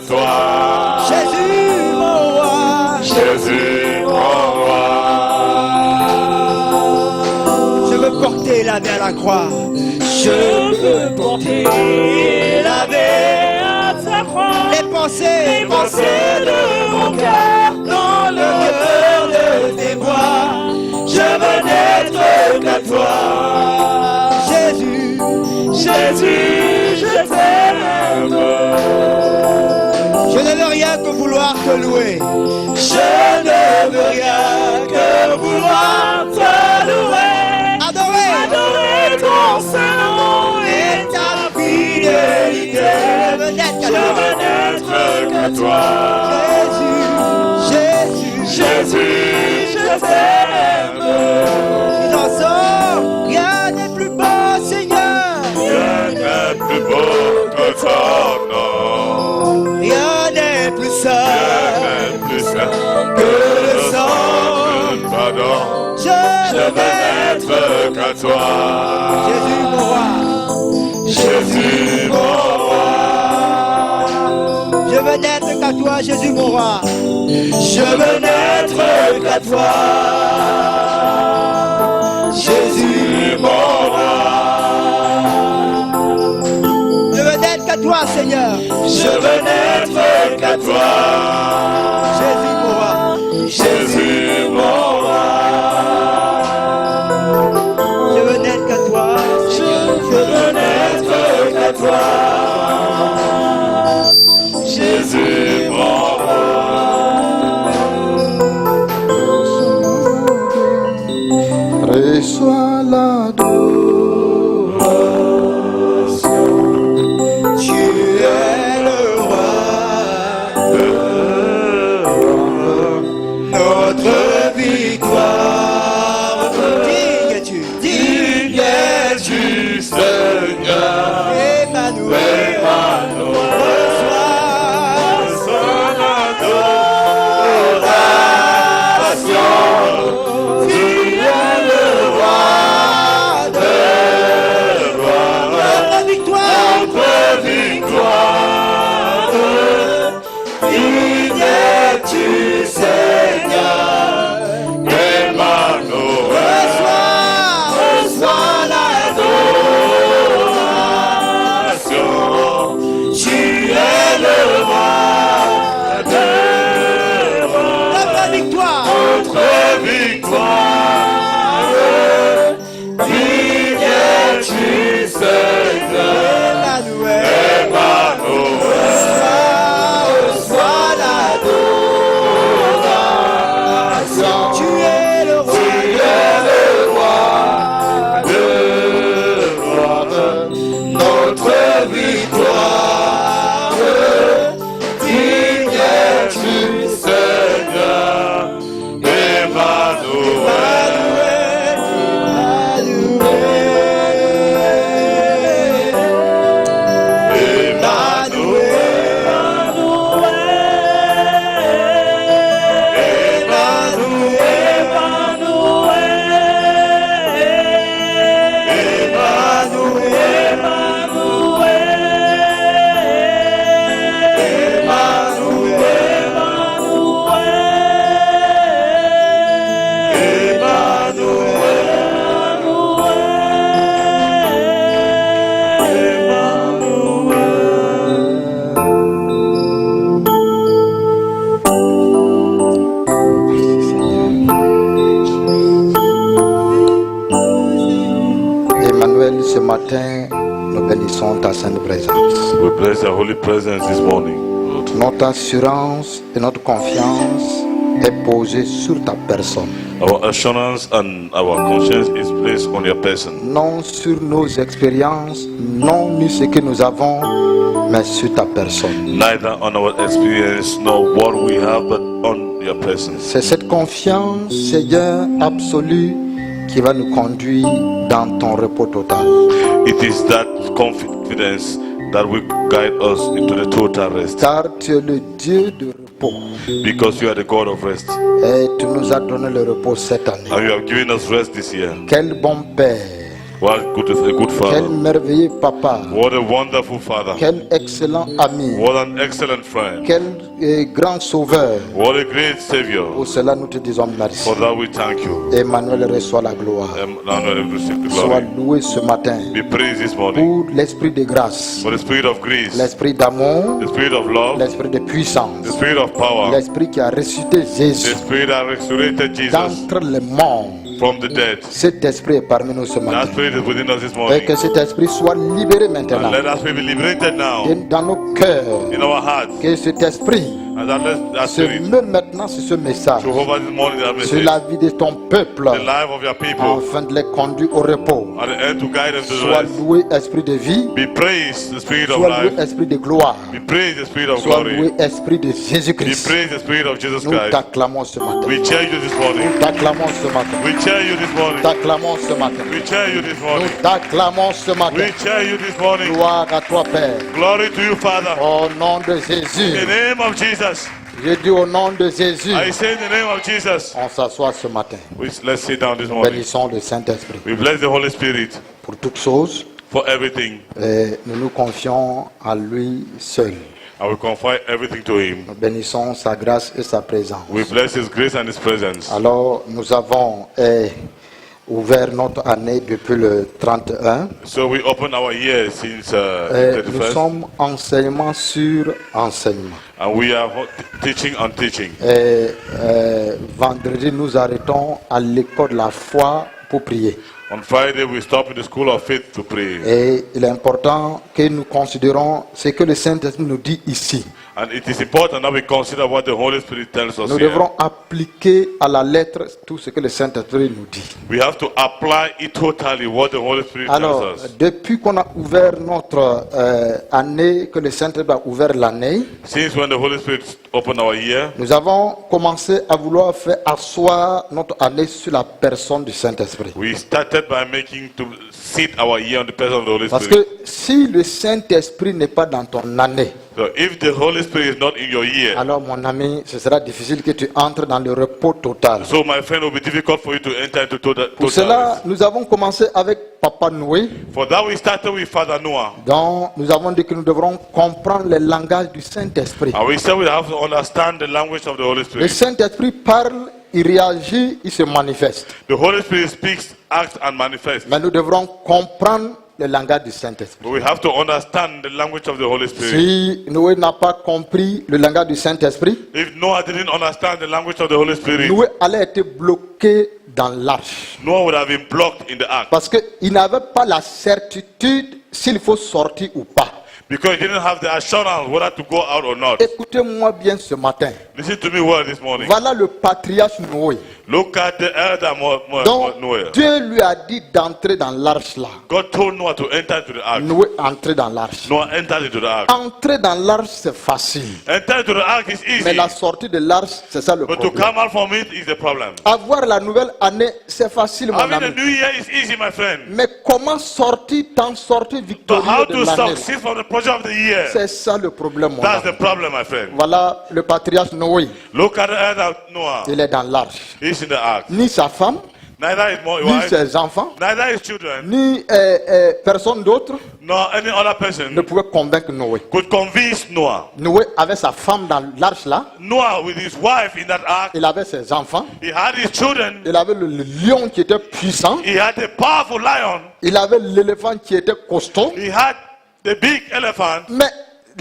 toi. Jésus mon roi. Jésus mon roi. Je veux porter la vie à la croix. Je veux porter la vie à ta croix. Les pensées de mon cœur dans le cœur de tes voix. Je veux n'être qu'à toi. Jésus, Jésus, je t'aime. Je ne veux rien que vouloir te louer. Je ne veux rien que vouloir te louer. Adorer ton Saint-Nom et ta fidélité. Je veux n'être que toi. Jésus, Jésus, je t'aime. Ils en sont, rien n'est plus beau, Seigneur. Rien n'est plus beau que ton nom. Rien n'est plus saint. Rien n'est plus saint que le sang. Pardon. Je veux n'être qu'à toi. Jésus mon roi. Jésus mon roi. Je veux n'être qu'à toi, Jésus mon roi. Je veux n'être qu'à toi. Jésus mon roi. Je veux n'être qu'à toi, Seigneur. Je veux n'être qu'à toi. Jésus mon roi. Jésus mon roi. Je veux n'être qu'à toi. Je veux n'être qu'à toi. Jésus mon roi. Reçois l'adoration. Tu es le roi. Notre victoire. Digne es-tu. Digne es-tu, Seigneur. Emmanuel. Reçois l'adoration. Tu es le roi de gloire. Notre victoire. Notre victoire. Digne es-tu, Seigneur. Emmanuel. Reçois l'adoration. Tu es le roi de gloire. notre victoire. Notre victoire. Digne es-tu, Seigneur. Emmanuel. Emmanuel. Reçois l'adoration. Tu es le roi. Tu es le roi de gloire. Notre victoire. Digne es-tu, Seigneur. Emmanuel, ce matin, nous bénissons ta sainte présence. We bless your holy presence this morning, Lord. Notre assurance et notre confiance est posée sur ta personne. Our assurance and our conscience is placed on your person. Non sur nos expériences, non ni ce que nous avons, mais sur ta personne. Neither on our experience nor what we have, but on your person. C'est cette confiance, Seigneur, absolue qui va nous conduire dans ton repos total. It is that confidence that will guide us into the total rest. Car tu es le Dieu de repos. Because you are the God of rest. Et tu nous as donné le repos cette année. And you have given us rest this year. Quel bon Père What a good Quel father. merveilleux papa. What a wonderful father. Quel excellent ami. What an excellent friend. Quel grand sauveur. What a great savior. Pour cela, nous te disons merci. For that we thank you. Emmanuel reçoit la gloire. Emmanuel, receive the Sois glory. loué ce matin Be praised this morning. pour l'esprit de grâce, For the spirit of grace, l'esprit d'amour, the spirit of love, l'esprit de the puissance, spirit of power, l'esprit qui a ressuscité the Jésus spirit that resurrected Jesus d'entre les morts. from the dead. Cet esprit est parmi nous ce That matin. spirit is within us this Et morning. que cet esprit soit libéré And maintenant. let us be liberated now Et dans nos cœurs, in our hearts. que cet esprit And that se spirit met maintenant sur ce message, to hover this morning that sur message, la vie de ton peuple, the life of your people, afin de les conduire au repos. at the end to guide them to the Sois rest. loué, esprit de vie. Be praised, the spirit of Sois loué, life. esprit de gloire. Be praised, the spirit of Sois glory. loué, esprit de Be Jésus-Christ. praised, the spirit of Jesus Nous Christ. t'acclamons ce matin. We cheer you this morning. Nous t'acclamons ce matin. We cheer you this morning. Nous t'acclamons ce matin. We cheer you this Nous morning. t'acclamons ce matin. We cheer you this morning. Gloire à toi, Père. Glory to you, Father. Au nom de In the Jésus. name of Jesus. Je dis au nom de Jésus. I say in the name of Jesus. On s'assoit ce matin. Let's sit down this morning. Bénissons le Saint-Esprit. We bless the Holy Spirit Pour toutes choses, for everything. nous nous confions à lui seul. I will confide everything to Him. Nous bénissons sa grâce et sa présence. We bless His grace and His presence. Alors, nous avons ouvert notre année depuis le 31. So we open our year since Nous 31st, sommes enseignement sur enseignement. and we are teaching on teaching. Vendredi, nous arrêtons à l'école de la foi pour prier. On Friday, we stop in the School of Faith to pray. Et il est important que nous considérons ce que le Saint-Esprit nous dit ici. And it is important that we consider what the Holy Spirit tells us Nous here. devrons appliquer à la lettre tout ce que le Saint-Esprit nous dit. We have to apply it totally what the Holy Spirit tells Alors, us. depuis qu'on a ouvert notre année, que le Saint-Esprit a ouvert l'année, Since when the Holy Spirit opened our year, nous avons commencé à vouloir faire asseoir notre année sur la personne du Saint-Esprit. we started by making to sit our year on the person of the Holy Parce Spirit. que si le Saint-Esprit n'est pas dans ton année, So if the Holy Spirit is not in your year, alors mon ami, ce sera difficile que tu entres dans le repos total. so my friend, it will be difficult for you to enter into total Pour rest. cela, nous avons commencé avec Papa Noé, For that we started with Father Noah. dont nous avons dit que nous devrons comprendre le langage du Saint-Esprit. And we said we have to understand the language of the Holy Le Spirit. Saint-Esprit parle, il réagit, il se manifeste. The Holy Spirit speaks, acts, and manifests. Mais nous devrons comprendre le langage du Saint-Esprit. But we have to understand the language of the Holy Spirit. Si Noé n'a pas compris le langage du Saint-Esprit, If Noah didn't understand the language of the Holy Spirit, Noé allait être bloqué dans l'arche. Noah would have been blocked in the ark Parce qu'il n'avait pas la certitude s'il faut sortir ou pas. because he didn't have the assurance whether to go out or not. Écoutez-moi bien ce matin. Listen to me well this morning. Voilà le patriarche Noé. Look at the elder Donc Noah. Dieu lui a dit d'entrer dans l'arche là. God told Noah to enter into the ark. Noé entrer dans l'arche. Noah entered into the ark. Entrer dans l'arche c'est facile. Enter into the ark is Mais easy, la sortie de l'arche c'est ça le but to problème. come out from it is the problem. Avoir la nouvelle année c'est facile mon Having a ami. new year is easy, my friend. Mais comment sortir, t'en sortir But how victorieux de to l'année? succeed from the project of the year? C'est ça le problème mon That's ami. the problem, my friend. Voilà le patriarche Noé. Look at the elder Noah. Il est dans l'arche. He's in the ark. Ni sa femme, Neither his ni wife, ses enfants, neither his children, ni personne d'autre nor any other ne person pouvait convaincre Noé. could convince Noah. Noé avait sa femme dans l'arche là, Noah, with his wife in that ark, il avait ses enfants, he had his children, il avait le lion qui était puissant, he had a powerful lion, il avait l'éléphant qui était costaud, he had the big elephant, mais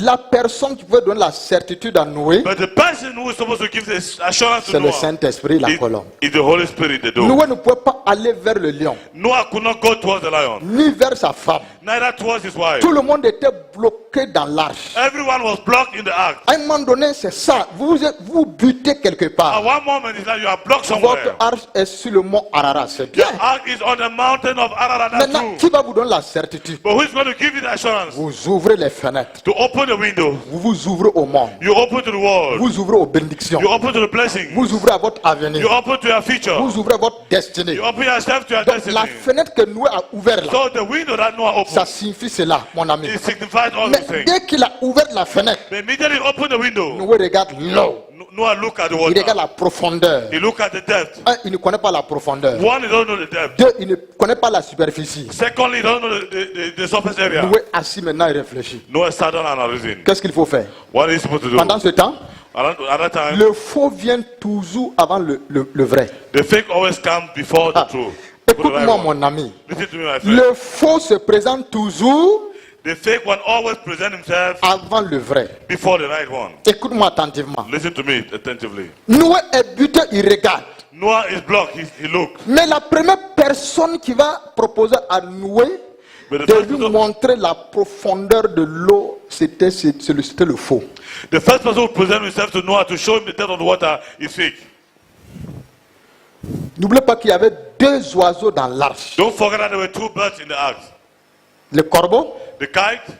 la personne qui pouvait donner la certitude à Noé, but the person who is supposed to give the assurance to c'est le Noah Saint-Esprit, la colombe. is the Holy Spirit, the dove. Noé ne pouvait pas aller vers le lion, Noah could not go towards the lion, ni vers sa femme. neither towards his wife. Tout le monde était bloqué dans l'arche. Everyone was blocked in the ark. À un moment donné, c'est ça. Vous butez quelque At part. one moment, it's like you are blocked Votre somewhere. arche est sur le mont Ararat. C'est bien. The ark is on the mountain of Ararat. That's Maintenant, true. qui va vous donner la certitude? But who is going to give you the assurance? Vous ouvrez les fenêtres. To open the window. Vous vous ouvrez au monde. You open to the world. Vous ouvrez aux bénédictions. You open to the blessing. Vous ouvrez à votre avenir. You open to your future. Vous ouvrez votre destinée. You open yourself to your Donc, destiny. la fenêtre que Noé a ouverte là, So the window that Noah ça opened, signifie cela, mon ami. it signifies all Mais these things. dès qu'il a ouvert la fenêtre, But immediately open the window. Noé regarde l'eau. Noah look at the Il regarde water. la profondeur. He look at the depth. Un, il ne connaît pas la profondeur. One, he don't know the depth. Deux, il ne connaît pas la superficie. Secondly, he don't know the surface area. Noé assis maintenant, il réfléchit. Noah sat down and reasoned. Qu'est-ce qu'il faut faire? What is he supposed to do? Pendant ce temps, At that time, le faux vient toujours avant le vrai. the fake always comes before the Ah, truth. Before the right écoute-moi, one. mon ami. Listen to me, my friend. Le faux se présente toujours The fake one always present himself avant le vrai. before the right one. Écoute-moi attentivement. Listen to me attentively. Noé est buté, il regarde. Noah is blocked. He looked. Mais la première personne qui va proposer à Noé But the de first lui person- montrer la profondeur de l'eau, c'était le faux. The first person who present himself to Noah to show him the depth of the water is fake. N'oubliez pas qu'il y avait deux oiseaux dans l'arche. Don't forget that there were two birds in the ark. Le corbeau The kite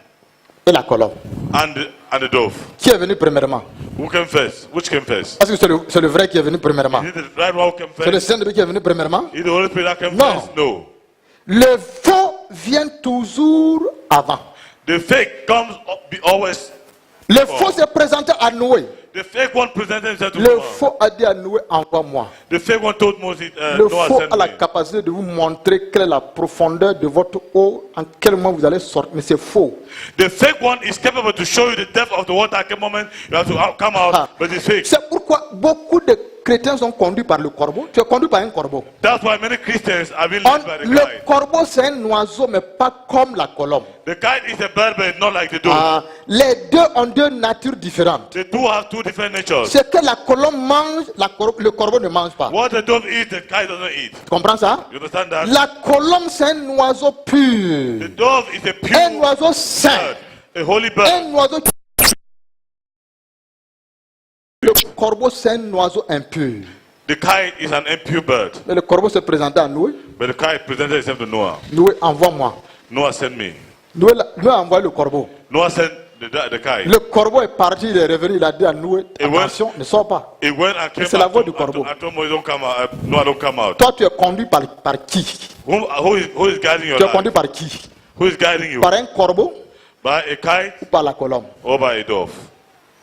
et la colombe. and the dove. Qui est venu premièrement? Who came first? Which came first? Est-ce que c'est le vrai qui est venu premièrement? Is it the right one who came C'est le first? Saint-Esprit qui est venu premièrement? Is it the Holy Spirit that came No. first? No. Le faux vient toujours avant. The fake comes always. Le faux s'est présenté à Noé. The fake one presented himself to Le Noah. faux a dit à Noé, envoie-moi. The fake one told Moses, Le Noah faux sent a la me. capacité de vous montrer quelle est la profondeur de votre eau, en quel moment vous allez sortir. Mais c'est faux. The fake one is capable to show you the depth of the water at what moment you have to come out, Ah. but it's fake. C'est pourquoi beaucoup de chrétiens sont conduits par le corbeau. Tu es conduit par un corbeau. That's why many Christians have been On- led by the le kite. corbeau, c'est un oiseau, mais pas comme la colombe. The kite is a bird, but not like the dove. Ah, les deux ont deux natures différentes. The two have two different natures. Ce que la colombe mange, le corbeau ne mange pas. What the dove eats, the kite doesn't eat. Tu comprends ça? You understand that? La colombe, c'est un oiseau pur. The dove is a pure Un oiseau saint. bird, a holy bird. Un oiseau. Le corbeau, c'est un oiseau impur. The kite is an impure bird, Et le corbeau se présentait à Noé. but the kite presented itself to Noah. Noé, envoie-moi. Noah sent me. Noé a envoyé le corbeau. Noah sent the kite. Le corbeau est parti, il est revenu, il a dit à Noé, attention, ne sors pas. It went and came C'est la back voix to- du corbeau. I told Moses, don't come out. Noah, don't come out. Toi, tu es conduit par qui? Who is guiding your Tu es life? conduit par qui? Who is guiding you? Par un corbeau By a kite ou par la colombe? or by a dove?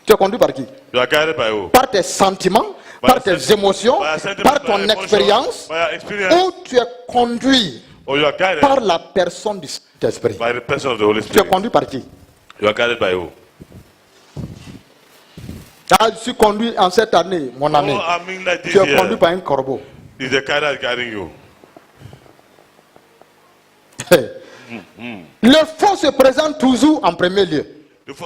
Tu es conduit par qui? You are guided by who? Par tes sentiments, By par a tes sentiment, émotions, by a sentiment, par by ton emotion, expérience, by your experience, ou tu es conduit or you are guided par la personne du Saint-Esprit. by the person of the Holy Tu es Spirit. conduit par qui? You are guided by who? Ah, je suis conduit en cette année, mon ami. Oh, I mean like this Tu es conduit year. par un corbeau. Is the kite that is guiding you? Le faux se présente toujours en premier lieu.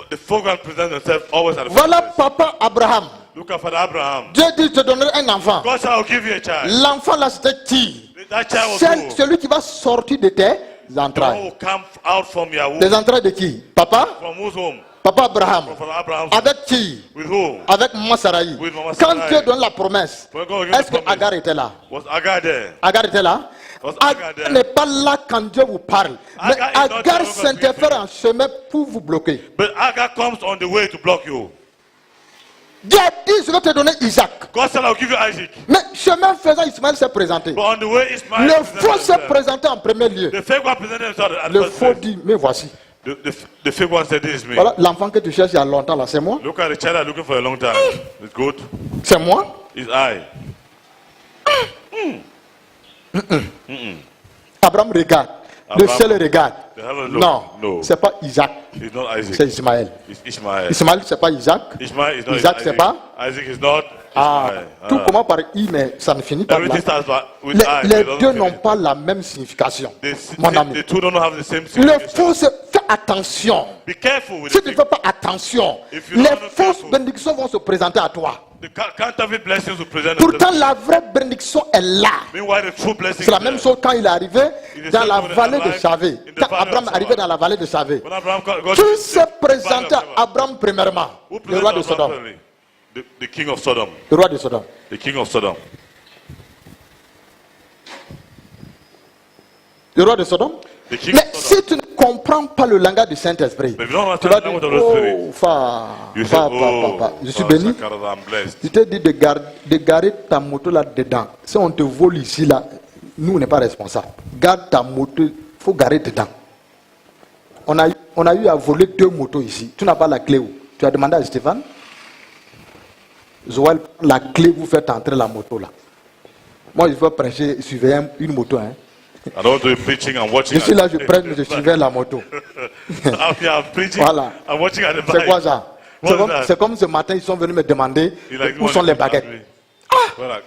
The folk can present themselves always at the Voilà first place. papa Abraham. Look at Father Abraham. Dieu dit, je te donnerai un enfant. God said, I'll give you a child. L'enfant là, c'était qui? That child was who? Celui qui va sortir de tes The one entrailles. who come out from your womb. Les entrailles de qui? Papa? From whose home? Papa Abraham. From Father Abraham. Avec qui? With whom? Avec Maman Saraï. With Maman Quand Sarai. Dieu donne la promesse, When God gave est-ce the que promise, Agar était là? was Agar there? Agar était là? Was Agar Agar there? n'est pas là quand Dieu vous parle. Mais Agar is not Agar there when God s'interfère en chemin pour vous bloquer. But Agar comes on the way to block you. Dieu a dit, je vais te donner Isaac. God said, I'll give you Isaac. Mais chemin faisant, Ismaël s'est présenté. But on the way, Ismail Le presented faux s'est himself. présenté en premier lieu. The fake one presented himself at Le first faux place. dit, mais voici. The fake one said, this is me. Voilà l'enfant que tu cherches il y a longtemps là, c'est moi. Look at the child I'm looking for a long time. It's good. C'est moi. It's I. Abraham regarde. Le Abraham- ciel regarde. The heaven look. Non, No. c'est pas Isaac, It's not c'est Isaac. Ismaël. It's Ishmael. Ismaël, c'est pas Isaac. Ishmael is not Isaac, c'est Isaac. pas? Isaac is not Ah, Ishmael. tout commence par I, mais ça ne finit pas là. Everything starts with Les, I. les It doesn't deux finish. n'ont pas la même signification, mon The ami. two don't have the same Le signification. faux, fais attention. Be careful with Si the tu ne thing. fais pas attention, If you don't les have fausses careful. bénédictions vont se présenter à toi. The counterfeit blessings will present Pourtant, themselves. la vraie bénédiction est là. Meanwhile, the true blessing C'est la is même there. chose quand il est arrivé It is dans the la same when vallée de arrived Chavé. in the Quand valley of Abraham est arrivé Chavé. dans la vallée de Chavé, When Abraham got qui to s'est présenté à Chavé. Abraham premièrement? Who Le presented roi de Abraham Sodome. firstly? The king of Sodom. Le roi de Sodome. The king of Sodom. Le roi de Sodome. The king Mais of Sodom. si tu ne comprends pas le langage du Saint-Esprit, But if you don't tu vas understand the dire, language of the Spirit, oh, fa, you say, fa, oh, fa, fa. Je suis oh, béni. Sakarada, I'm blessed. Je t'ai dit de garer ta moto là-dedans. Si on te vole ici, là, nous, on n'est pas responsables. Garde ta moto, il faut garer dedans. On a eu à voler 2 motos ici. Tu n'as pas la clé où? Tu as demandé à Stéphane? Joël, la clé, vous faites entrer la moto là. Moi, je veux prêcher, surveiller une moto. Hein. I don't want to be preaching and watching. Je suis là, je prête, je surveille la moto. Out here, I'm preaching. Voilà. I'm watching at the C'est back. quoi ça? C'est comme ce matin, ils sont venus me demander où sont les baguettes.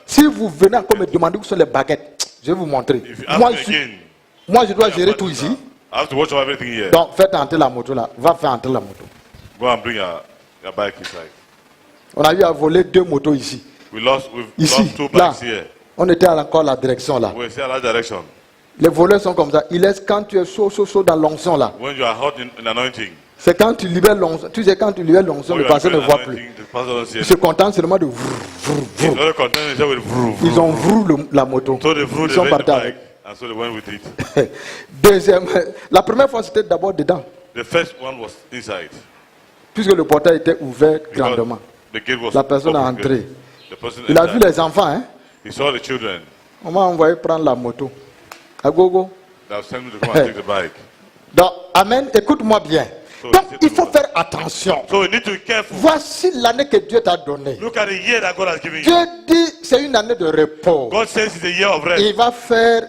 Si vous venez encore me demander où sont les baguettes, je vais vous montrer. Moi, je dois gérer tout ici. I have to watch everything here. Donc, faites entrer la moto là. Va faire entrer la moto. Go and bring your bike inside. On a eu à voler 2 motos ici. We've lost 2 là, bikes here. on était encore à la direction là. We're still in that direction. Les voleurs sont comme ça. Ils laissent quand tu es chaud dans l'onction là. When you are hot in anointing. C'est quand tu libères l'onction. Tu sais, quand tu libères l'onction, le pasteur ne voit plus. Ils se contentent seulement de Ils ont vrou la moto. Ils sont partis avec. And so they went with it. Deuxième, la première fois c'était d'abord dedans. The first one was inside. Puisque le portail était ouvert grandement. La personne a entré. Il a vu les enfants, hein. He saw the children. On m'a envoyé prendre la moto. À gogo. They have sent me to go and take the bike. Donc, amen, écoute-moi bien. Donc, il faut faire attention. So we need to be careful. Voici l'année que Dieu t'a donnée. Look at the year that God has given you. Dieu dit, c'est une année de repos. God says it's a year of rest. Il va faire,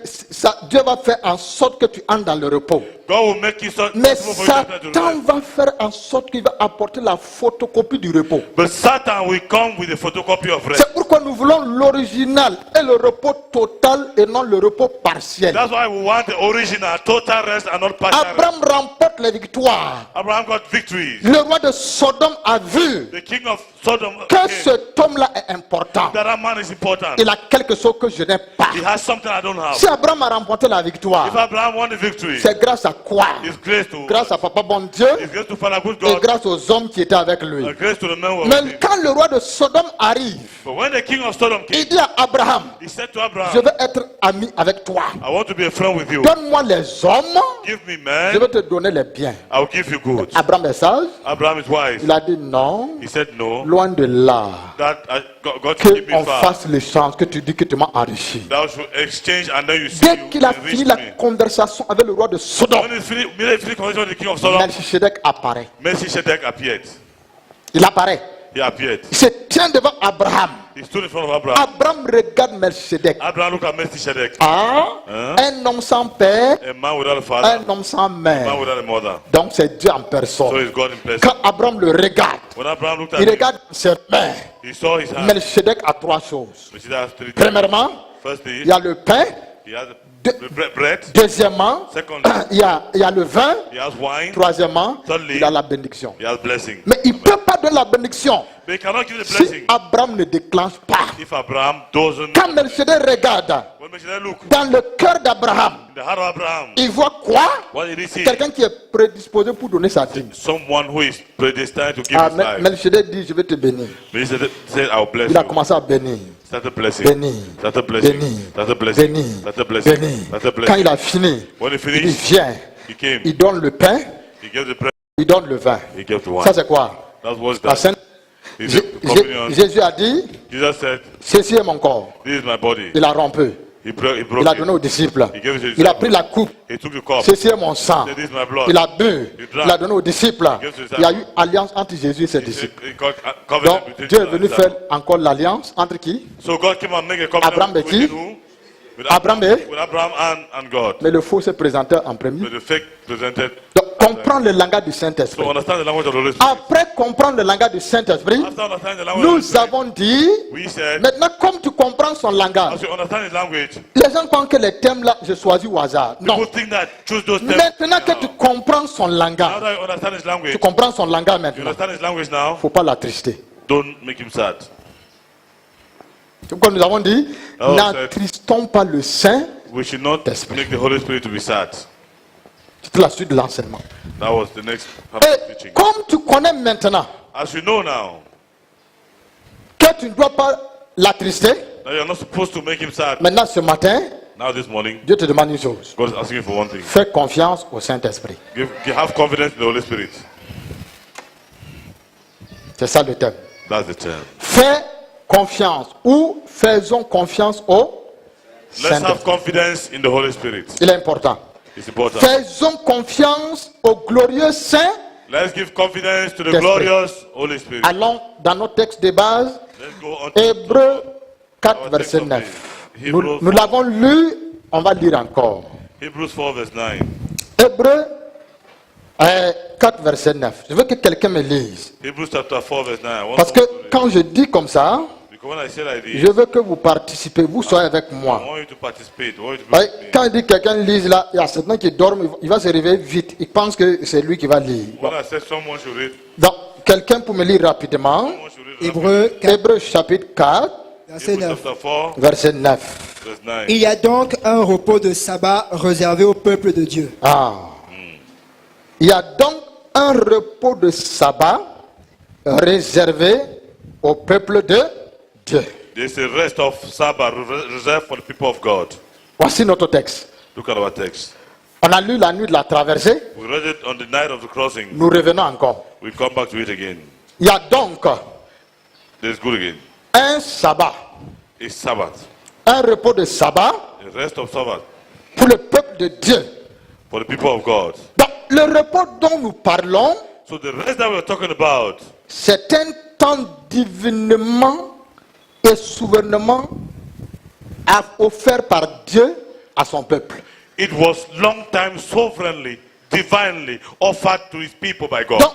Dieu va faire en sorte que tu entres dans le repos. God will make you so. Mais Satan va faire en sorte qu'il va apporter la photocopie du repos. But Satan will come with a photocopy of rest. C'est pourquoi nous voulons l'original et le repos total et non le repos partiel. That's why we want the original, total rest and not partial rest. Abraham remporte les victoires. Abraham got victories. Le roi de Sodome a vu The king of Sodom que cet homme-là est important. that man is important. Il a quelque chose que je n'ai pas. He has something I don't have. Si Abraham a remporté la victoire, If Abraham won the victory, c'est grâce à quoi? it's grace to Grâce à Papa bon Dieu it's grace to Father good et God, grâce aux hommes qui étaient avec lui. grace to the men who were with Mais him. quand le roi de Sodome arrive, But when the king of Sodom il came, dit à Abraham, he said to je Abraham, veux être ami avec toi. I want to be a friend with you. Donne-moi les hommes, Give me je man, vais te donner les biens. I'll give you goods. Abraham est sage. Abraham is wise. Il a dit non, He said no, loin de là, that God should keep me qu'on far. fasse l'échange, que tu dis que tu m'as enrichi. Thou should exchange and then you see Dès you qu'il a enrich fini la me. conversation avec le roi de Sodome, When he finished conversation with the king of Sodom, Melchizedek apparaît. Melchizedek appeared. Il apparaît. He appeared. Il se tient devant Abraham. He stood in front of Abraham. Abraham regarde Melchizedek. Abraham looked at Melchizedek. Un homme sans père, A man without a father, un homme sans a man mère. without a mother. Donc c'est Dieu en So personne. he's God in person. Quand Abraham le regarde, When Abraham looked at il him, regarde ses mains. he saw his hand. Melchizedek a 3 choses. Melchizedek has 3 things. Premièrement, First thing, il y a le pain. he has De- the bread. Deuxièmement, Secondly, il y a le vin. he has wine. Troisièmement, Thirdly, il a la bénédiction. he has blessing. Mais il ne peut pas donner la bénédiction But he cannot give the si blessing Abraham ne déclenche pas. if Abraham doesn't. Quand Melchizedek regarde When Melchizedek look dans le cœur d'Abraham, in the heart of Abraham, il voit quoi? what did he see? Quelqu'un qui est prédisposé pour donner sa dîme. Someone who is predestined to give Ah, his life. Melchizedek dit, je vais te bénir. Melchizedek said, I'll bless Il a you. commencé à bénir. Started blessing. Bénir. Started blessing. Bénir. Started blessing. Bénir. Started blessing. Bénir. Started Quand blessing. il a fini, When he il dit, finished, viens. he came. Il donne le pain, He gave the bread. il donne le vin. He gave the wine. Ça c'est quoi? That was La that. Sainte. He said, communion. Jésus a dit, Jesus said, ceci est mon corps. this is my body. Il a rompu. He broke Il a donné aux it. disciples. He gave it to his Il a disciples. pris la coupe. He took the cup. Ceci est mon sang. He said, this is my blood. Il a bu. He drank. Il a donné aux disciples. gave to his Il y a eu disciples. alliance entre Jésus et ses He said, disciples. he got a covenant Donc between Dieu est us venu and faire encore l'alliance entre qui? So God came and make a covenant Abraham with qui? who? With Abraham et? with Abraham and God. Mais le faux s'est présenté en premier. But the fake presented. Donc comprendre le langage du Saint-Esprit. So understand the language of the Holy Spirit. Après comprendre le langage du Saint-Esprit, After understanding the language of the Holy nous Spirit, avons dit, we said, maintenant comme tu comprends son langage, as you understand his language, les gens pensent que les thèmes là, je choisis au hasard. Non. people think that choose those terms. Maintenant que tu comprends son Now langage, that you understand his language, tu comprends son langage you maintenant, understand his language now, il ne faut pas l'attrister. don't make him sad. C'est pourquoi nous avons dit, Oh, n'attristons pas le Saint. We should not Esprit. make the Holy Spirit to be sad. C'est la suite de l'enseignement. That was the next part of the Et teaching. comme tu connais maintenant As you know now, que tu ne dois pas l'attrister, now you're not supposed to make him sad. maintenant ce matin, Now this morning, Dieu te demande une chose. God is asking you for one thing. Fais confiance au Saint-Esprit. Have confidence in the Holy Spirit. C'est ça le thème. That's the term. Fais confiance ou faisons confiance au Let's have Saint-Esprit. confidence in the Holy Spirit. Il est important. It's important. Faisons confiance au glorieux Saint. Let's give confidence to the Esprit. glorious Holy Spirit. Allons dans nos textes de base. Let's go on to Hébreux 4, our verset text of 9. the Hebrews Nous l'avons lu, on va lire encore. Hebrews 4 verse 9. Hébreux 4, verset 9. Je veux que quelqu'un me lise. Hebrews chapter 4 verse 9. I want Parce que someone to read. quand je dis comme ça, Because when I say like this, je veux que vous participez, vous soyez avec I moi. want you to participate. I want you to be Ouais, with me. quand il dit quelqu'un lise là, il y a certains qui dorment, il va se réveiller vite. Il pense que c'est lui qui va lire. When I said someone should read, Donc, quelqu'un pour me lire rapidement. someone should read Hébreux 4, Hébreux chapitre 4, verset Hebrews 9. chapter 4 verset 9. verse 9. Il y a donc un repos de sabbat réservé au peuple de Dieu. Ah. Il y a donc un repos de sabbat réservé au peuple de Dieu. There's a rest of Sabbath reserved for the people of God. Voici notre texte. Look at our text. On a lu la nuit de la traversée. We read it on the night of the crossing. Nous revenons encore. We come back to it again. Il y a donc Let's go again. un sabbat, A Sabbath. un repos de sabbat A rest of Sabbath pour le peuple de Dieu. for the people of God. Donc, le repos dont nous parlons, So the rest that we're talking about c'est un temps divinement et souverainement offert par Dieu à son peuple. it was long time sovereignly, divinely offered to his people by God. Donc,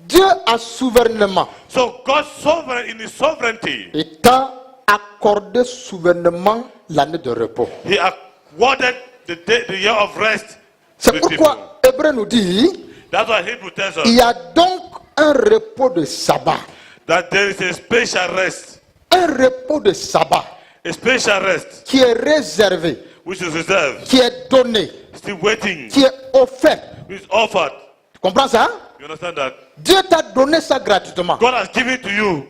Dieu a souverainement So God's sovereign in his sovereignty, et t'a accordé souverainement l'année de repos. he awarded the year of rest to C'est his people. pourquoi Hébreu nous dit, That's why Hebrew tells il us y a donc un repos de sabbat. that there is a special rest, Un repos de sabbat a special rest qui est réservé, which is reserved, qui est donné, still waiting, qui est offert. which is offered. Tu comprends ça? You understand that? Dieu t'a donné ça gratuitement God has given to you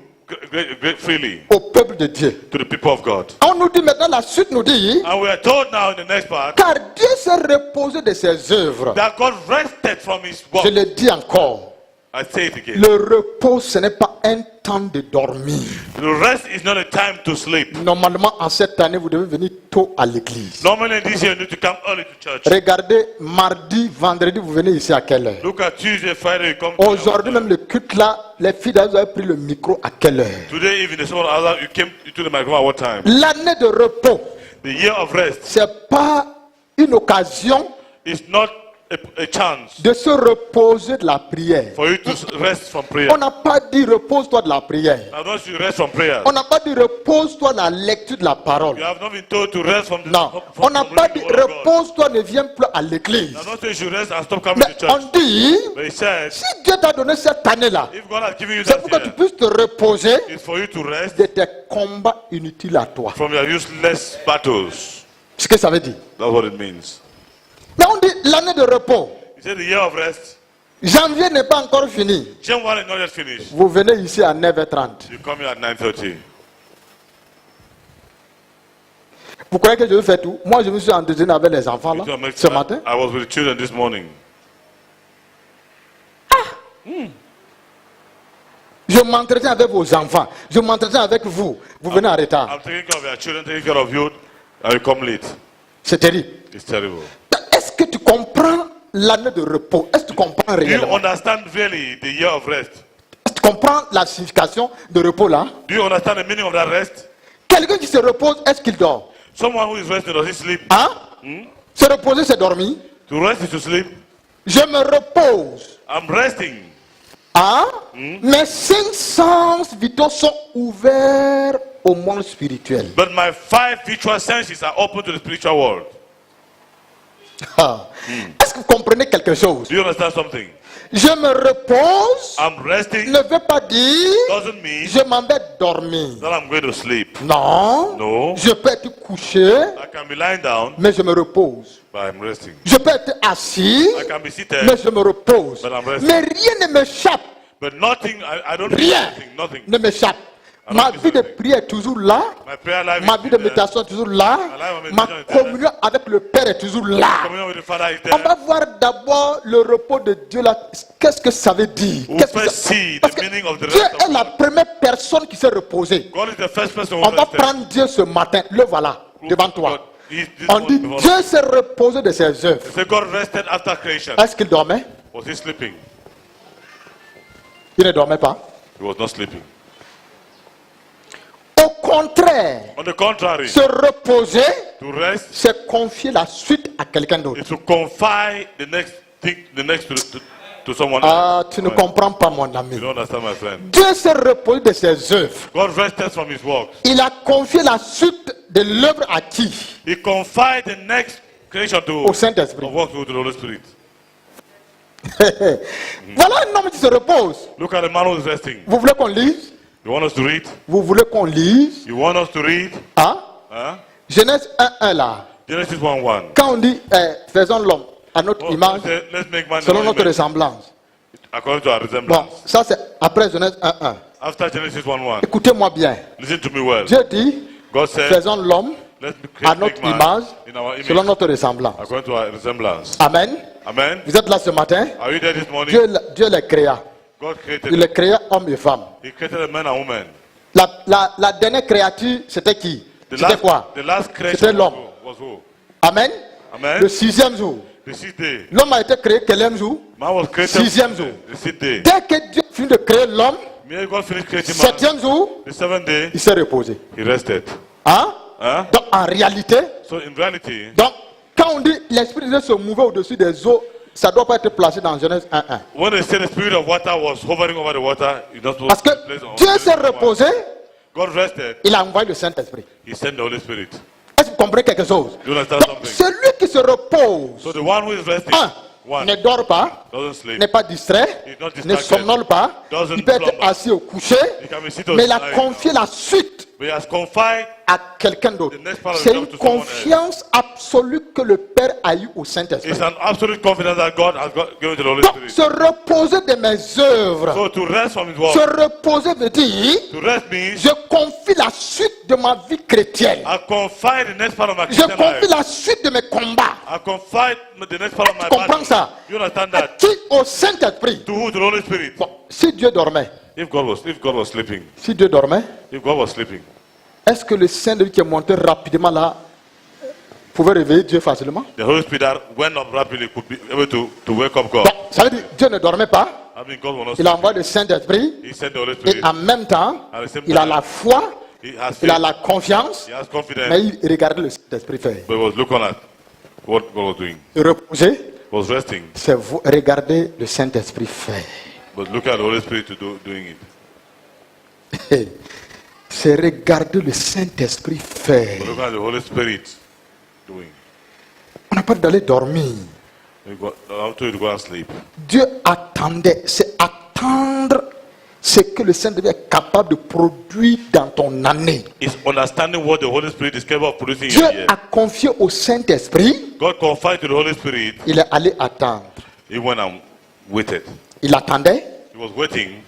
freely au peuple de Dieu. to the people of God. On nous dit maintenant, la suite nous dit, And we are told now in the next part car Dieu s'est reposé de ses œuvres. that God rested from his work. Je le dis encore, I say it again. le repos ce n'est pas un temps de dormir. The rest is not a time to sleep. Normalement, en cette année, vous devez venir tôt à l'église. Normally this year you need to come early to church. Regardez, mardi, vendredi, vous venez ici à quelle heure? Look at Tuesday, Friday, you come. Aujourd'hui, même le culte là, les filles vous avez pris le micro à quelle heure? Today, even the someone other, you came to the microphone at what time? L'année de repos, The year of rest c'est pas une occasion is not a chance de se reposer de la prière. for you to rest from prayer. On n'a pas dit repose-toi de la prière. Now, don't you rest from prayer. On n'a pas dit repose-toi de la lecture de la parole. You have not been told to rest from the Non, from on n'a from pas reading dit the word of God. repose-toi, ne viens plus à l'église. Now, don't say you should rest and stop coming Mais to church. on dit, But he said, si Dieu t'a donné cette année-là, if God has given you c'est that pour que tu year, puisses te reposer it's for you to rest de tes combats inutiles à toi. from your useless battles. Ce que ça veut dire. That's what it means. Mais on dit l'année de repos. He said the year of rest. Janvier n'est pas encore fini. January is not yet finished. Vous venez ici à 9h30. You come here at 9:30. Vous croyez que je vais faire tout? Moi, je me suis entretenu avec les enfants là, ce matin. I was with the children this morning. Je m'entretiens avec vos enfants. Je m'entretiens avec vous. Vous venez en retard. I'm taking care of your children, taking care of you, and you come late. C'est terrible. It's terrible. Est-ce que tu comprends l'année de repos? Est-ce que tu comprends Do you réellement? understand really the year of rest? Est-ce que tu comprends la signification de repos là? Do you understand the meaning of that rest? Quelqu'un qui se repose, est-ce qu'il dort? Someone who is resting, does he sleep? Hein? Se reposer, c'est dormir. To rest is to sleep. Je me repose. I'm resting. Hein? Mes 5 sens vitaux sont ouverts au monde spirituel. But my 5 visual senses are open to the spiritual world. Ah. Est-ce que vous comprenez quelque chose? Do you understand something? Je me repose I'm resting ne veut pas dire doesn't mean je m'en vais dormir. that I'm going to sleep. Non. No. Je peux être couché, I can be lying down, mais je me repose. but I'm resting. Je peux être assis, I can be seated, mais je me repose. But I'm resting. Mais rien ne m'échappe. but nothing, I don't do Rien nothing. ne m'échappe. Ma vie de prière est toujours là. My prayer life Ma is vie de there. méditation est toujours là. My life of Ma meditation is there. communion avec le Père est toujours là. Communion with the Father is On there. va voir d'abord le repos de Dieu là. Qu'est-ce que ça veut dire? We'll Qu'est-ce que first ça- see Parce the que meaning of the Dieu rest of est la première personne qui s'est reposée. God is the first person On who va rested. prendre Dieu ce matin. Le voilà, devant toi. This On dit one before- Dieu s'est reposé de ses œuvres. So God rested after creation. Est-ce qu'il dormait? Was he sleeping? Il ne dormait pas. He was not sleeping. contraire, On the contrary, se reposer, to rest c'est confier la suite à quelqu'un d'autre. is to confide the next thing, to someone Ah, else. tu ne comprends pas, mon You ami. don't understand, my friend. Dieu s'est reposé de ses œuvres. God rested from his works. Il a confié la suite de l'œuvre à qui? He confided the next creation Au Saint-Esprit. of works to the Holy Spirit. Voilà un homme qui se repose. Look at the man who is resting. Vous voulez qu'on lise? You want us to read? Vous voulez qu'on lise? You want us to read? Hein? Huh? Genèse 1:1 là. Genesis 1:1. Quand on dit faisons l'homme à notre image, Let's make man in selon our notre image, ressemblance. according to our Bon, resemblance. ça c'est après Genèse 1:1. After Genesis 1:1. Écoutez-moi bien. Listen to me well. Dieu dit, God said, faisons l'homme let's à make notre man image, in our image, selon notre ressemblance. according to our resemblance. Amen. Amen. Vous êtes là ce matin? Are you there this morning? Dieu les créa. God created Il les créa hommes et femmes. He created a man and woman. La dernière créature, c'était qui? C'était quoi? The last C'était creation l'homme. was who? Amen. Amen. Le 6e jour. The sixth day. L'homme a été créé quel jour? Man was created 6e jour. the sixth day. Dès que Dieu finit de créer l'homme, May God finish creating man. 7e jour, The seventh day, il s'est reposé. he rested. Hein? Huh? Donc en réalité, So in reality, donc, quand on dit l'esprit de Dieu se mouvait au-dessus des eaux, ça ne doit pas être placé dans Genèse 1:1. when they say the spirit of water was hovering over the water, it's not supposed Parce que to be placed on Dieu s'est Genesis 1:1. reposé, God rested. il a envoyé le Saint-Esprit. He sent the Holy Spirit. Est-ce que vous comprenez quelque chose? You understand Donc, something? celui qui se repose, So the one who is resting, one, ne dort pas, doesn't sleep. n'est pas distrait, He's not ne distracted. somnole pas, Doesn't il peut être slumber. assis au coucher, He can be seated mais il a lying confié la suite But he has confided à quelqu'un d'autre. The next part of C'est the une job to someone confiance absolue que le Père a eue au Saint-Esprit. it's an absolute confidence that God has given to the Holy Donc, Spirit. se reposer de mes œuvres, So to rest from his se work, reposer veut dire, to rest means je confie la suite de ma vie chrétienne. I confide the next part of my Je Christian confie life. la suite de mes combats. I confide the next part of my Tu comprends battle. ça? You understand À that? qui? Au Saint-Esprit. To who? To the Holy Spirit. Bon, si Dieu dormait, If God was sleeping, si Dieu dormait, if God was sleeping, est-ce que le Saint-Esprit qui est monté rapidement là pouvait réveiller Dieu facilement? the Holy Spirit that went up rapidly could be able to wake up God. Bon, ça veut dire Dieu ne dormait pas. I mean, God will not Il sleep. a envoyé le Saint-Esprit He sent the Holy et Spirit. en même temps, At the same il a time, la foi, He has il a faith. la confiance, He has mais confidence. il regardait le Saint-Esprit faire. But he was looking at what God was doing. Reposer, Was resting. c'est regarder le Saint-Esprit faire. But look at the Holy Spirit doing it. C'est regarder le Saint-Esprit faire. But look at the Holy Spirit doing. On n'a pas d'aller dormir. I told you to go and sleep. Dieu attendait, c'est attendre ce que le Saint-Esprit est capable de produire dans ton année. It's understanding what the Holy Spirit is capable of producing in Dieu a year. a confié au Saint-Esprit, God confided to the Holy Spirit. il est allé attendre. He went and waited. Il attendait He was waiting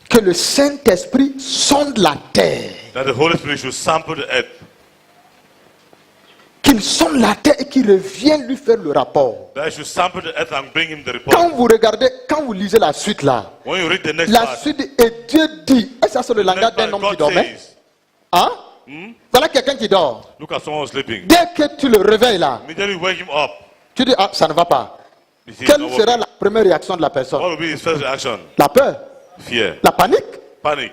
que le Saint-Esprit sonde la terre. that the Holy Spirit should sample the earth. Qu'il sonde la terre et qu'il revienne lui faire le rapport. That he should sample the earth and bring him the Quand report. vous regardez, quand vous lisez la suite là, When you read the next la part, suite et Dieu dit, est-ce que ça c'est le langage next d'un part, homme qui God dormait? says, Hein? Voilà quelqu'un qui dort. look at someone sleeping. Dès que tu le réveilles là, Immediately wake him up. tu dis, ah, ça ne va pas. He says, Quelle "No sera working." la première réaction de la personne? What will be his first reaction? La peur, Fear. la panique. Panic.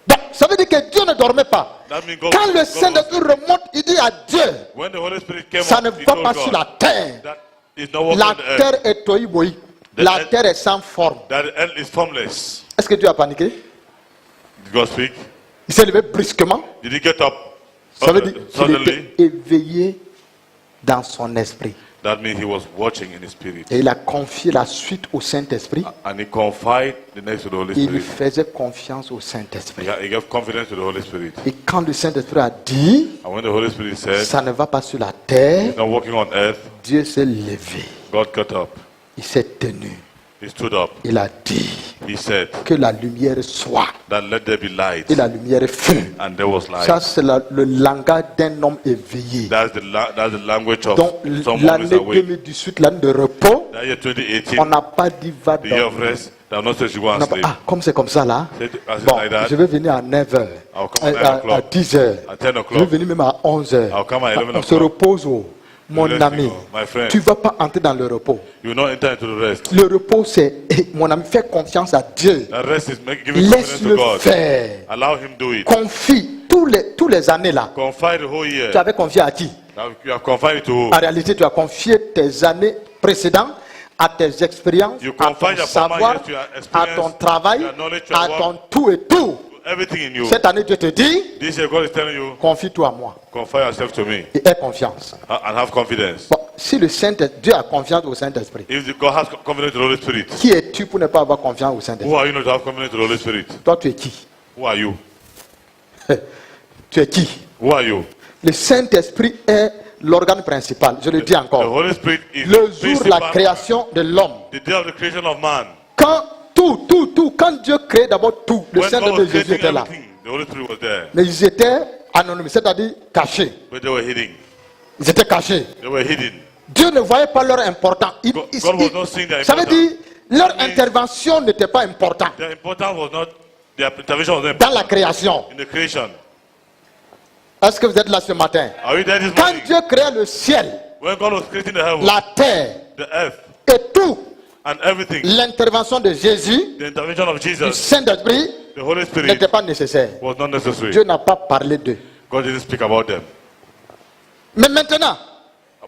Donc, ça veut dire que Dieu ne dormait pas. That means God, Quand le God Saint-Esprit was, remonte, il dit à Dieu, when the Holy Spirit came ça up, ne he va told pas God sur la terre. that is not walking La on the earth. terre est toïboï. The La earth- terre est sans forme. That the earth is formless. Est-ce que Dieu a paniqué? Did God speak? Il s'est levé brusquement. Did he get up Ça veut dire qu'il suddenly? était éveillé dans son esprit. That means he was watching in his spirit. Et il a confié la suite au Saint-Esprit. And he confided the next to the Holy Il Spirit. faisait confiance au Saint-Esprit. He gave confidence to the Holy Spirit. Et quand le Saint-Esprit a dit, And when the Holy Spirit said, ça ne va pas sur la terre, he's not walking on earth, Dieu s'est levé. God got up. Il s'est tenu. He stood up. Il a dit He said que la lumière soit. that let there be light. Et la lumière fut. And there was light. Ça, c'est le langage d'un homme éveillé. That's the language of Donc, someone who l'année is awake. 2018, l'année de repos, That year on 2018, n'a pas dit va the year of dormir. rest, they have not said you go On and n'a pas- sleep. ah, comme c'est comme ça là. Said, as it's Bon, like that, je vais venir à 9h, I'll come at 9 à o'clock. 10h. At 10 Je vais o'clock, venir même à 11h. I'll come at 11 On se o'clock. repose. Mon ami, my friend, tu ne vas pas entrer dans le repos. you will not enter into the rest. Le repos, c'est, mon ami, fais confiance à Dieu. The rest is giving confidence to Laisse-le God. faire. Allow him do it. Confie tous les années là. Confide the whole year. Tu avais confié à qui? You have confided to who? En réalité, tu as confié tes années précédentes à tes expériences, You à confide ton your savoir, former years to your à experience, ton travail, your knowledge, your à work, ton tout et tout. everything in you. Cette année, Dieu te dit, This year God is telling you, confie-toi à moi confide yourself to me et aie confiance. and have confidence. Bon, si le Saint-Esprit, Dieu a confiance au Saint-Esprit, If God has confidence in the Holy Spirit, qui es-tu pour ne pas avoir confiance au who Saint-Esprit? are you not to have confidence in the Holy Spirit? Toi, tu es qui? Who are you? Tu es qui? Who are you? Le Saint-Esprit est l'organe principal. Je le dis The encore. Holy Spirit is Le the jour de la principal- création de l'homme, the day of the creation of man. quand quand Dieu crée d'abord tout, le When God Saint-Esprit was de Jésus creating était là. everything, the Holy Spirit was there, Mais ils étaient anonymes, c'est-à-dire cachés. but they were hidden. Ils étaient cachés. They were hidden. Dieu ne voyait pas leur importance. God was not seeing their Ça veut importance. dire, leur That means- intervention n'était pas importante Their importance was not, their intervention was not dans la important création. in the creation. Est-ce que vous êtes là ce matin? Are you there this Quand morning? Dieu créait le ciel, When God was creating the heaven, la terre the earth, et tout, and everything, l'intervention de Jésus, the intervention of du Jesus, Saint-Esprit, the Holy Spirit, n'était pas nécessaire. was not necessary. Dieu n'a pas parlé d'eux. God didn't speak about them. Mais maintenant,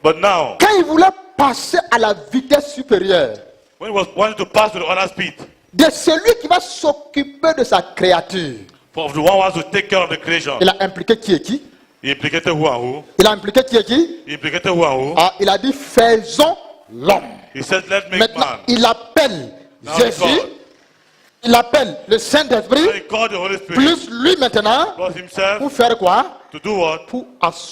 But now, quand il voulait passer à la vitesse supérieure when he was wanting to pass to the other speed, de celui qui va s'occuper de sa créature, for the one who has to take care of the creation, il a impliqué qui est qui? he implicated who and who? Il a impliqué qui est qui? He implicated who and who? Ah, il a dit faisons l'homme. He said, let's make Maintenant, man. il appelle Now Jésus, God. il appelle le Then Saint-Esprit, he called the Holy Spirit, plus lui maintenant, God himself, pour faire quoi? to do what? Pour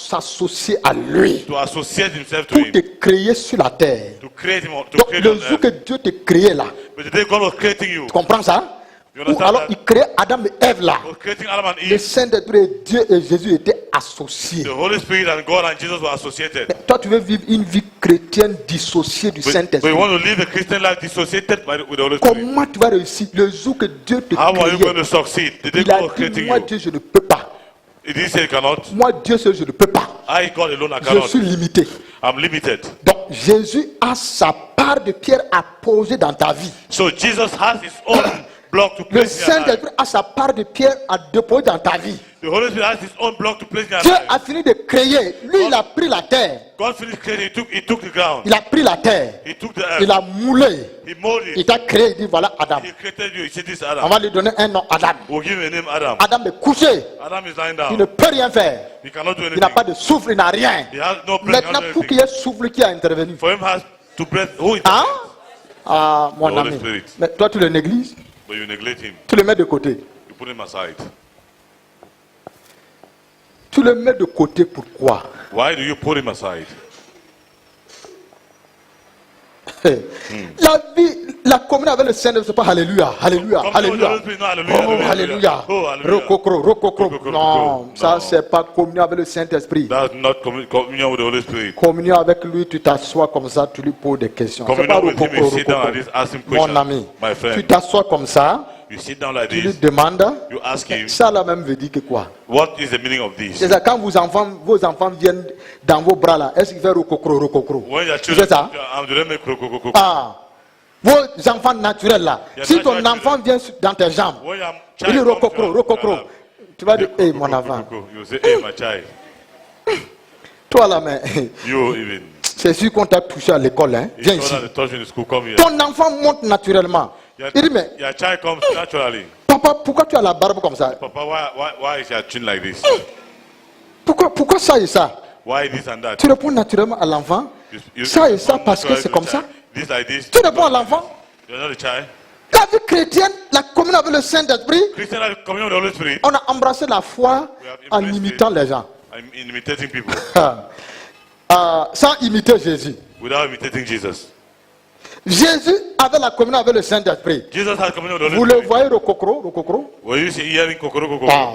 s'associer à lui, To associate himself to pour him, te créer sur la terre. to create him, to Donc, create le on jour que earth. Dieu te créait là, But the day God was creating you, tu comprends ça? You Ou understand alors that? il créait Adam et Ève là. He was creating Adam and Le Eve. Saint-Esprit et Dieu et Jésus étaient associés. The Holy Spirit and God and Jesus were associated. Mais toi, tu veux vivre une vie chrétienne dissociée du But you Saint-Esprit. want to live a Christian life dissociated with the Holy Spirit. Comment tu vas réussir le jour que Dieu te How are you going crée? to succeed? The day Il a God was dit, creating moi you. Dieu, je ne peux pas. He didn't say he cannot. Moi Dieu seul, je ne peux pas. I, God alone, I Je cannot. suis limité. I'm limited. Donc Jésus a sa part de pierre à poser dans ta vie. So Jesus has his own block to Le place in your life. Saint-Esprit a sa part de pierre à déposer dans ta vie. The Holy Spirit has his own block to place in your Dieu life. a fini de créer. Lui, il a pris la terre. God finished creating. He took the ground. Il a pris la terre. He took the Il earth. a moulé. He molded Il it. t'a créé. Il dit voilà Adam. He created you. He said, this is On Adam. va lui donner un nom, Adam. We'll give him a name, Adam. Adam est couché. Adam is lying Il ne down. peut rien faire. He cannot do Il n'a pas anything. de souffle, il n'a rien. He has no breath. Maintenant, He has pour no qu'il y ait anything. souffle qui a intervenu. For him has to breath. Who is Hein? Ah, mon The Holy ami. Spirit. Mais toi, tu le négliges. But you neglect him. Tu le mets de côté. You put him aside. Tu le mets de côté pourquoi? Why do you put him aside? La vie, la communion avec le Seigneur, c'est pas Alléluia, Alléluia, Comme Alléluia. le Spirit, non, Alléluia, Oh, Alléluia, Alléluia. Oh, Alléluia. Rococro, rococro. Rococro, Non, ça non. c'est pas communion avec le Saint-Esprit. That's not communion with the Holy Spirit. Communion avec lui, tu t'assois comme ça, tu lui poses des questions. C'est pas Communion with him, rococro, you sit down rococro. like this, ask him Mon questions. ami, My tu friend, t'assois comme ça, you sit down like tu lui this, demandes. you ask him, Ça là même veut dire que quoi? what is the meaning of this? C'est ça, quand vos enfants viennent dans vos bras là, est-ce qu'ils font rococro, rococro? When your Tu children, fais ça? do they make krokokoko? Ah, vos enfants naturels là. Yeah, Si ton natural enfant vient dans tes jambes, When your il dit child comes rococro, to your rococro. lap, Tu vas dire, you hey mon enfant. krokokoko. You say, hey, my child. Toi là, mais You even. c'est sûr qu'on t'a touché à l'école, hein. Viens It's ici. not that the touch in the school, come here. Ton enfant monte naturellement. Your, Il dit, mais your child comes naturally. papa, pourquoi tu as la barbe comme ça? Papa, why is your chin like this? Pourquoi ça et ça? Why this and that? Tu réponds naturellement à l'enfant. You Ça et ça respond parce que naturally c'est to comme the ça. child. This like this. Tu réponds à l'enfant. You're not a child. La vie chrétienne, la communion avec le Saint-Esprit, Christian life, communion with the Holy Spirit. on a embrassé la foi en imitant les gens. I'm imitating people Sans imiter Jésus. without imitating Jesus. Jésus avait la communion avec le Saint-Esprit. Jesus has communion with the Vous Holy le Spirit. voyez, rococro, rococro. Were you hearing kokoroko? Ah.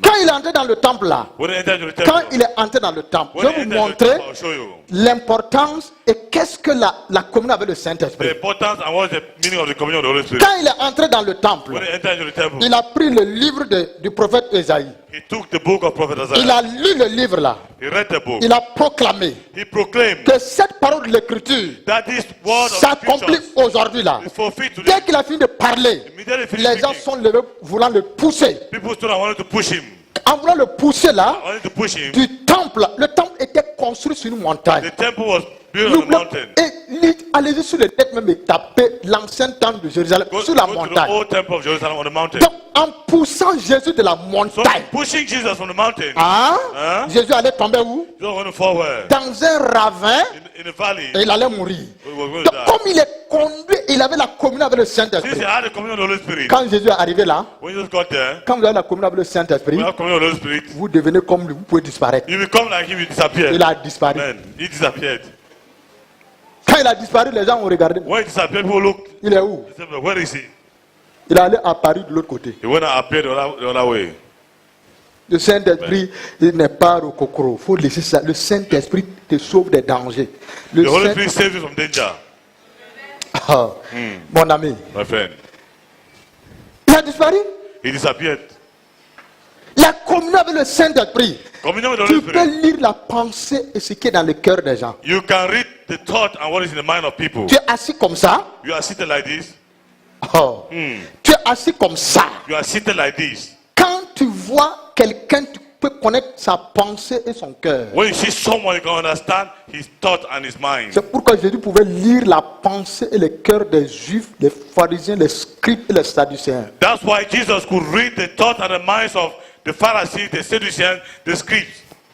Quand il est entré dans le temple là, When he entered the quand temple, il est entré dans le temple, je when vais he vous entered the montrer temple, I'll show you l'importance et qu'est-ce que la communion avec le the Saint-Esprit. importance and what's the meaning of the communion of the Holy Spirit. Quand il est entré dans le temple, When he entered into the temple, il a pris le livre du prophète Ésaïe. he took the book of Prophet Il Isaiah. a lu le livre là. He read the book. Il a proclamé He proclaimed que cette parole de l'écriture that this word of s'accomplit scriptures aujourd'hui là. is fulfilled today. Dès qu'il a fini de parler, Immediately finished les gens speaking, sont levés voulant le pousser. people stood and wanted to push him. En voulant le pousser là, Wanted to push him. du temple, le temple était construit sur une montagne. The temple was built on a mountain. Et allez-y sur le net même et tapez l'ancien temple de Jérusalem sur la Go to the montagne. old temple of Jerusalem on the mountain. Donc en poussant Jésus de la So montagne, pushing Jesus from the mountain. hein, Jésus allait tomber où? Jesus went forward Dans un ravin in the valley. et il allait mourir. He was going Donc to die. comme il est conduit, il avait la communion avec le Since Saint-Esprit. he had the communion of the Holy Spirit, Quand Jésus est arrivé là, when Jesus got there, quand vous avez la communion avec le Saint-Esprit, we have communion of the Holy Spirit. vous devenez comme lui, vous pouvez disparaître. You become like him, you disappear. Il a disparu. Amen. He disappeared. Quand il a disparu, les gens ont regardé. When he disappeared, people looked. Il est où? They said, where is he? Il est allé à Paris de l'autre côté. He went and appeared the other way. Le Saint-Esprit, il n'est pas rococro. Il faut laisser ça. Le Saint-Esprit te sauve des dangers. Le The Holy Saint- Spirit saves you from danger, Ah, mon ami, my friend. il a disparu. He disappeared. La communion avec le Saint-Esprit. Communion with the Tu Holy peux Spirit. lire la pensée et ce qui est dans le cœur des gens. You can read the thought and what is in the mind of people. Tu es assis comme ça. You are seated like this. Oh. Tu es assis comme ça. You are seated like this. Quand tu vois quelqu'un, tu peux connaître sa pensée et son cœur. When you see someone, you can understand his thought and his mind. C'est pourquoi Jésus pouvait lire la pensée et le cœur des Juifs, les pharisiens, les scribes et les sadducéens. That's why Jesus could read the thought and the minds of the Pharisees, the Sadducees, the scribes.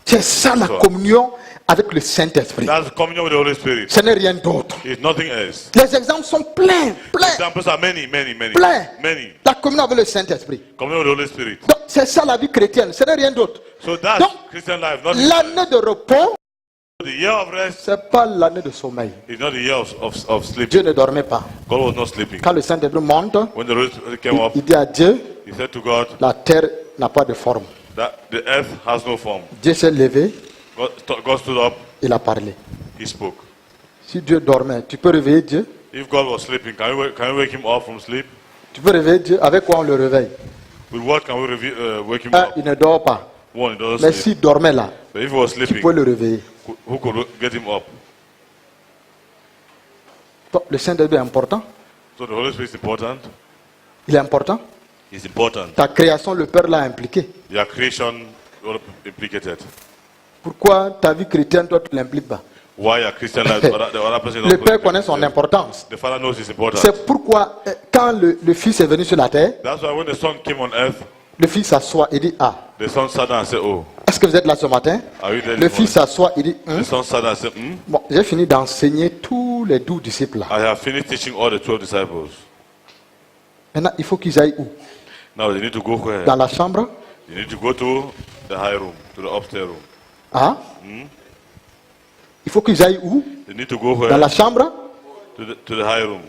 C'est ça la communion avec le Saint-Esprit. That's communion with the Holy Spirit. Ce n'est rien d'autre. It's nothing else. Les exemples sont pleins, pleins, Examples are many, many, many. pleins. Many. La communion avec le Saint-Esprit. Communion with the Holy Spirit. Donc c'est ça la vie chrétienne, ce n'est rien d'autre. So that's Donc, Christian life. Not the l'année de repos, year of rest c'est pas l'année de sommeil. is not the year of sleep. Dieu ne dormait pas. God was not sleeping. Quand le Saint-Esprit monte, When the Holy Spirit came up, il dit à Dieu, he said to God la terre n'a pas de forme. that the earth has no form. Dieu s'est levé, God stood up, il a parlé. he spoke. Si Dieu dormait, tu peux réveiller Dieu? If God was sleeping, can we wake him up from sleep? Tu peux réveiller Dieu? Avec quoi on le réveille? With what can we wake him Ah, up? il ne dort pas. One, he doesn't Mais sleep. s'il dormait là, But if he was tu sleeping, peux le réveiller. who could get him up? Donc, le Saint-Esprit est important. So the Holy Spirit is important. Il est important. It's important. Ta création, le Père l'a impliqué. Your creation all implicated. Pourquoi ta vie chrétienne, toi, tu ne l'impliques pas? Why your Christian life, the other person Le Père connaît son importance. The Father knows it's important. C'est pourquoi, quand le Fils est venu sur la terre, That's why when the Son came on earth, le Fils s'assoit et dit, ah, the Son sat down and said, oh, est-ce que vous êtes là ce matin? are you there? Le Fils s'assoit et dit, The Son sat down and said, bon, j'ai fini d'enseigner tous les 12 disciples là. I have finished teaching all the 12 disciples. Maintenant, il faut qu'ils aillent où? Now they need to go where? Dans la chambre? They need to go to the high room, to the upstairs room. Ah? Il faut qu'ils aillent où? They need to go where? Dans la chambre? To the high room.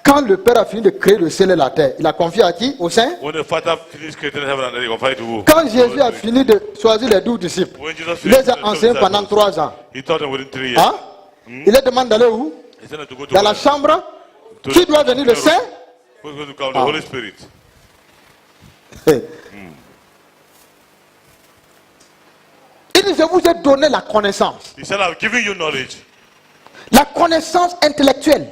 Quand le Père a fini de créer le ciel et la terre, il a confié à qui? Au Saint? When the Father finished creating heaven and earth, he confined to who? Quand Jésus a fini de choisir les 12 disciples, When Jesus il les finished a enseignés pendant 3 ans. he taught them within 3 years. Hein? Il les demande d'aller où? He said to go to Dans la where? chambre? To Qui the- doit venir? Le Saint? Who's going to come? The Holy Spirit. Il dit, je vous ai donné la connaissance. He said, I've given you knowledge, La connaissance intellectuelle.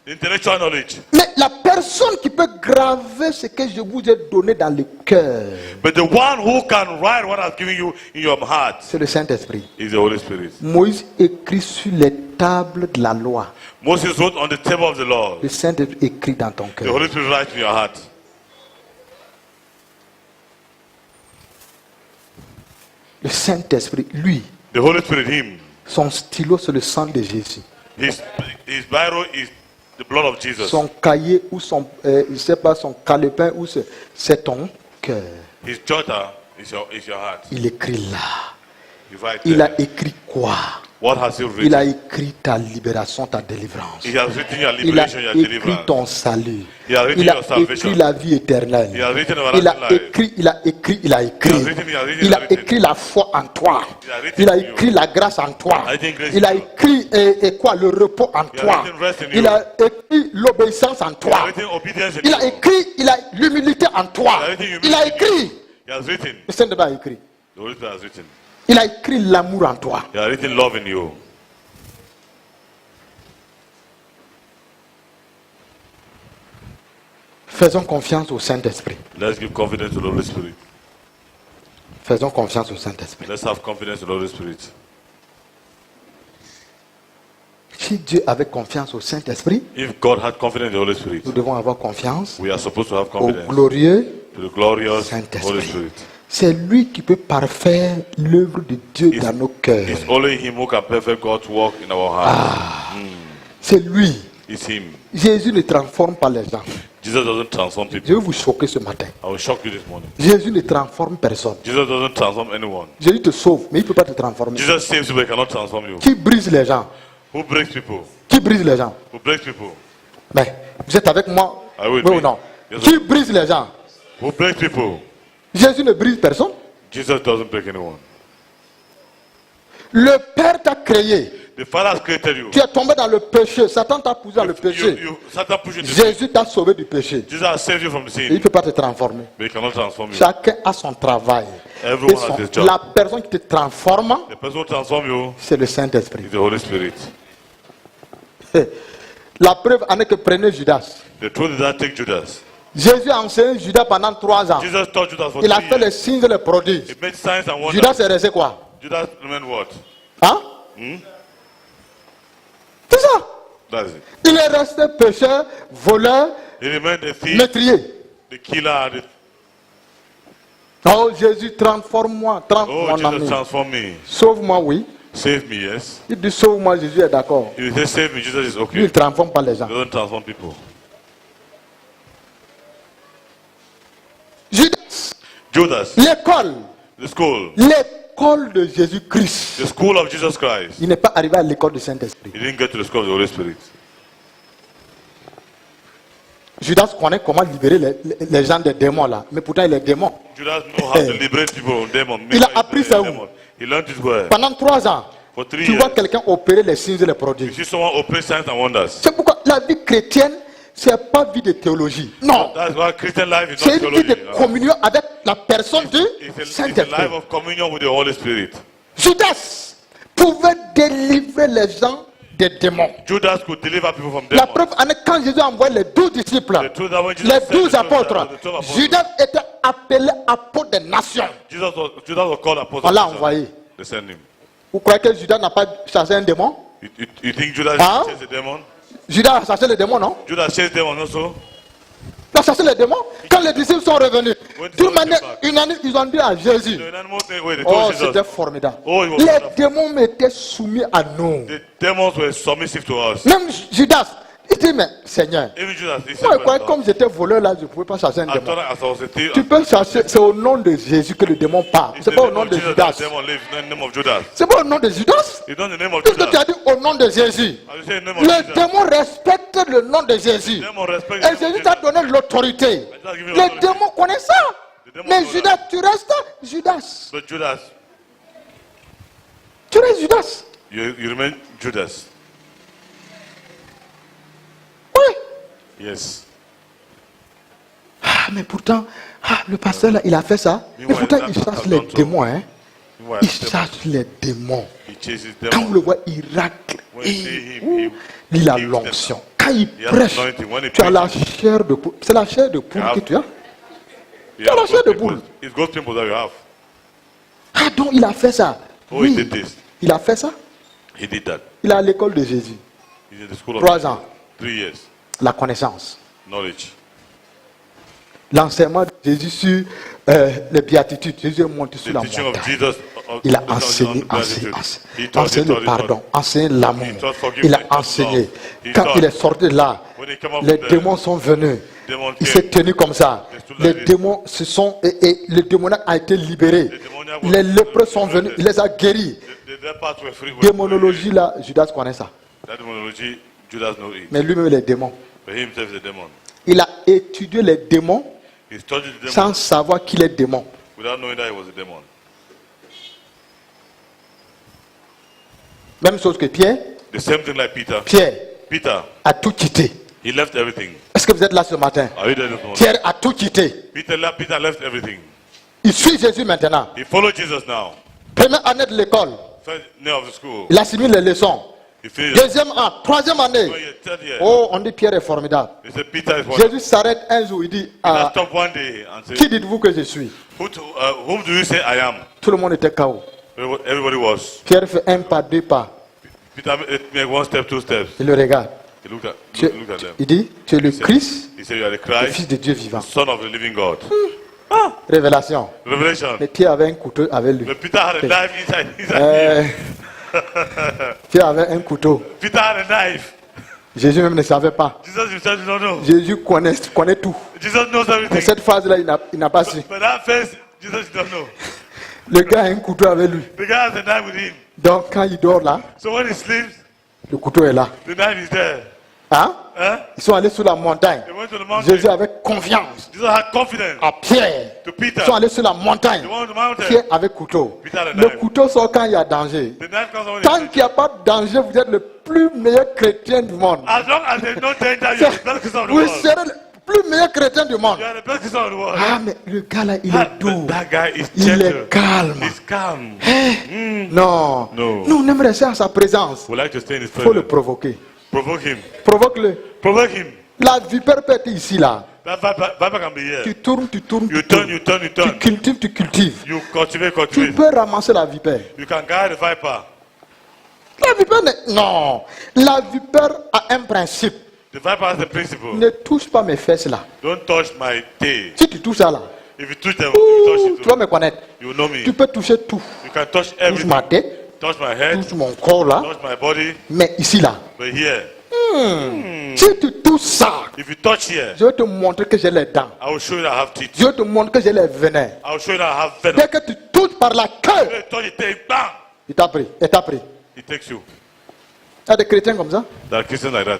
intellectual knowledge. Mais la personne qui peut graver ce que je vous ai donné dans le cœur, But the one who can write what I've given you in your heart c'est le Saint-Esprit. is the Holy Spirit. Moïse écrit sur les tables de la loi. Moses wrote on the table of the law. Le Saint-Esprit écrit dans ton The cœur. Holy Spirit writes in your heart. Le Saint-Esprit, lui, The Holy Spirit, him. son stylo, c'est le sang de Jésus. His Bible is the blood of Jesus. Son cahier ou son, je sais pas, son calepin ou c'est ton cœur. His jotter is your heart. Il écrit là. You write Il there. a écrit quoi? What has he Il a written? écrit ta libération, ta délivrance. He has written your Il a liberation, your écrit deliverance. ton salut. He has written Il a your salvation. écrit la vie éternelle. He has written Il a everlasting life. écrit, il a écrit, il a écrit. He has written, he has written, Il he a has written. écrit la foi en toi. He has written Il a in you. écrit la grâce en toi. He has written grace Il a in you. écrit et quoi, le repos en has toi. written rest in Il you. a écrit l'obéissance en He has toi. written obedience in Il a you. écrit, il a l'humilité en toi. Il a written Il a humility in écrit. He has written. Le Saint-Esprit a écrit. The Holy Spirit has written. Il a écrit l'amour en toi. He has written love in you. Faisons confiance au Saint-Esprit. Let's give confidence to the Holy Spirit. Faisons confiance au Saint-Esprit. Let's have confidence in the Holy Spirit. Si Dieu avait confiance au Saint-Esprit, If God had confidence in the Holy Spirit, nous devons avoir confiance we are supposed to have au confidence glorieux to the glorious Holy Saint-Esprit. Spirit. C'est lui qui peut parfaire l'œuvre de Dieu dans nos cœurs. It's only Him who can perfect God's work in our hearts. C'est lui. It's Him. Jésus ne transforme pas les gens. Jesus doesn't transform Je people. vais vous choquer ce matin. I will shock you this morning. Jésus ne transforme personne. Jesus doesn't transform anyone. Jésus te sauve, mais il ne peut pas te transformer. Jesus saves you, but He cannot transform you. Qui brise les gens? Who breaks people? Qui brise les gens? Who breaks people? Mais vous êtes avec moi? I will Oui be. ou non? Yes, Qui brise les gens? Who breaks people? Jésus ne brise personne. Jesus doesn't break anyone. Le Père t'a créé. The Father has created you. Tu es tombé dans le péché. Satan t'a poussé dans le péché. Satan pushed you to sin. Jésus t'a sauvé du péché. Jesus has saved you from the Et il ne sin, peut pas te transformer. but He cannot transform you. Chacun a son travail. Everyone Et has his la job. personne qui te transforme, The person who transforms you c'est le Saint-Esprit. is the Holy Spirit. La preuve en est que prenez Judas. The truth is that take Judas. Jésus a enseigné Judas pendant 3 ans. Jesus taught Judas for Il a 3 fait les years. signes et les prodiges. He made signs and wonders. Judas est resté quoi? Judas remained what? Hein? C'est ça. That's it. Il est resté pécheur, voleur, He remained a thief, meurtrier. the killer. And Oh Jésus, transforme-moi, oh, transforme mon Jesus ami. transform me. Sauve-moi, oui. Save me, yes. Il dit sauve-moi, Jésus est d'accord. If you say save me, Jesus is Lui, il okay. ne transforme pas les gens. He doesn't transform people. Judas, Judas, l'école de Jésus-Christ. the school of Jesus Christ. Il n'est pas arrivé à l'école du Saint-Esprit. He didn't get to the school of the Holy Spirit. Judas connaît comment libérer les gens des démons là. Mais pourtant, il est démon. Judas knows how to liberate people from demons. Il a appris ça où? He learned it where? Pendant 3 ans, For 3 tu vois years. quelqu'un opérer les signes et les You prodiges. see someone operate signs and wonders. C'est pourquoi la vie chrétienne, c'est pas vie de théologie. Non. That's why Christian life is C'est not une vie de theology. communion avec la personne du It's a Saint-Esprit. life of communion with the Holy Spirit. Judas pouvait délivrer les gens des démons. Judas could deliver people from La demons. preuve en est quand Jésus a envoyé les 12 disciples, The truth that when Jesus les sent 12 the 12 apôtres, the 12 apostles, Judas était appelé apôtre des nations. Judas was called apostle. On l'a envoyé. They sent him. Vous croyez que Judas n'a pas chassé un démon? You think Judas Huh? chased the demon? Judas a chassé les démons, non? Judas chased demon also. Il a chassé les démons. Quand les disciples sont revenus, When the d'une manière disciples unanime, ils ont dit à Jésus, The animal thing where they oh, told c'était Jesus, formidable. Oh, it was Les wonderful. démons étaient soumis à nous. The demons were submissive to us. Même Judas, il dit, mais Seigneur, Even Judas, he said, moi, je croyais "Well, comme j'étais voleur là, je ne pouvais pas chasser un I démon. thought as I was a thief, Tu peux chasser, c'est au nom de Jésus que le démon parle. it's C'est the pas au name nom of de Jesus Judas. that the demon lives, not in the name of Judas. C'est pas au nom de Judas. It's not the name of Puisque tu as Judas. dit au nom de Jésus. I say the name of Le Jesus. démon respecte le nom de Jésus. The demon respect Et the name of Jésus t'a Jesus. donné l'autorité. just give you Les authority. démons connaissent ça. The demon Mais know Judas, tu restes Judas. But Judas, Tu restes Judas. you remain Judas. Oui. Yes. Ah, mais pourtant, le pasteur là, il a fait ça. Mais pourtant, il chasse les démons. Hein. Meanwhile, Il the demon, chasse les démons. he chases Quand on demons. le voit, il racle. When you see him, Il a he l'onction. Quand il He has prêche, anointing. When he tu as la preaches, chair de poule. C'est la chair de poule You have- que tu as. he Tu as la has chair de good poule. people. It's good people that you have. Ah, donc il a fait ça. Oh, he did this. Il a fait ça. He did that. Il est à l'école de Jésus. He's in the school of 3 ans. 3 years. La connaissance. Knowledge. L'enseignement de Jésus sur les béatitudes. Jésus est monté sur The la teaching of montagne. Jesus. Il a on enseigné, the gratitude. He taught, enseigné he le taught, he pardon, taught. enseigné l'amour. He taught forgiveness, Il a he taught enseigné. love. He Quand taught. il est sorti de là, When he came up les with the démons sont venus. demon Il came, s'est tenu comme ça. They stood Les like this. démons se sont et le démoniaque a été libéré. The demoniac was Les lépreux sont liberated. venus, il les a guéris. The lepers were free. Démonologie là, Judas connaît ça. That demonology, Judas knows it. Mais lui-même les démons. But he himself is a demon. Il a étudié les démons He studied the demon sans savoir qu'il est démon. without knowing that he was a demon. Même chose que Pierre. The same thing like Peter. Pierre Peter, a tout quitté. he left everything. Est-ce que vous êtes là ce matin? Are you there this morning? Pierre a tout quitté. Peter left everything. Il suit Jésus maintenant. He followed Jesus now. Première année de l'école, First day of the school. il assimile les leçons. He finished. Deuxième an, troisième année. Third year. Oh, on dit Pierre est formidable. He said Peter is one. Jésus s'arrête un jour, il dit, He ah, stopped one day and said, qui dites-vous que je suis? whom do you say I am? Tout le monde était KO. Everybody was. Pierre fait un pas, deux pas. Peter made one step, two steps. Il le regarde. He looked at them. Il dit, tu es le Christ, He said, you are the le Christ, Fils de Dieu vivant. Son of the living God. Révélation. Revelation. Mais Pierre avait un couteau avec lui. But Peter had a knife inside him. Pierre avait un couteau. Peter had a knife. Jésus même ne savait pas. Jesus himself did not know. Jésus connaît tout. Jesus knows Mais everything. cette phase-là, il n'a pas su. But that first, Jesus did not know. Le gars a un couteau avec lui. The guy has a knife with him. Donc quand il dort là, So when he sleeps, le couteau est là. the knife is there. Hein? Huh? Ils sont allés sur la montagne. They went to the mountain. Jésus avait confiance Jesus had confidence à Pierre. to Peter. Ils sont allés sur la montagne. They went to the mountain. Pierre avec couteau. Peter had a Le knife. couteau sort quand il y a danger. The knife comes when Tant qu'il n'y a pas de danger, vous êtes le plus meilleur chrétien du monde. As long as there's no danger, you're the best Christian of the Vous world. serez le plus meilleur chrétien du monde. You are the best Christian of the world. Ah, mais le gars là, il est doux. That guy is Il gentle. est calme. He's calm. Non. No. Nous, on aimerait rester à sa présence. We like to stay in his Il faut le presence. provoquer. Provoke him. Provoque-le. Provoke him. La vipère peut être ici là. That viper can be here. Tu tournes, tu tournes, You tu turn, tournes. you turn, you Tu turn. cultives, tu cultives. You cultivate, Tu cultivate. peux ramasser la vipère. You can guide the viper. La vipère, non. La vipère a un principe. The viper has a principle. Ne touche pas mes fesses là. Don't touch my tail. Si tu touches ça là, If you touch them, if you touch ouh, it, tu vas me connaître. you know me. Tu peux toucher tout. You can touch Touche everything. ma tête, Touch my head, touche mon corps là. touch my body, Mais ici là, but here, si tu touches ça, if you touch here, je vais te montrer que j'ai les dents. I will show you that I have teeth. Je vais te montrer que j'ai les venins. I will show you that I have venom. Dès que tu touches par la queue, You touch the tail, bang! il t'a pris. Il t'a pris. He takes you. Il y a des chrétiens comme ça. There are Christians like that.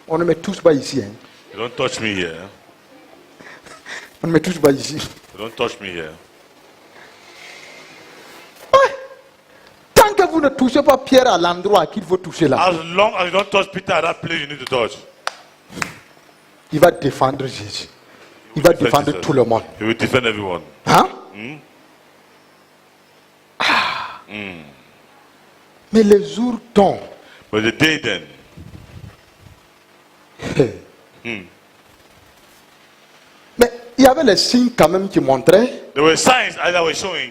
On ne me touche pas ici. Hein. You don't touch me here. On ne me touche pas ici. You don't touch me here. Ouais. Tant que vous ne touchez pas Pierre à l'endroit qu'il faut toucher là, As long as you don't touch Peter at that place you need to touch, il va défendre Jésus. Il va défendre Jesus. tout le monde. He will defend everyone. Hein? Mais les jours tombent. But the day then, Mais il y avait les signes quand même qui montraient. there were signs as I was showing,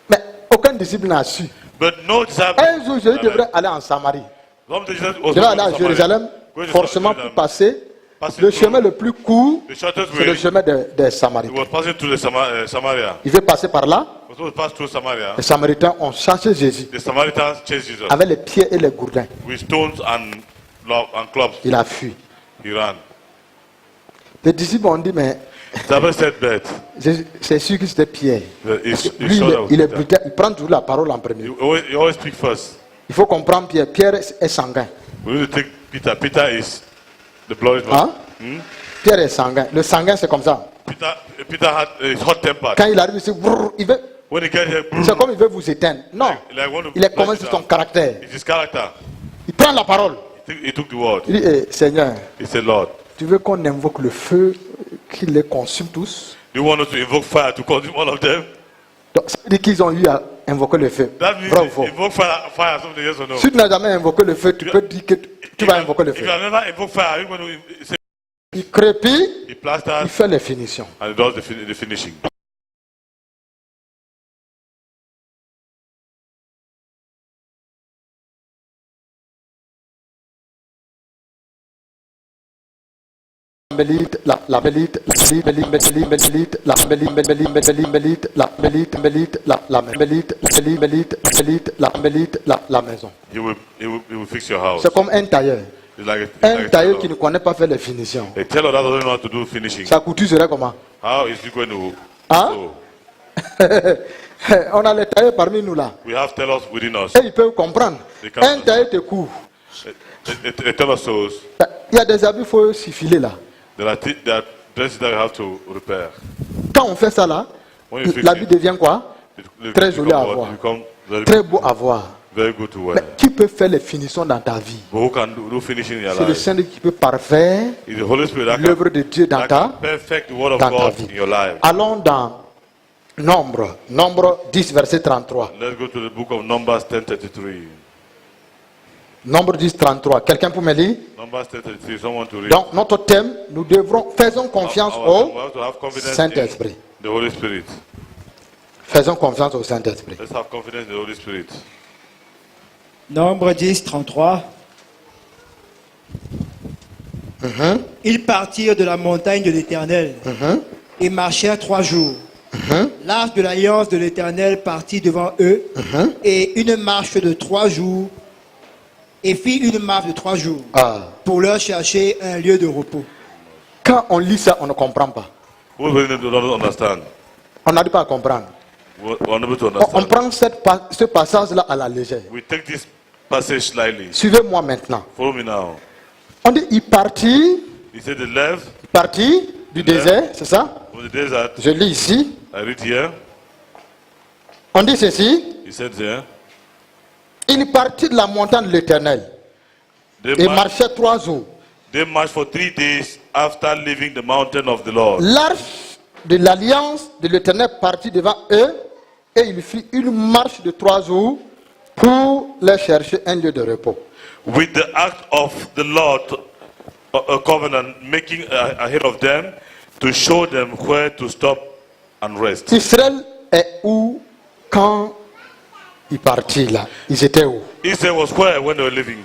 Mais aucun disciple n'a su. but no disciple. Un jour, Jésus devrait aller en Samarie. Some Jesus was Je vais going aller to à Samaria. Jérusalem, Going to forcément Jerusalem. pour passer. Passing Le through chemin le plus court, the shortest c'est le way. chemin des He Samaritains. was passing through the Samaria. Il veut passer par là. He was supposed to pass through Samaria. Les Samaritains ont cherché Jésus The Samaritans chased Jesus avec les pieds et les gourdins. with stones and clubs. Il a fui. He ran. Les disciples ont dit, mais The disciple said, "Bet c'est sûr que c'était Pierre. he Lui, showed up." il est brutal. Il prend toujours la parole en premier. You always speak first. Il faut comprendre Pierre. Pierre est sanguin. We need to take Peter. Peter is the blood. Hein? Pierre est sanguin. Le sanguin, c'est comme ça. Peter had hot tempered. Quand il arrive ici, il veut, When he get here, c'est comme il veut vous éteindre. Non. like one of Il est convaincu de son caractère. It's his character. Il prend la parole. He took the word. Il dit, Seigneur, He said, Lord, tu veux qu'on invoque le feu, qu'il les consume tous? do you want us to invoke fire to consume all of them? Donc, ça veut dire qu'ils ont eu à invoquer le feu. That means Vrai ou faux? invoke fire something, yes or no? Si tu n'as jamais invoqué le feu, tu peux dire que tu vas invoquer le If feu. you have never invoked fire, you're going to say, Il crépit, he il plasters fait les finitions. and he does the finishing. La mélite, la maison. He will fix your house. C'est comme un tailleur. It's like Un a tailleur qui ne tailor. connaît pas faire les finitions. A tailor that doesn't know how to do finishing. Sa couture serait comment? How is he going to Huh? sew? On a les tailleurs parmi nous là. We have tailors within us. Et ils peuvent comprendre. Un tailleur te court. A tailor sews. Il y a des habits, il faut s'y filer là. There are dresses that you have to repair. Quand on fait ça là, When you fix l'habit it, devient quoi? it Très become joli à what? voir. It become Très beau à voir. very good to wear. Mais qui peut faire les finitions dans ta vie? But who can do finishing in your C'est le life? Saint qui peut parfaire It's the Holy Spirit that l'œuvre de Dieu dans can ta. perfect the word of dans ta God vie. in your life. Allons dans Nombre 10, verset 33. Let's go to the book of Numbers 10:33. Nombre 10, 33. Quelqu'un peut me lire? Numbers 10:33. Someone to read. Donc, notre thème, faisons confiance We au have to have confidence Saint-Esprit. in the Holy Spirit. Faisons confiance au Saint-Esprit. Let's have confidence in the Holy Spirit. Nombre 10, 33. Ils partirent de la montagne de l'Éternel et marchèrent 3 jours. L'arche de l'alliance de l'Éternel partit devant eux et une marche de 3 jours et fit une marche de 3 jours pour leur chercher un lieu de repos. Quand on lit ça, on ne comprend pas. Who really don't understand? On n'arrive pas à comprendre. We're unable to On understand. prend ce passage-là à la légère. We take this passage slightly. Suivez-moi maintenant. Follow me now. On dit, il partit He said the left du désert, c'est ça? from the desert. Je lis ici. I read here. On dit ceci. He said there. Il partit de la montagne de l'Éternel et marchait 3 jours. They marched for 3 days after leaving the mountain of the Lord. L'arche de l'alliance de l'Éternel partit devant eux et il fit une marche de 3 jours pour leur chercher un lieu de repos. With the act of the Lord, a covenant making ahead of them to show them where to stop and rest. Israël est où quand il partit là? Ils étaient où? Israel was where when they were living?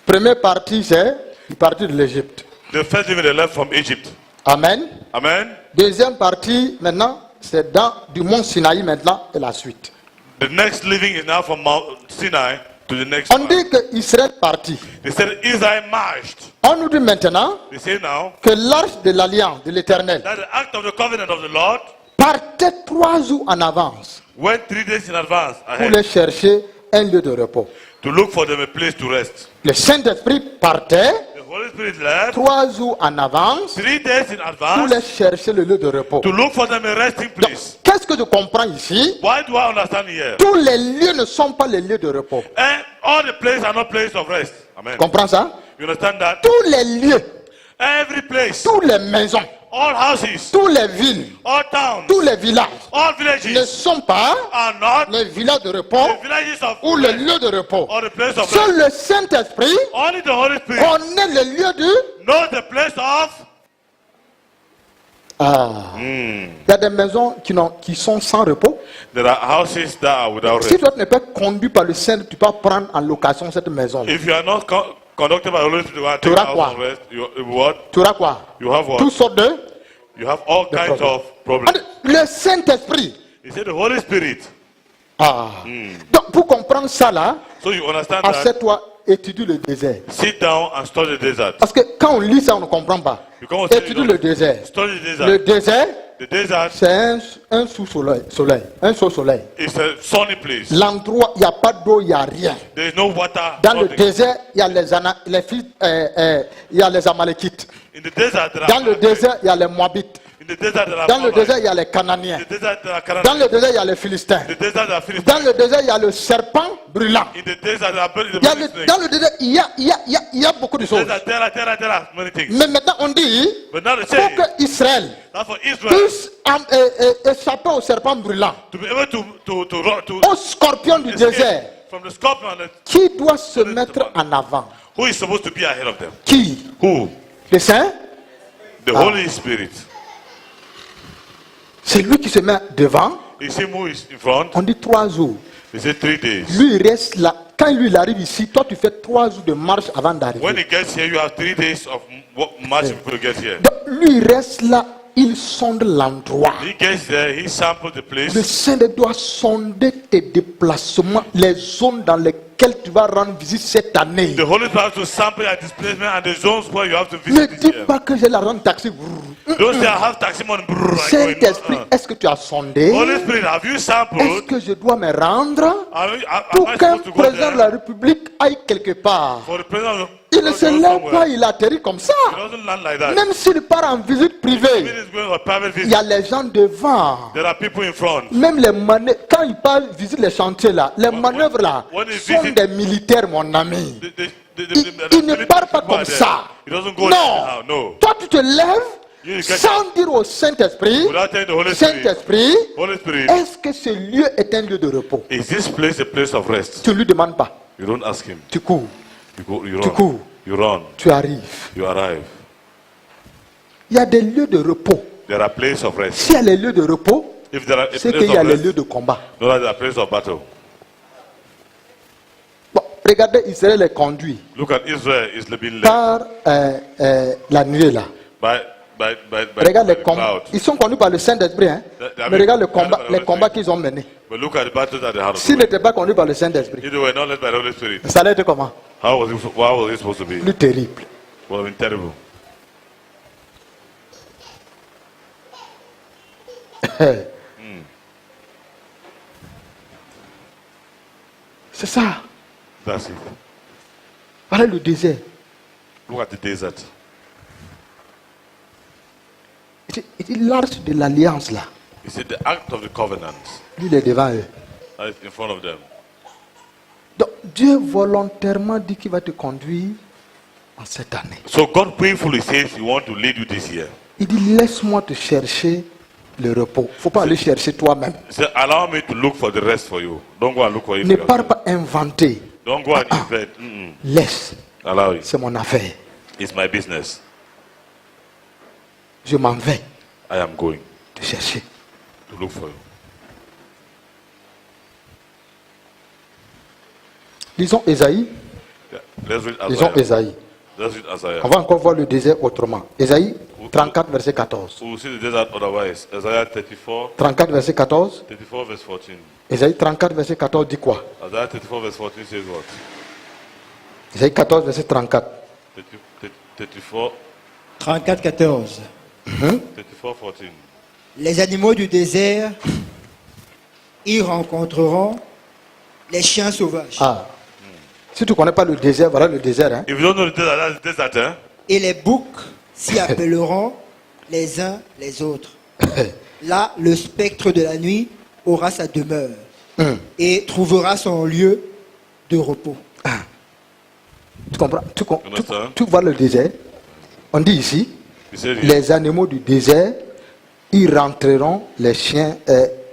Première partie, c'est il partit de l'Égypte. The first living they left from Egypt. Amen. Amen. Deuxième partie, maintenant, c'est du mont Sinaï maintenant et la suite. The next living is now from Mount Sinai to the next On one. dit que Israël partit. They said Israel marched. On nous dit maintenant They say now que l'arche de l'alliance de l'Éternel that the act of the covenant of the Lord partait 3 jours en avance went 3 days in advance pour ahead les chercher un lieu de repos. to look for them a place to rest. Le Saint-Esprit partait The Holy Spirit left 3 jours en avance 3 days in pour advance les chercher le lieu de repos. to look for them a resting Donc, place. qu'est-ce que je comprends ici? Why do I understand here? Tous les lieux ne sont pas les lieux de repos. And all the places are not places of rest. Amen. Comprends ça? You understand that? Tous les lieux, Every place, toutes les maisons, all houses, toutes les villes, all towns, tous les villages all ne villages sont pas are not les villages de repos the villages of ou le rest lieu de repos. or the place of Seul rest. le Saint-Esprit Only the Holy Spirit connaît le lieu de... knows the place of. Il y a des maisons qui sont sans repos. There are houses that are without Si rest. toi tu n'es pas conduit par le Saint, tu peux prendre en location cette maison. If you are not conducted by the Holy Spirit to Tu take auras house quoi? of rest, you what? Tu auras quoi? You have what? Toutes sortes de... You have all kinds problem. of problems. Le Saint-Esprit. He said the Holy Spirit. Donc pour comprendre ça là, So you understand that? assieds-toi, étudie le désert. Sit down and study the desert. Parce que quand on lit ça, on ne comprend pas. Because you Étudie don't le désert. study the desert. Le désert, The desert c'est un sous-soleil, un sous-soleil. is a sunny place. L'endroit, il n'y a pas d'eau, il n'y a rien. There is no water. Dans le nothing. désert, il y a il y a les Amalekites. In the desert, there Dans are le désert, il y a les Moabites. In the desert, there are Dans le Moabites. désert, il y a les Cananéens. In the desert, there are Dans Canaanites. le désert, il y a les Philistins. In the desert, there are Philistines. Dans le désert, il y a le serpent brûlant. In the desert, there are Il y a dans le désert, il y a beaucoup de choses. There are many things. Mais maintenant, on dit, But now they pour say que Israël that for Israel puisse échapper au serpent brûlant, to be able to au scorpion du escape désert, from the scorpion, qui doit se mettre en avant? who is supposed to be ahead of them? Qui? Who? Le Saint? The Holy Spirit. C'est lui qui se met devant. You see who is in front? On dit 3 jours. They say 3 days. Lui, il reste là. Quand lui, il arrive ici, toi, tu fais 3 jours de marche avant When d'arriver. he gets here, you have 3 days of march before you get here. Donc, lui, il reste là. Il sonde l'endroit. He gets there, he samples the Le place. Saint doit sonder tes déplacements, les zones dans lesquelles tu vas rendre visite cette année. The Holy Spirit has to sample your displacement and the zones where you have to Ne visit this dis year. pas que j'ai l'argent de taxi. Those that have taxi money. Saint-Esprit, est-ce que tu as sondé? Holy Spirit, have you Est-ce sampled? que je dois me rendre Am pour I qu'un supposed to go président de la there République aille quelque part? for the president of Il ne se lève somewhere? pas, il atterrit comme ça. He doesn't land like that. Même s'il part en visite If privée, it is going on a private il y visit, a les gens devant. there are people in front. Même les manœuvres, quand il part visiter les chantiers là, les manœuvres là when he sont visit- des militaires, mon ami. The Il ne part pas comme ça. He doesn't go Non. there now. No. Toi, tu te lèves, sans dire au Saint-Esprit, Without telling the Holy Spirit, Saint-Esprit, Holy Spirit, est-ce que ce lieu est un lieu de repos? is this place a place of rest? Tu ne lui demandes pas. You don't ask him. Tu cours, You go, you tu run. cours, You run. tu arrives. You arrive. Il y a des lieux de repos. There are places of rest. S'il y a les lieux de repos, If there are a c'est place qu'il y a of les rest, lieux de combat. no, there are places of battle. Bon, regardez, Israël est conduit Look at Israel is being led par la nuée là. by Regarde les the combats. cloud. Ils sont conduits par le Saint-Esprit. Hein? Mais regarde les combats qu'ils ont menés. But look at the battles that they had. S'ils n'étaient pas conduits par le Saint-Esprit, If they were not led by the Holy Spirit, ça allait être comment? how was it supposed to be? Plus terrible. It would have been terrible. C'est ça. That's it. Voilà le désert. Look at the desert. Il est l'arche de l'alliance là. You see the act of the covenant. Lui, il est devant eux. That is in front of them. Donc, Dieu volontairement dit qu'il va te conduire en cette année. So God prayerfully says He wants to lead you this year. Il dit, laisse-moi te chercher le repos. Il ne faut pas aller chercher toi-même. He said, allow me to look for the rest for you. Don't go and look for it. Ne for pars yourself. pas inventer. Don't go and invent. Laisse. Allow it. C'est mon affaire. It's my business. Je m'en vais I am going te chercher. to look for you. Lisons Ésaïe. Yeah. Let's read Lisons Isaiah. Ésaïe. Let's read Isaiah. On va encore voir le désert autrement. Ésaïe 34, verset 14. We'll see the desert otherwise. Isaiah 34, 34, verset 14. 34 verse 14. Ésaïe 34, verset 14 dit quoi? Isaiah 34 verse 14 says what? Ésaïe 14, verset 34. 34, 34, 14. 34, 14. Les animaux du désert y rencontreront les chiens sauvages. Ah. Si tu ne connais pas le désert, voilà le désert. Hein? If you don't know the desert, that's the desert, eh? Et les boucs s'y appelleront les uns les autres. Là, le spectre de la nuit aura sa demeure et trouvera son lieu de repos. Tu comprends? Understand? Tu vois le désert? On dit ici, He said, les animaux du désert, ils rentreront les chiens,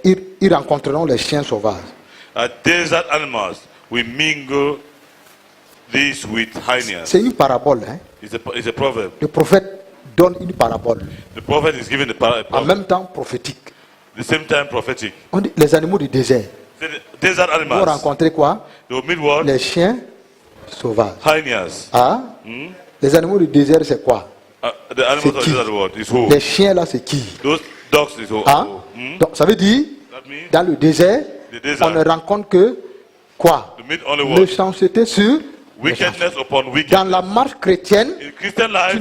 ils rencontreront les chiens sauvages. desert animals will mingle this with hyenas. C'est une parabole. Hein? It's a proverb. Le prophète donne une parabole, The prophet is giving the en proverb. même temps prophétique. The same time prophetic. On dit les animaux du désert The desert vont animals, rencontrer quoi? they will meet what? Les chiens sauvages. Hyenas. Ah? Les animaux du désert, c'est quoi? The animals of qui? the desert world is who? Les chiens là, c'est qui? Those dogs is who? Ah? Donc ça veut dire, That means dans le désert, the desert. on ne rencontre que quoi? To meet only what? Méchanceté sur Wickedness upon dans wickedness. la marche chrétienne. In Christian life,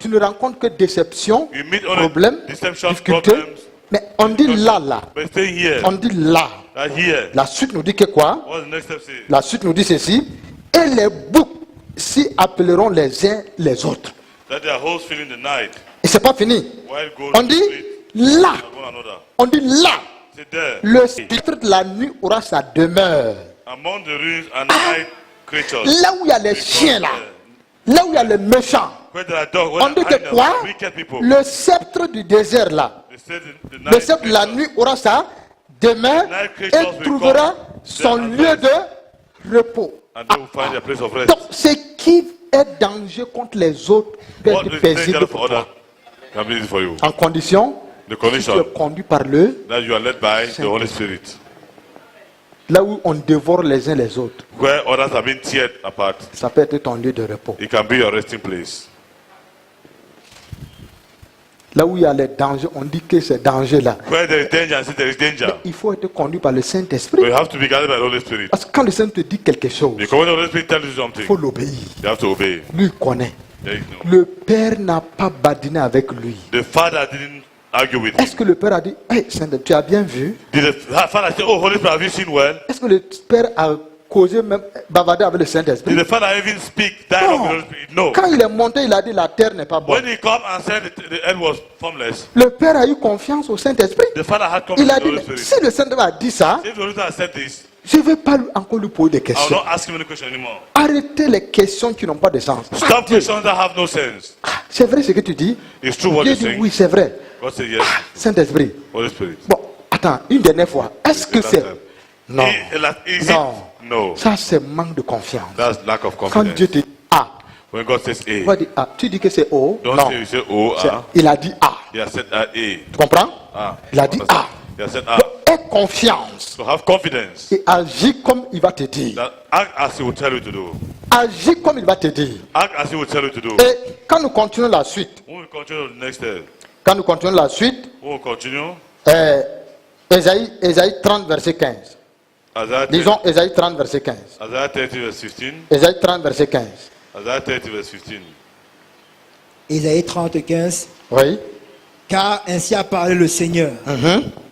Tu ne rencontres que déception, you meet only problème, deception, difficulté. problems. Mais on dit là, But staying here, on dit là. not here. La suite nous dit que quoi? What's the next step say? La suite nous dit ceci. Et les boucs s'y appelleront les uns les autres. That their hosts fill in the night, Et c'est pas fini. while goes On to dit sleep là. one another. On dit là. Sit there. Le spectre de la nuit aura sa demeure. Among the ruins and night creatures. Là où il y a les chiens là. Là où il y a les méchants. Where there are dogs, On where dit there que are quoi? hyenas, wicked people. Le sceptre du désert là. They said the Le night sceptre de la creatures. nuit aura sa demeure et trouvera son lieu de repos. And they will find their place of rest. Donc, ce qui est danger contre les autres peut What être is paisible dangerous pour for toi. others can be easy for you. En condition, The si tu condition es conduit par le, that you are led by the Holy Spirit. là où on dévore les uns les autres, Where others have been teared apart, ça peut être ton lieu de repos. it can be your resting place. Là où il y a les dangers, on dit que ces dangers-là, Where there is danger, and see there is danger. il faut être conduit par le But Saint-Esprit. you have to be guided by the Holy Spirit. Parce que quand le Saint te dit quelque chose, Because when the Holy Spirit tells you il something, faut l'obéir. you have to obey. Lui il connaît. There is no. Le Père n'a pas badiné avec lui. The father didn't argue with him. Est-ce que le Père a dit, hey, Saint-Esprit, tu as bien vu? Did the father say, "Oh, Holy Spirit, have you seen well?" Est-ce que le Père a causé, même bavardé avec le Saint-Esprit? Did the father even speak dialogue with the Holy Spirit? No. Quand il est monté, il a dit la terre n'est pas When bonne. he come and said the earth was formless, Le Père a eu confiance au Saint-Esprit. the father had Il confidence a in the dit, Holy mais Spirit. si le Saint-Esprit a dit ça, If the Holy Spirit had said this, Je ne vais pas encore lui poser des I will questions. not ask him any question anymore. Arrêtez les questions qui n'ont pas de sens. Stop questions that have no sense. C'est vrai ce que tu dis? It's true what Dieu you're dit saying. oui, c'est vrai. God said yes. Saint-Esprit. Holy Spirit. Bon, attends, une dernière fois. Est-ce que c'est... Non. Is Non. it? No. Ça, c'est manque de confiance. That's lack of Quand confidence. Dieu te dit A, When God says tu A, vas dire A. Tu dis que c'est O? don't Non. say you say O, C'est- A. Il a dit A. He has said A. Tu comprends? A. Il a dit A. He has said A. Aie confiance So have confidence. et agis comme il va te dire. That act as he will tell you to do. Agis comme il va te dire. Act as he will tell you to do. Et quand nous continuons la suite, When we continue to the next step, quand nous continuons la suite, we will continue. Ésaïe 30, verset 15. Isaiah 30, Disons Ésaïe 30, verset 15. Isaiah 30 verse 15. Ésaïe 30, verset 15. Isaiah 30 verse 15. Ésaïe 30, 15. Oui. Car ainsi a parlé le Seigneur,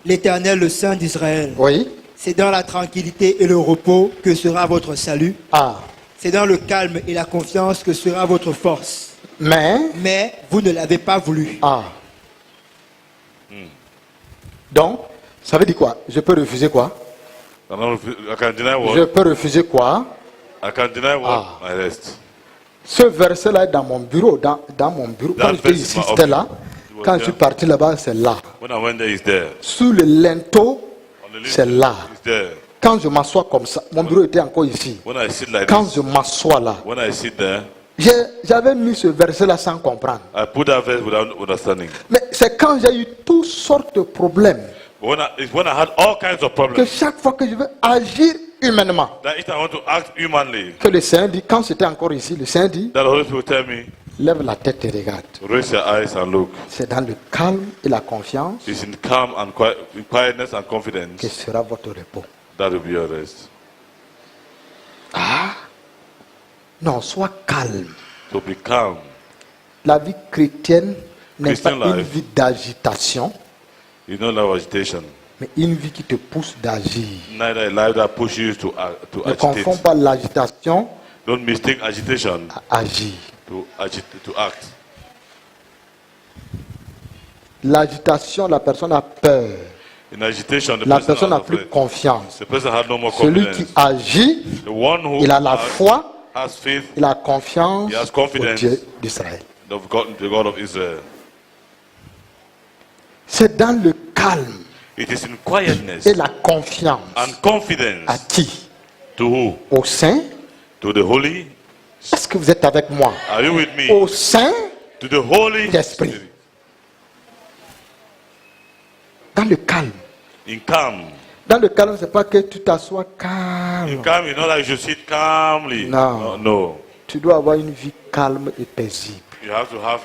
l'Éternel, le Saint d'Israël. Oui. C'est dans la tranquillité et le repos que sera votre salut. Ah. C'est dans le calme et la confiance que sera votre force. Mais. Vous ne l'avez pas voulu. Ah. Donc, ça veut dire quoi? Je peux refuser quoi? I can deny Je what? peux refuser quoi? I can deny what? Ah. My rest. Ce verset-là est dans mon bureau. Dans mon bureau. Quand That j'étais verse is ici, my c'était là. office. It was Quand je there. suis parti là-bas, c'est là. When I went there, he's there. Sous le linteau, On the list, c'est là. he's there. Quand je m'assois comme ça, mon bureau était encore ici. When I sit like Quand this, je m'assois là, when I sit there, j'avais mis ce verset-là sans comprendre. I put that verse without understanding. Mais c'est quand j'ai eu toutes sortes de problèmes But it's when I had all kinds of que problems, chaque fois que je veux agir humainement, that if I want to act humanly, que le Seigneur dit, quand c'était encore ici, le Seigneur dit, that the Holy Spirit will tell me, lève la tête et regarde. raise your eyes and look. C'est dans le calme et la confiance It's in calm and in quietness and que confidence sera votre repos. that will be your rest. Non, sois calme. So be calm. La vie chrétienne n'est pas Christian une life. vie d'agitation, You don't love agitation. mais une vie qui te pousse d'agir. Neither a life that pushes you to Ne confonds agitate. pas l'agitation Don't mistake agitation à agir. to act. L'agitation, la personne a peur. In agitation, the La person personne n'a has plus afraid. confiance. The person has no more Celui confidence. qui agit, The one who il a la foi, has faith il a confiance He has au confidence. Dieu d'Israël. of God, the God of Israel. C'est dans le calme It is in quietness et la confiance. and confidence. À qui? To who? Au Saint. To the holy. Est-ce que vous êtes avec moi? Are you with me? Au Saint To the Holy d'Esprit. Spirit. Dans le calme. In calm. Dans le calme, c'est pas que tu t'assois calme. In calm, it's not like you sit calmly. No. No. Tu dois avoir une vie calme et paisible. You have to have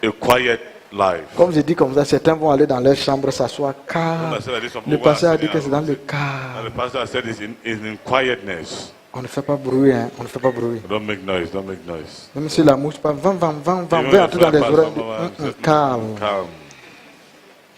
a quiet life. Comme je dis comme ça, certains vont aller dans leur chambre s'asseoir calme. When I said like this, some Le people pasteur a are dit que c'est dans le And calme. the pastor said it's in quietness. On ne fait pas bruit, hein. On ne fait pas bruit. Don't make noise. Don't make noise. Même si la mouche pas, va Even entrer dans les if I oreilles. pass, Calme. Calm.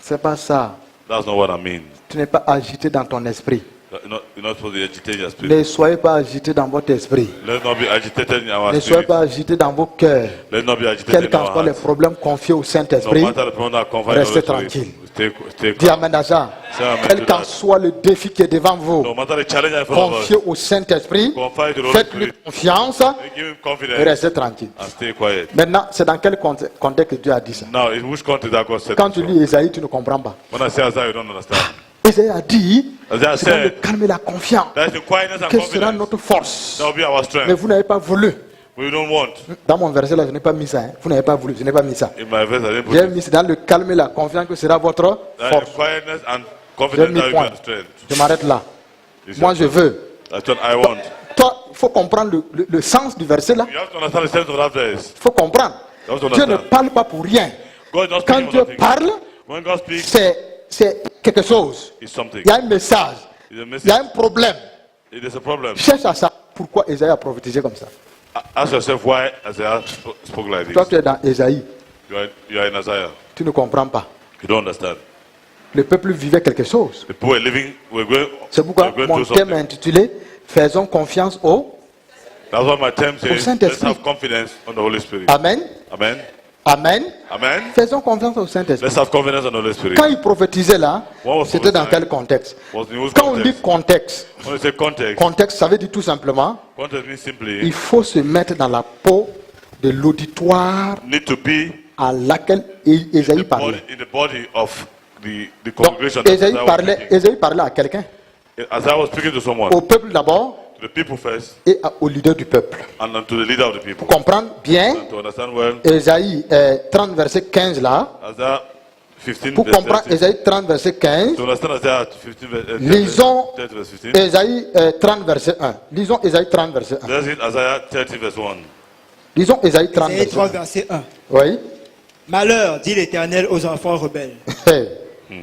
C'est pas ça. That's not what I mean. Tu n'es pas agité dans ton esprit. You're not supposed to agitate your spirit. Ne soyez pas agité dans votre esprit. Let's not be agitated in our Ne soyez spirit. pas agité dans vos cœurs. Let's not be agitated Quels in qu'en our soient les hearts. problèmes confiés au No Saint-Esprit, matter the problem that confines restez the Holy tranquille. Spirit, stay dis calm. Amen à ça. Say amen Quel to qu'en that. soit le défi qui est devant vous, No matter the challenge in front of confiez us, au Saint-Esprit, confide to the Holy faites-lui Spirit. confiance Give him et confidence restez tranquille. and stay quiet. Maintenant, c'est dans quel contexte que Dieu a dit ça? Now, in which context that God said Quand this tu from? lis Ésaïe, tu ne comprends pas. When I say Isaiah, you don't understand. Ésaïe a dit, Isaiah c'est dans le said, calme et la confiance that is the quietness and que sera confidence. notre force. That will be our Mais strength. vous n'avez pas voulu. We don't want. Dans mon verset là, je n'ai pas mis ça. Hein. Vous n'avez pas voulu, je n'ai pas mis ça. In my verse, I didn't put J'ai it. mis c'est dans le calme et la confiance que sera votre That is force. the quietness and J'ai confidence mis that will be point. our strength. Je m'arrête là. It's Moi, your je veux. That's what I want. Toi, il faut comprendre le sens du verset là. You have to understand the sense of that verse. Il faut comprendre. You have to Dieu ne understand. parle pas pour rien. God is not Quand speaking for Dieu nothing. parle, When God speaks, c'est quelque chose. it's something. Il y a un message. It's a Il y message. a un problème. It is a problem. Cherche à ça. Pourquoi Ésaïe a prophétisé comme ça? Ask yourself why Isaiah spoke like Toi, this. tu es dans Ésaïe. You are in Isaiah. Tu ne comprends pas. You don't understand. Le peuple vivait quelque chose. The people were living, C'est pourquoi we're going mon through thème est something. intitulé Faisons confiance au That's what my term says. Saint-Esprit. Let's have confidence on the Holy Spirit. Amen. Amen. Amen. Amen. Faisons confiance au Saint-Esprit. Let's have confidence in the Holy Spirit. Quand il prophétisait là, What was c'était dans quel prophesying? contexte? Was in whose Quand on dit context? contexte, When you say context, contexte, ça veut dire tout simplement, context means simply il faut se mettre dans la peau de l'auditoire need to be à laquelle Ésaïe parlait. in the body of the Donc, congregation. that Ésaïe parlait à quelqu'un, As I was speaking to someone, au peuple d'abord to the people first, et au leader du peuple. and then to the leader of the people. Pour comprendre bien, And to understand well, Ésaïe 30 verset 15 là, Isaiah 15 pour verse comprendre 30. Ésaïe 30 verset 15, To understand Isaiah 15 verse lisons 30 verse 15. Ésaïe 30 verset 1. Lisons Ésaïe 30 verset 1. Let's read Isaiah 30 verse 1. Lisons Ésaïe 30 Ésaïe verset 3, 1. verset 1. Oui. Malheur, dit l'Éternel aux enfants rebelles, Hey.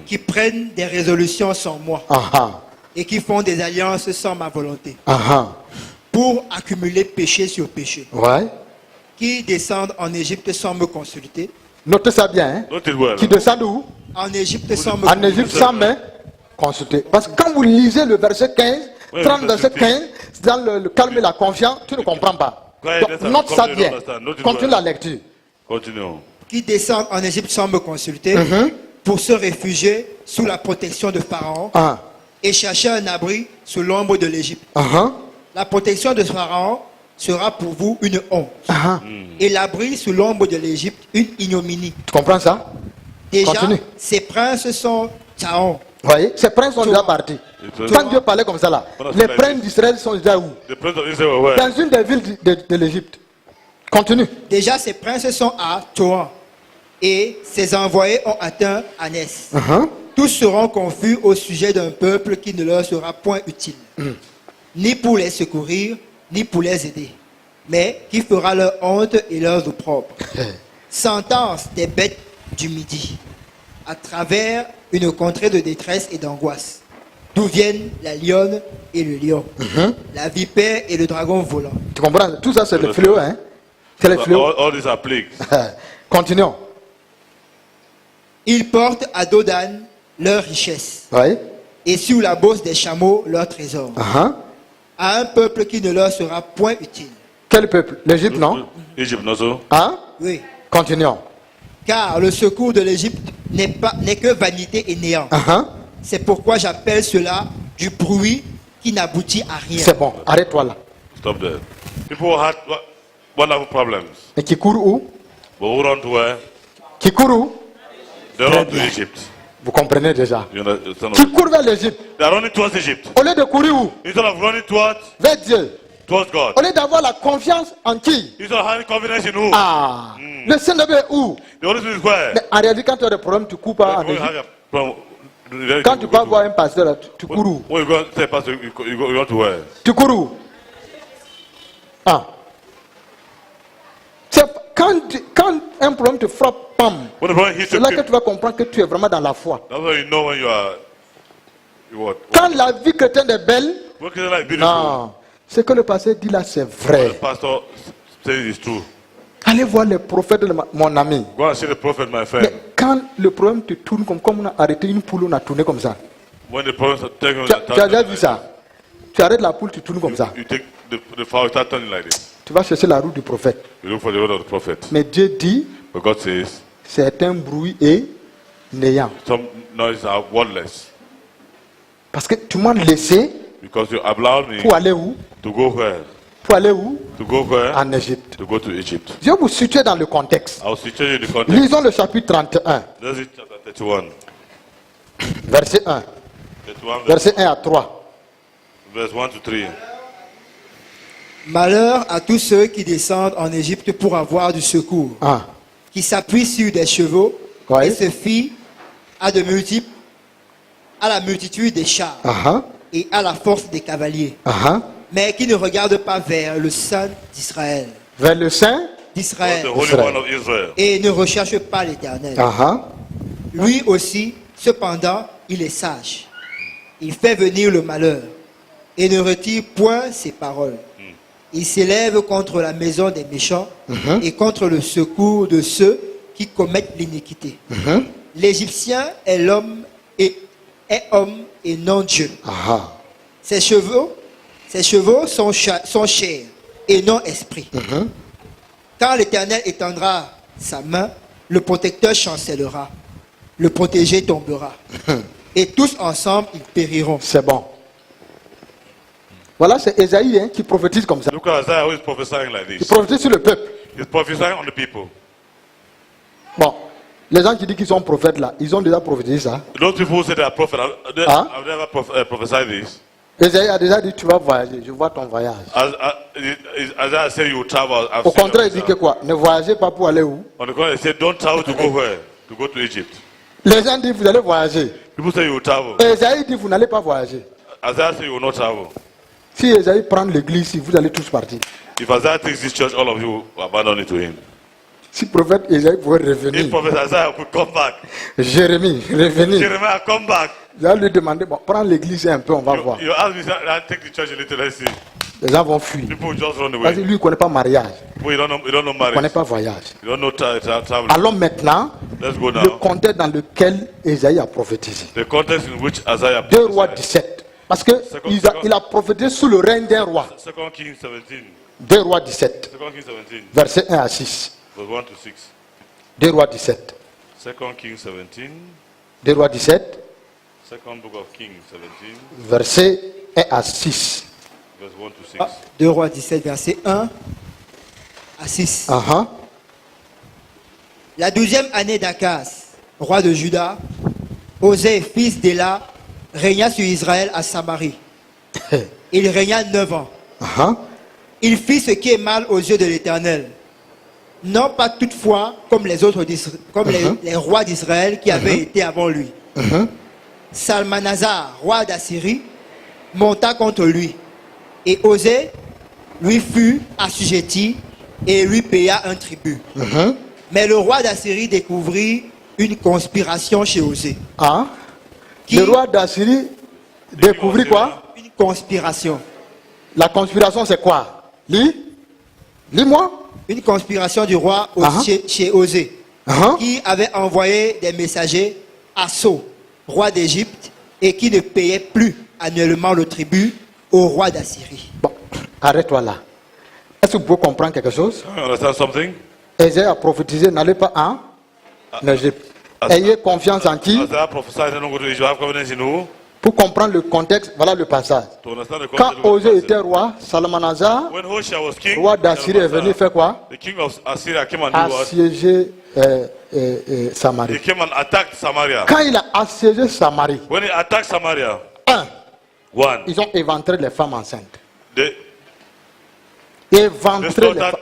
qui prennent des résolutions sans moi Aha. et qui font des alliances sans ma volonté, Aha. pour accumuler péché sur péché, Ouais. qui descendent en Égypte sans me consulter, Notez ça bien. Hein. Note it well. Qui descend où? en Égypte sans me En consulter. Égypte sans me consulter. Parce que quand vous lisez le verset 15, Oui, 30 le verset verset 15, c'est dans le calme et la confiance, tu ne comprends pas. Ouais, Donc, that's- note ça comme bien. tu understand, note it Continue well. la lecture. Continue. Qui descendent en Égypte sans me consulter, pour se réfugier sous la protection de Pharaon Ah. et chercher un abri sous l'ombre de l'Égypte. Ah. La protection de Pharaon sera pour vous une honte, Ah. et l'abri sous l'ombre de l'Égypte une ignominie. Tu comprends ça? Déjà, Continue. ces princes sont Taon, Vous voyez, ces princes sont déjà partis. Quand Dieu parlait comme ça là, les princes d'Israël sont déjà où? The prince of Israel were where? Dans une des villes de l'Égypte. Continue. déjà ces princes sont à Toan, et ses envoyés ont atteint Anès. Tous seront confus au sujet d'un peuple qui ne leur sera point utile, ni pour les secourir, ni pour les aider, mais qui fera leur honte et leurs opprobres. Sentence des bêtes du midi, à travers une contrée de détresse et d'angoisse, d'où viennent la lionne et le lion, la vipère et le dragon volant. Tu comprends? Tout ça, c'est le fléau, hein? C'est le fléau. All these are plagues. Continuons. Ils portent à dos d'âne leur richesse, Oui. et sur la bosse des chameaux leur trésor, à un peuple qui ne leur sera point utile. Quel peuple? L'Égypte, non? Egypt also. Hein? Oui, Continuons. car le secours de l'Égypte n'est que vanité et néant. C'est pourquoi j'appelle cela du bruit qui n'aboutit à rien. C'est bon, arrête-toi là. Stop there. People had wonderful problems. Et qui court où? But who run to where? Qui court où? They run to Egypt. Vous comprenez déjà. You understand? Qui court vers l'Égypte. They are running towards Egypt. Au lieu de courir où? Instead of running towards Vers Dieu. God. Au lieu d'avoir la confiance en qui? Instead of having confidence in who? Ah. Le Saint-Esprit est où? The Holy Spirit is where? Mais en réalité, quand tu as des problèmes, tu cours pas en When you have Égypte. a problem, Quand tu vas voir un pasteur, là, tu cours où? when you go say pastor, you go to where? Tu cours où? Ah. C'est quand un problème te frappe, pam, When the problem hits c'est you, là que tu vas comprendre que tu es vraiment dans la foi. that's how you know when you are. You what? Quand la vie chrétienne est belle, What can you like beautiful? non. Ce que le pasteur dit là, c'est The vrai. pastor says it's true. Allez voir les prophètes de mon ami. Go and see the prophet, my Mais friend. quand le problème te tourne comme on a arrêté une poule, on a tourné comme ça. When the problem start taking Tu as déjà vu ça? Tu arrêtes la poule, tu tournes comme ça. You take the fowl, start turning like this. Tu vas chercher la roue du prophète. You look for the word of the prophet. Mais Dieu dit, But God says c'est un bruit et néant. some noises are wordless Parce que tu m'as laissé because you allowed me pour aller où? to go where? Pour aller où? To go where? En Égypte. To go to Egypt. Je vais vous situer dans le contexte. I'll teach you the context. Lisons le chapitre 31, Let's read chapter 31. verset 1. 31 Verset 1 à 3. verse 1 to 3. Malheur à tous ceux qui descendent en Égypte pour avoir du secours, Ah. qui s'appuient sur des chevaux Oui. et se fient à la multitude des chars Ah. et à la force des cavaliers, Ah. mais qui ne regardent pas vers le Saint d'Israël, Vers le Saint. The Holy Israel. One of Israel. et ne recherchent pas l'Éternel. Ah. Lui aussi, cependant, il est sage. Il fait venir le malheur et ne retire point ses paroles. Il s'élève contre la maison des méchants et contre le secours de ceux qui commettent l'iniquité. L'Égyptien est homme et non Dieu. Ah. Ses chevaux sont chairs et non esprit. Quand l'Éternel étendra sa main, le protecteur chancellera, le protégé tombera. Et tous ensemble, ils périront. C'est bon. Voilà, c'est Ésaïe qui prophétise comme ça. Look at Isaiah who is prophesying like Il this. prophétise sur le peuple. He's prophesying on the people. Bon, les gens qui disent qu'ils sont prophètes là, ils ont déjà prophétisé ça. Those people who say they are prophets, I've never prophesied this. Ésaïe a déjà dit tu vas voyager, je vois ton voyage. Isaiah said you will travel. Au contraire, il dit que quoi? Ne voyagez pas pour aller où? On the contrary, he said don't travel to go where? To go to Egypt. Les gens disent vous allez voyager. People say you will travel. Ésaïe dit vous n'allez pas voyager. Isaiah said you will not travel. Si Ésaïe prend l'église ici, vous allez tous partir. If Isaiah takes this church, all of you will abandon it to him. Si prophète Ésaïe pouvait revenir, If prophet Isaiah could come back, Jérémie, revenir. Jeremiah come back. Je vais lui demander, bon, prends l'église un peu, on va voir. You ask me, I'll take the church a little, let's see. Les gens vont fuir. People just run Parce que away. lui, il ne connaît pas mariage. Well, you don't know Il ne connaît marriage. pas voyage. You don't know travel. Alors maintenant, Let's go le now. contexte dans lequel Ésaïe a prophétisé. The context in which Isaiah 2 Rois prophesied. 17. Parce que il a prophétisé sous le règne d'un roi. 2 Kings 17. 2 Rois 17, 2 Kings 17, versets 1 à 6. verse 1 to 6. 2 Rois 17. 2 Kings 17, 2 Rois 17, second book of Kings 17, versets 1 à 6. verse 1 to 6. 2 Rois 17, verset 1 à 6. Uh-huh. La 12e année d'Akaz, roi de Juda, Osée, fils d'Éla, régna sur Israël à Samarie. Il régna 9 ans. Uh-huh. Il fit ce qui est mal aux yeux de l'Éternel. Non pas toutefois comme les autres les rois d'Israël qui avaient été avant lui. Salmanasar, roi d'Assyrie, monta contre lui. Et Osée lui fut assujetti et lui paya un tribut. Mais le roi d'Assyrie découvrit une conspiration chez Osée. Ah. Qui- Le roi d'Assyrie découvrit quoi? Une conspiration. La conspiration, c'est quoi? Lis-moi. Une conspiration du roi chez Osée, qui avait envoyé des messagers à So, roi d'Égypte, et qui ne payait plus annuellement le tribut au roi d'Assyrie. Bon, arrête-toi là. Est-ce que vous pouvez comprendre quelque chose? You understand something? Ésaïe a prophétisé, n'allez pas en Égypte. Ayez confiance en qui? Isaiah prophesied, don't go to Egypt, have confidence in who? Pour comprendre le contexte, voilà le passage. To understand the Quand context of the Osée passage. était roi, Salmanasar, When Hoshea was king, roi d'Assyrie, est venu faire quoi? the king of Assyria came and did what? Assiéger He Samarie. came and attacked Samaria. Quand il a assiégé Samarie, When he attacked Samaria, un, ils ont éventré les femmes enceintes. they Éventré les slaughtered femmes.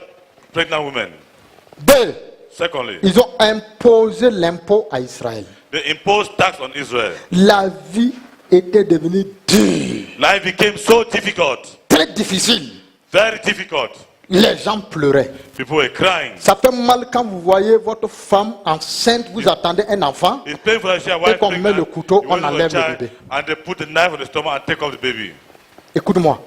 pregnant women. Deux, Secondly, ils ont imposé l'impôt à Israël. they imposed tax on Israel. La vie était devenue dure, Life became so difficult, très difficile. very difficult. Les gens pleuraient. People were crying. Ça fait mal quand vous voyez votre femme enceinte, vous attendez un enfant, It's painful to see a et wife qu'on met le pregnant, couteau, you on wait for a enlève le child, bébé. and they put the knife on the stomach and take off the baby. Écoute-moi.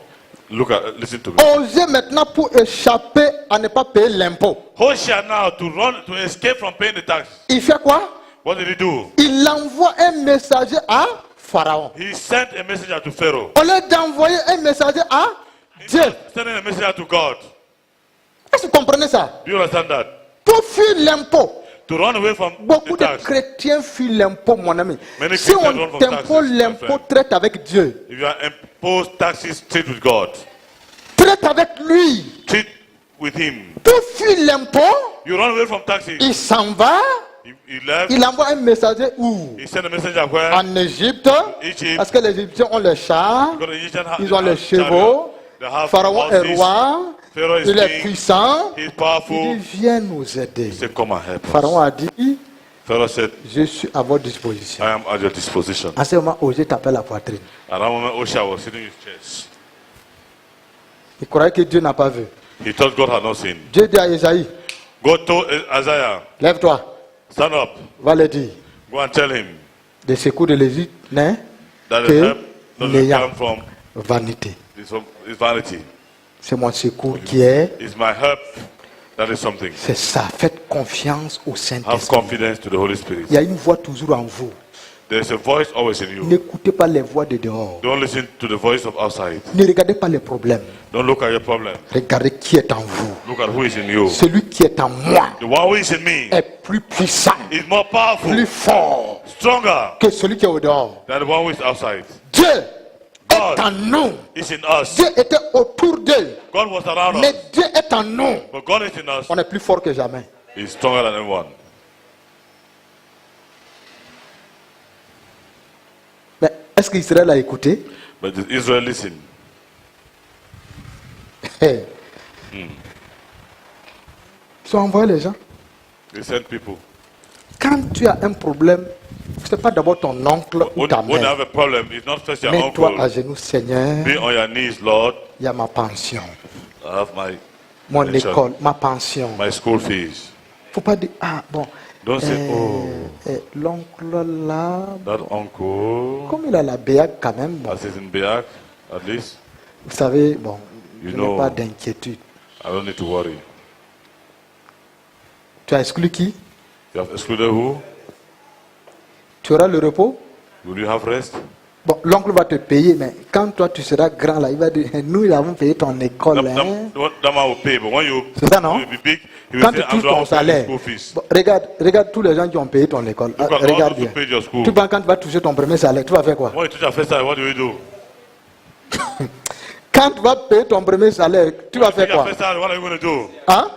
Look at, listen to me. Osez maintenant pour échapper à ne pas payer l'impôt. Hoshea now to escape from paying the tax. Il fait quoi? What did he do? Il envoie un messager à Pharaon. He sent a messenger to Pharaoh. Au lieu d'envoyer un messager à Dieu. Sending a messenger to God. Est-ce que vous comprenez ça? Do you understand that? Pour fuir l'impôt. To run away from Beaucoup the de tax. chrétiens fuient l'impôt, mon ami. Many Si Christians on run from t'impose taxes, my l'impôt, friend. traite avec Dieu. If you are imposed taxes, treat with God. Traite avec lui. Treat with Him. Pour fuir l'impôt, You run away from taxes. il s'en va. He left. Il envoie un messager où? He sent a messenger where? En Égypte. Egypt. Parce que les Égyptiens ont les chars. Because the Egyptians Ils ont les have chevaux. They have Pharaon est horses. roi. Pharaoh is Il est king. puissant. He's Il powerful. dit, viens nous aider. He said, come and help us. Pharaon a dit, Pharaoh said, je suis à votre disposition. I am at your disposition. À ce moment, Osée tapait la poitrine. At that moment, Hoshea was sitting in his chest. Il croyait que Dieu n'a pas vu. He thought God had not seen. Dieu dit à Isaïe, God told Isaiah, lève-toi, stand up, va le dire. go and tell him Des secours de l'Égypte n'est that the que help doesn't n'ayant come from vanité. his vanity. C'est mon secours qui est, It's my help that is something. c'est ça. Faites confiance au Have Saint-Esprit. confidence to the Holy Spirit. Il y a une voix toujours en vous There's a voice always in you. N'écoutez pas les voix de dehors. Don't listen to the voice of outside. Ne regardez pas les problèmes. Don't look at your problem. Regardez qui est en vous. Look at who is in you. Celui qui est en moi The one who is in me est plus puissant, is more powerful, plus fort stronger que celui qui est au dehors. than the one who is outside. Dieu God est en nous. is in us. Dieu était autour d'eux. God was around Mais us. Dieu est en nous. But God is in us. On est plus fort que jamais. He's stronger than anyone. Mais est-ce qu'Israël a écouté? But did Israel listen? Ils ont envoyé les gens. They sent people. Quand tu as un problème, ce n'est pas d'abord ton oncle ou ta When you mère. have a problem, it's not first your Mets-toi à uncle. genoux, Seigneur. Be on your knees, Lord. Il y a ma pension, I have mon pension, école, ma pension. my school fees. Faut pas dire, ah bon, Don't say, oh, l'oncle là, that uncle, comme il a la BA quand même, bon, as is in Beak, at least, vous savez, bon, You je know. n'ai pas d'inquiétude. I don't need to worry. Tu as exclu qui? You have excluded who? Tu auras le repos? Will you have rest? Bon, l'oncle va te payer, mais quand toi tu seras grand là, il va dire, nous avons payé ton école. Hein? That man will pay, but when you C'est ça, non? will be big, he will Quand say, tu I'm touches going ton to pay the salaire, school fees. bon, regarde tous les gens qui ont payé ton école. Ah, Look at all regarde those who bien. paid your school. Tu penses quand tu vas toucher ton premier salaire, tu vas faire quoi? When you touch your first time, what do you do? Quand tu vas payer ton premier salaire, tu vas faire Your quoi? first time, what are you going to do? Hein?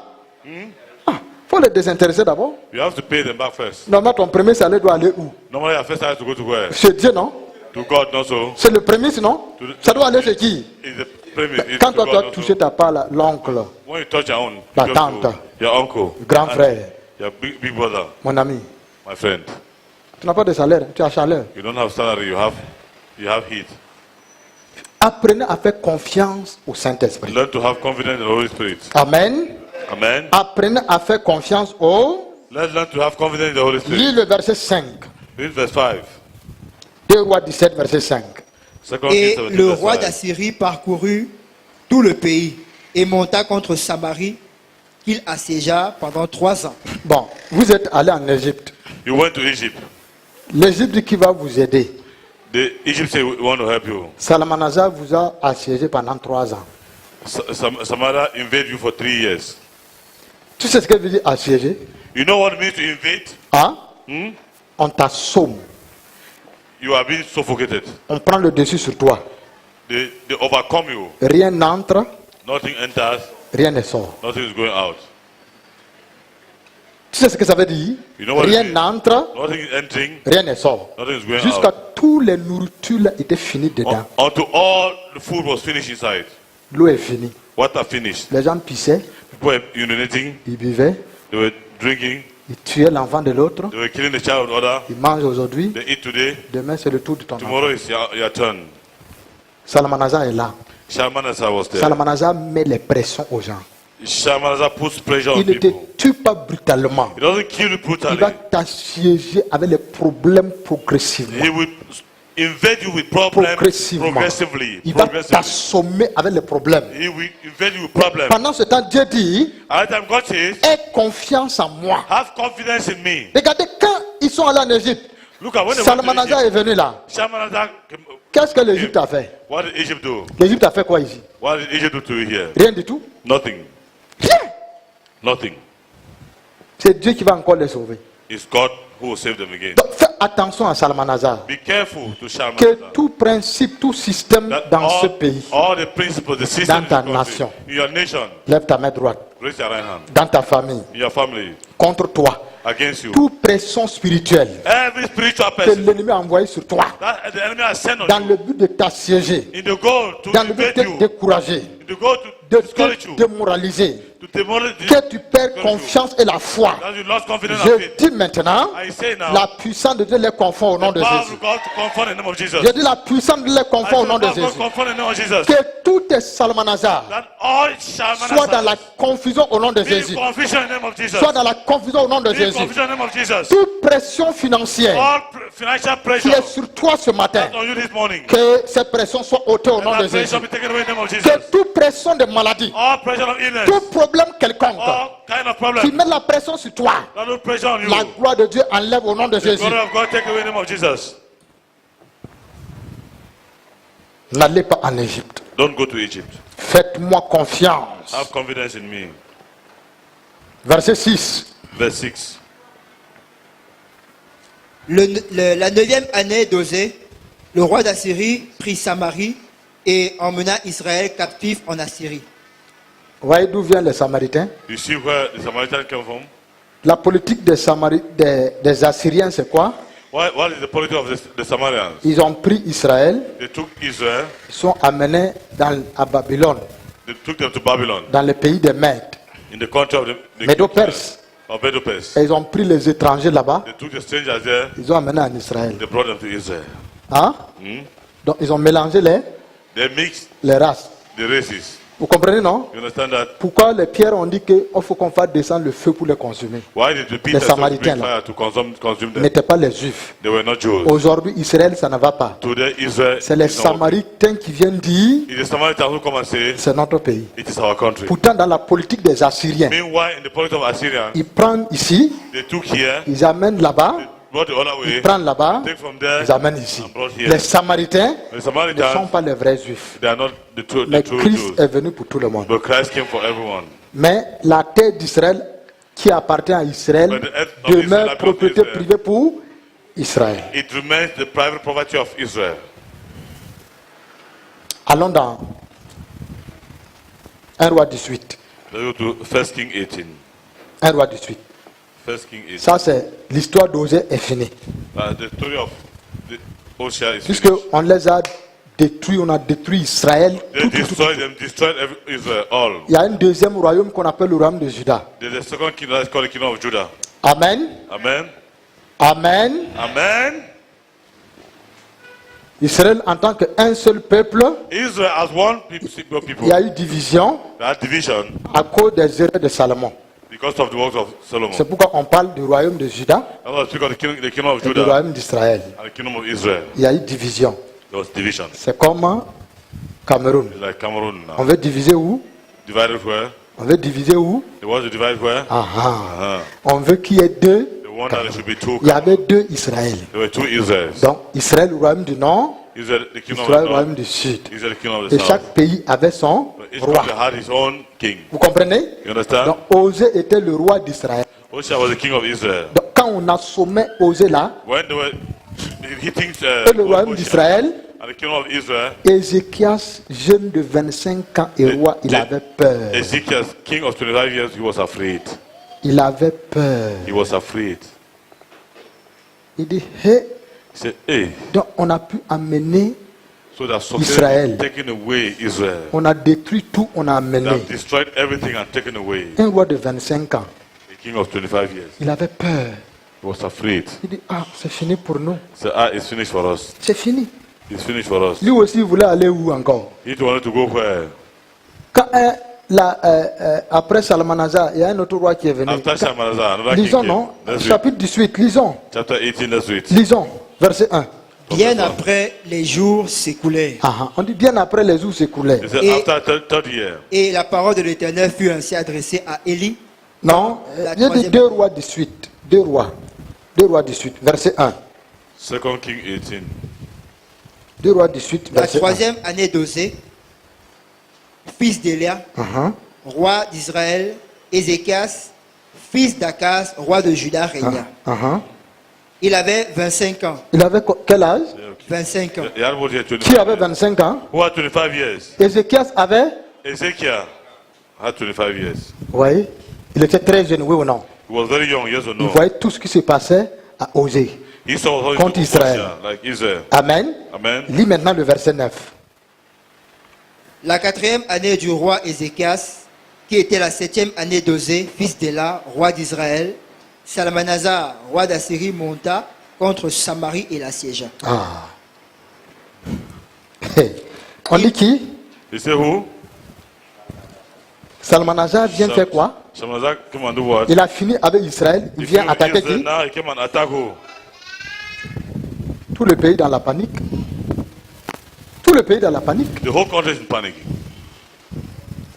Ah, faut les désintéresser d'abord. You have to pay them back first. Normalement, ton premier salaire doit aller où? Normally, your first time has to go to where? Chez Dieu, non? To God, not so. C'est le premier, sinon? Ça doit aller chez qui? It's the premise. It's Quand to toi, tu God, as not touché so. ta part, là, l'oncle, When you touch your own, La you go tante. to your uncle, le grand frère, your big brother, mon ami, my friend. tu n'as pas de salaire, tu as chaleur. You don't have salary, you have heat. Apprenez à faire confiance au Saint-Esprit. Learn to have confidence in the Holy Spirit. Amen. Amen. Apprenez à faire confiance au... Let's learn to have confidence in the Holy Spirit. Lis le verset 5. Read verse 5. 2 Rois 17, verset 5. Second Et Kings 17, le verse roi 5. d'Assyrie parcourut tout le pays et monta contre Samarie, qu'il assiégea pendant 3 ans. Bon, vous êtes allé en Égypte. You went to Egypt. L'Égypte dit qu'il va vous aider. The Egypt say we want to help you. Salmanasar vous a assiégé pendant 3 ans. Samaria invade you for 3 years. Tu sais ce que veut dire assiéger? You know what it means to invade? Hein? Hmm? On t'assomme. You are being suffocated. On prend le dessus sur toi. They overcome you. Rien n'entre, Nothing enters, rien ne sort. nothing is going out. Tu sais ce que ça veut dire? You know what Rien it means? n'entre, Nothing is entering, rien ne sort. nothing is going Jusqu'à out. tous les nourritures là étaient finies dedans. Until all the food was finished inside. L'eau est finie. Water finished. Les gens pissaient, People were urinating, ils buvaient, they were drinking, ils tuaient l'enfant de l'autre. they were killing the child of the other. Ils mangent aujourd'hui, They eat today, demain c'est le tour de ton enfant. tomorrow is your turn. Salmanasar est là. Shalmaneser was there. Salmanasar met les pressions aux gens. Shalmaneser puts pressure on Il ne te people. tue pas brutalement. He doesn't kill you Il va brutally. t'assiéger avec les problèmes progressivement. He will invade you with problems Progressivement. progressively. Il va Progressively. t'assommer avec les problèmes. He will invade you with problems. Pendant ce temps, Dieu dit, At the time God says, aie confiance en moi. have confidence in me. Regardez, quand ils sont allés en Égypte, Look at when they went to Salmanasar Egypt. est venu là. Shalmaneser, Qu'est-ce que l'Égypte a fait? what did Egypt do? L'Égypte a fait quoi ici? What did Egypt do to you here? Rien du tout. Nothing. Rien. Nothing. C'est Dieu qui va encore les sauver. It's God who will save them again. Donc fais attention à Salmanasar. Be careful to Que Shalmaneser. tout principe, tout système That dans ce all, pays, all the principles, the system Dans ta in this country, nation. in your nation, lève ta main droite, raise your right hand. dans ta famille, In your family, contre toi, against you. toute pression spirituelle Every spiritual que person l'ennemi a envoyée sur toi, that the enemy has sent on dans you, le but de t'assiéger, in the goal to dans le but invade de te you, décourager, in the goal de to discourage te you, démoraliser, to demolish que tu perds confiance et la foi. that you lost confidence and Je faith. dis maintenant, I say now, la puissance de Dieu les confond au nom de power Jésus. of God to confront in the name of Jesus. Je dis la puissance de Dieu les I confond au say nom de power of God Jésus. confront in the name of Jesus. Que tout tes Salmanasar That all soit dans la Shalmaneser confusion au nom de be in Jésus. confusion in the name of Jesus. Soit dans la confusion au nom de Be in Jésus. confusion in the name of Jesus. Toute pression financière All financial qui pressure est sur toi ce matin, on you this morning. que cette pression soit ôtée au nom That de Jésus. pressure be taken away in the name of Jesus. Que toute pression de maladie, All pressure of illness, tout problème quelconque all kind of qui problem, met la pression sur toi, that no pressure on you. la gloire de Dieu enlève au nom de The Jésus. glory of God take away in the name of Jesus. N'allez pas en Égypte. Don't go to Egypt. Faites-moi confiance. Have confidence in me. Verset 6. Verse 6. La 9e année d'Osée, le roi d'Assyrie prit Samarie et emmena Israël captif en Assyrie. Vous voyez d'où viennent les Samaritains? You see where the Samaritans came from? La politique des Assyriens, c'est quoi? What is the policy of the Samaritans? Ils ont pris Israël, They took Israel, ils sont amenés à Babylone, they took them to Babylon, dans le pays des Mèdes, in the country of the Médo-Perse. of Medo-Perse. Et ils ont pris les étrangers là-bas, They took the strangers there, ils ont amené en Israël. they brought them to Israel. Hein? Donc ils ont mélangé They mixed les races. the races. Vous comprenez, non? You understand that? Pourquoi les pierres ont dit qu'il faut qu'on fasse descendre le feu pour les consumer? Why did the Peter Samaritains, bring là. fire to consume Ils them? n'étaient pas les Juifs. They were not Jews. Aujourd'hui, Israël, ça ne va pas. Today, Israel C'est les is not working. Samaritains qui viennent dire It is the Samaritans who come and say, c'est notre pays. it is our country. Pourtant, dans la politique des Assyriens, Meanwhile, in the politics of Assyria, ils prennent ici, they took here, ils amènent là-bas, brought the other way, ils prennent là-bas, take from there, ils amènent ici. and brought here. Les Samaritains The ne sont Samaritans, pas les vrais Juifs. they are not the true Mais Christ Jews. est venu pour tout le monde. But Christ came for everyone. Mais la terre d'Israël qui appartient à Israël But the earth of Israel demeure belongs to propriété Israel. privée pour Israël. It remains the private property of Israel. Allons dans 1 roi 18. Let's go to 1 King 18. 1 roi 18. 1 King 18. Ça, c'est l'histoire d'Osée est finie. The story of the Hosea is Puisque finished. on les a détruits, on a détruit Israël. They destroyed them, destroyed Israel, all. Il y a un deuxième royaume qu'on appelle le royaume de Juda. There's a second kingdom that's called the kingdom of Judah. Amen. Amen. Amen. Amen. Israël en tant qu'un seul peuple, Israel as one il people. y a eu division That division à cause des erreurs de Salomon. because of the works of Solomon. C'est pourquoi on parle du royaume de Juda I want to speak of the kingdom of et du Judah royaume d'Israël. and the kingdom of Israel. Il y a eu division. There was division. C'est comme Cameroun. It's like Cameroon On now. veut diviser où? Divided where? On veut diviser où? They want to divide where? Ah, on veut qu'il y ait deux. They want that there should be two. Il y avait deux Israël. There were two Israels. Donc Israël, le royaume du nord, Israel, the kingdom of Israël, the le royaume north. du sud. Israel, the kingdom of the Et south. chaque pays avait son Each roi. country had his own king. Vous comprenez? You understand? Donc Osée était le roi d'Israël. Hosea was the king of Israel. Donc quand on assommait Osée là, When they were hitting et le royaume Hosea d'Israël, and the kingdom of Israel, Ézéchias, jeune de 25 ans et roi, il avait peur. Ezekiel, king of 25 years, he was afraid. Il avait peur. He was afraid. Il dit, hé, He said, hey, donc on a pu amener, so that Israel. success taken away Israel. on a détruit tout, on a They amené. have destroyed everything and taken away. Un roi de 25 ans, The king of 25 years. il avait peur. He was afraid. Il dit, ah, c'est fini pour nous. He said, it's finished for us. C'est fini. It's finished for us. Lui aussi, il voulait aller où encore? He wanted to go where? Quand, après Salmanazar, il y a un autre roi qui est venu. After Shalmaneser, another king Lisons, came. non? Let's read. Chapitre 18, lisons. Chapter 18, let's read. Lisons, verset 1. Bien après, les jours s'écoulaient. Ah, ah. On dit bien après les jours s'écoulaient. He said, Et- after third year, Et la parole de l'Éternel fut ainsi adressée à Élie. Non, La il y a dit troisième- 2 rois 18. 2 rois. 2 rois 18, verset 1. 2 King 18. 2 rois 18, La verset 1. troisième année d'Osée, fils d'Élia, roi d'Israël, Ézéchias, fils d'Akaz, roi de Juda, régna. Il avait 25 ans. Il avait quel âge? 25 ans. He had what here, 25 Qui avait 25 ans? Who had 25 years? Ézéchias avait? Ezekiel had 25 years. Oui. Il était très jeune, oui ou non? He was very young, yes or Il no? voyait tout ce qui se passait à Osée. He saw how Contre it Israël. like Israel. Amen. Amen. Lis maintenant le verset 9. La quatrième année du roi Ézéchias, qui était la septième année d'Osée, fils d'Éla, roi d'Israël, Salmanazar, roi d'Assyrie, monta contre Samarie et l'assiégea. Ah. On dit qui? He said who? Salmanazar vient faire quoi? Shalmaneser came and do what? Il a fini avec Israël. Il He vient came attaquer against them, qui? now he came and attack who? Tout le pays dans la panique. Tout le pays dans la panique. The whole country is in panic.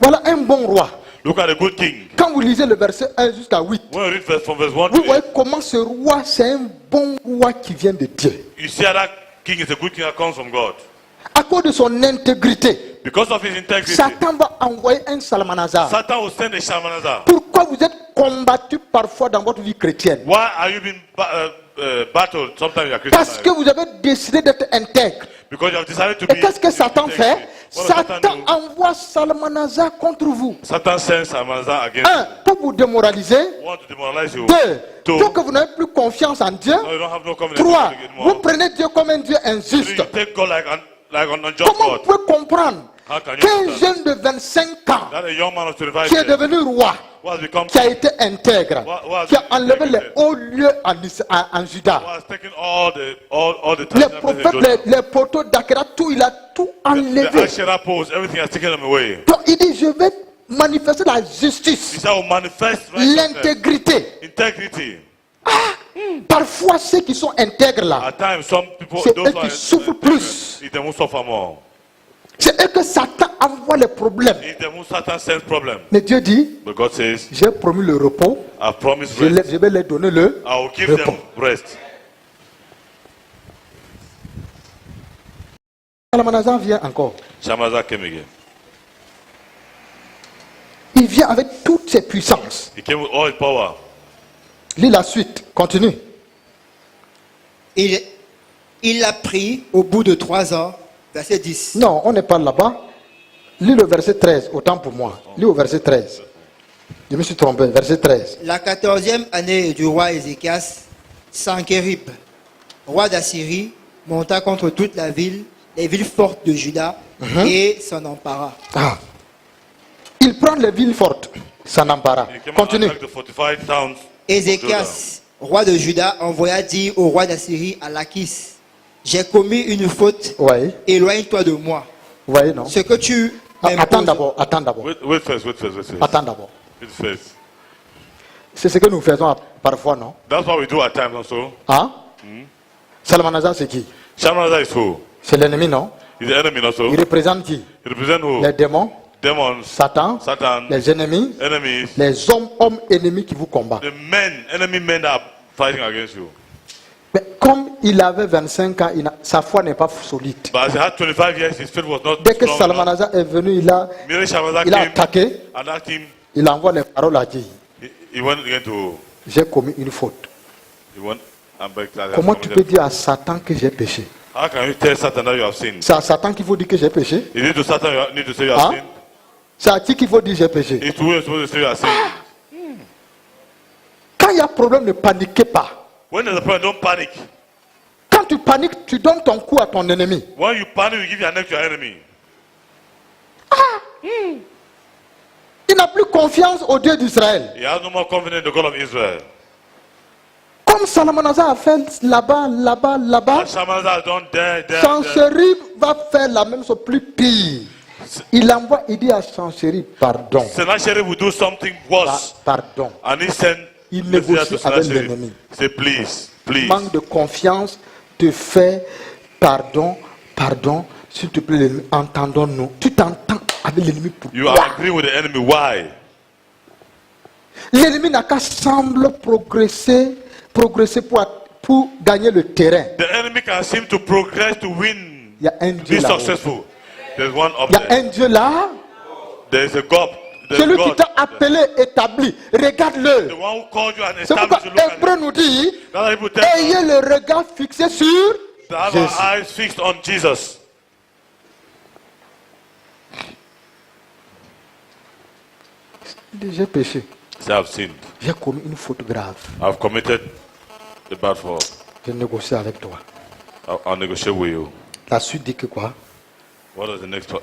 Voilà un bon roi. Look at the good king. Quand vous lisez le verset 1 jusqu'à 8, When you read from verse 1 vous to voyez 8, comment ce roi, c'est un bon roi qui vient de Dieu. you see how that king is a good king that comes from God. À cause de son intégrité, Because of his integrity, Satan va envoyer un Salmanazar. Satan will send a Shalmaneser. Pourquoi vous êtes combattu parfois dans votre vie chrétienne? Why are you being battled sometimes in your Christian Parce que life? vous avez décidé d'être intègre. Because you have decided to Et be. qu'est-ce que Satan fait? What does Satan Satan do? envoie Salmanazar contre vous. Satan sends Shalmaneser against Un, pour vous démoraliser. you. Want to demoralize you. Deux, Two, pour que vous n'avez plus confiance en Dieu. no, you don't have no confidence Trois, in God vous anymore. prenez Dieu comme un Dieu Three, injuste. you take God like an unjust Comment vous God. pouvez comprendre How can you qu'un understand jeune de 25 ans that a young man of 25 qui est years devenu roi, who has become qui a été intègre, Was qui a enlevé les integrated. hauts lieux en Juda, who has taken all the les time prophètes, les poteaux d'Akira, tout, il a tout the enlevé. Asherah pose, everything has taken them away. Donc il dit, je vais manifester la He justice, said, I will manifest righteousness, l'intégrité. integrity. Parfois, ceux qui sont intègres là, At times, some people, c'est those eux who qui are souffrent plus. it's them who suffer more. C'est eux que Satan envoie les problèmes. It's them who Satan sends problem. Mais Dieu dit, But God says, j'ai promis le repos, I promise je rest. vais leur donner le I will give repos. them rest. Salmanazar vient encore. Shalmaneser came again. Il vient avec toutes ses puissances. He came with all his power. Lis la suite, continue. Il l'a pris au bout de 3 ans, verset 10. Non, on n'est pas là-bas. Lis le verset 13, autant pour moi. Lis au verset 13. Je me suis trompé, verset 13. La 14e année du roi Ézéchias, Sankérib, roi d'Assyrie, monta contre toute la ville, les villes fortes de Juda, et s'en empara. Ah. Il prend les villes fortes. Ça n'empara. He came Continue. and attacked the fortified towns. Ézéchias, roi de Juda, envoya dire au roi d'Assyrie à Lachis, j'ai commis une faute, Oui. éloigne-toi de moi. Vous voyez, non? Ce que tu Attends m'imposes, d'abord, attends d'abord. Wait first. Attends d'abord. Wait first. C'est ce que nous faisons parfois, non? That's what we do at times also. Hein? Salmanazar, c'est qui? Shalmaneser is who? C'est l'ennemi, non? He's the enemy also. Il représente qui? He represents who? Les démons, Demons, Satan, Satan, les ennemis, enemies, les hommes ennemis qui vous combattent. the enemy men that are fighting against you. Mais comme il avait 25 ans, sa foi n'est pas solide. But as he had 25 years, his faith was not Dès que strong enough. Salmanazar est venu, il a Shalmaneser came, attaqué, attacked him. il envoie les paroles à Dieu. He went again to. J'ai commis une faute. He went and begged that he has Comment tu peux committed. dire à Satan que j'ai péché? How can you tell Satan that you have sinned? C'est à Satan qu'il faut dire que j'ai péché? Is it to Satan you need to say you have Hein? sinned? C'est à qui qu'il faut dire j'ai péché? It's to who you're supposed to say you have sinned. Quand il y a problème, ne paniquez pas. When there's a problem, don't panic. Quand tu paniques, tu donnes ton coup à ton ennemi. When you panic, you give your neck to your enemy. Il n'a plus confiance au Dieu d'Israël. He has no more confidence in the God of Israel. Comme Salmanazar a fait là-bas, As Shalmaneser has done there. Sanchérib va faire la même chose, plus pire. Il envoie, il dit à Sanchérib, pardon. Sennacherib will do something worse. Pardon. And he sent Il message négocie to avec Sennacherib. l'ennemi. Say, please. Manque de confiance te fait pardon, s'il te plaît, l'ennemi, entendons-nous. Tu t'entends avec l'ennemi pour You are agreeing with the enemy. Why? L'ennemi n'a qu'à sembler progresser pour gagner le terrain. The enemy can seem to progress to win, Il y a un Dieu be là. successful. There's one up Il y a there. un Dieu là. There's a God. There's Celui qui God. t'a appelé, établi. The Regarde-le. one who called you and C'est pourquoi established you. Look at Hébreu him. nous dit, That's why people tell us ayez le regard fixé sur to have Jésus. our eyes fixed on Jesus. Il dit, j'ai péché. Say, I've sinned. J'ai commis une faute grave. I've committed a bad fault. Je négocie avec toi. I'll negotiate with you. La suite dit que quoi? What is the next one?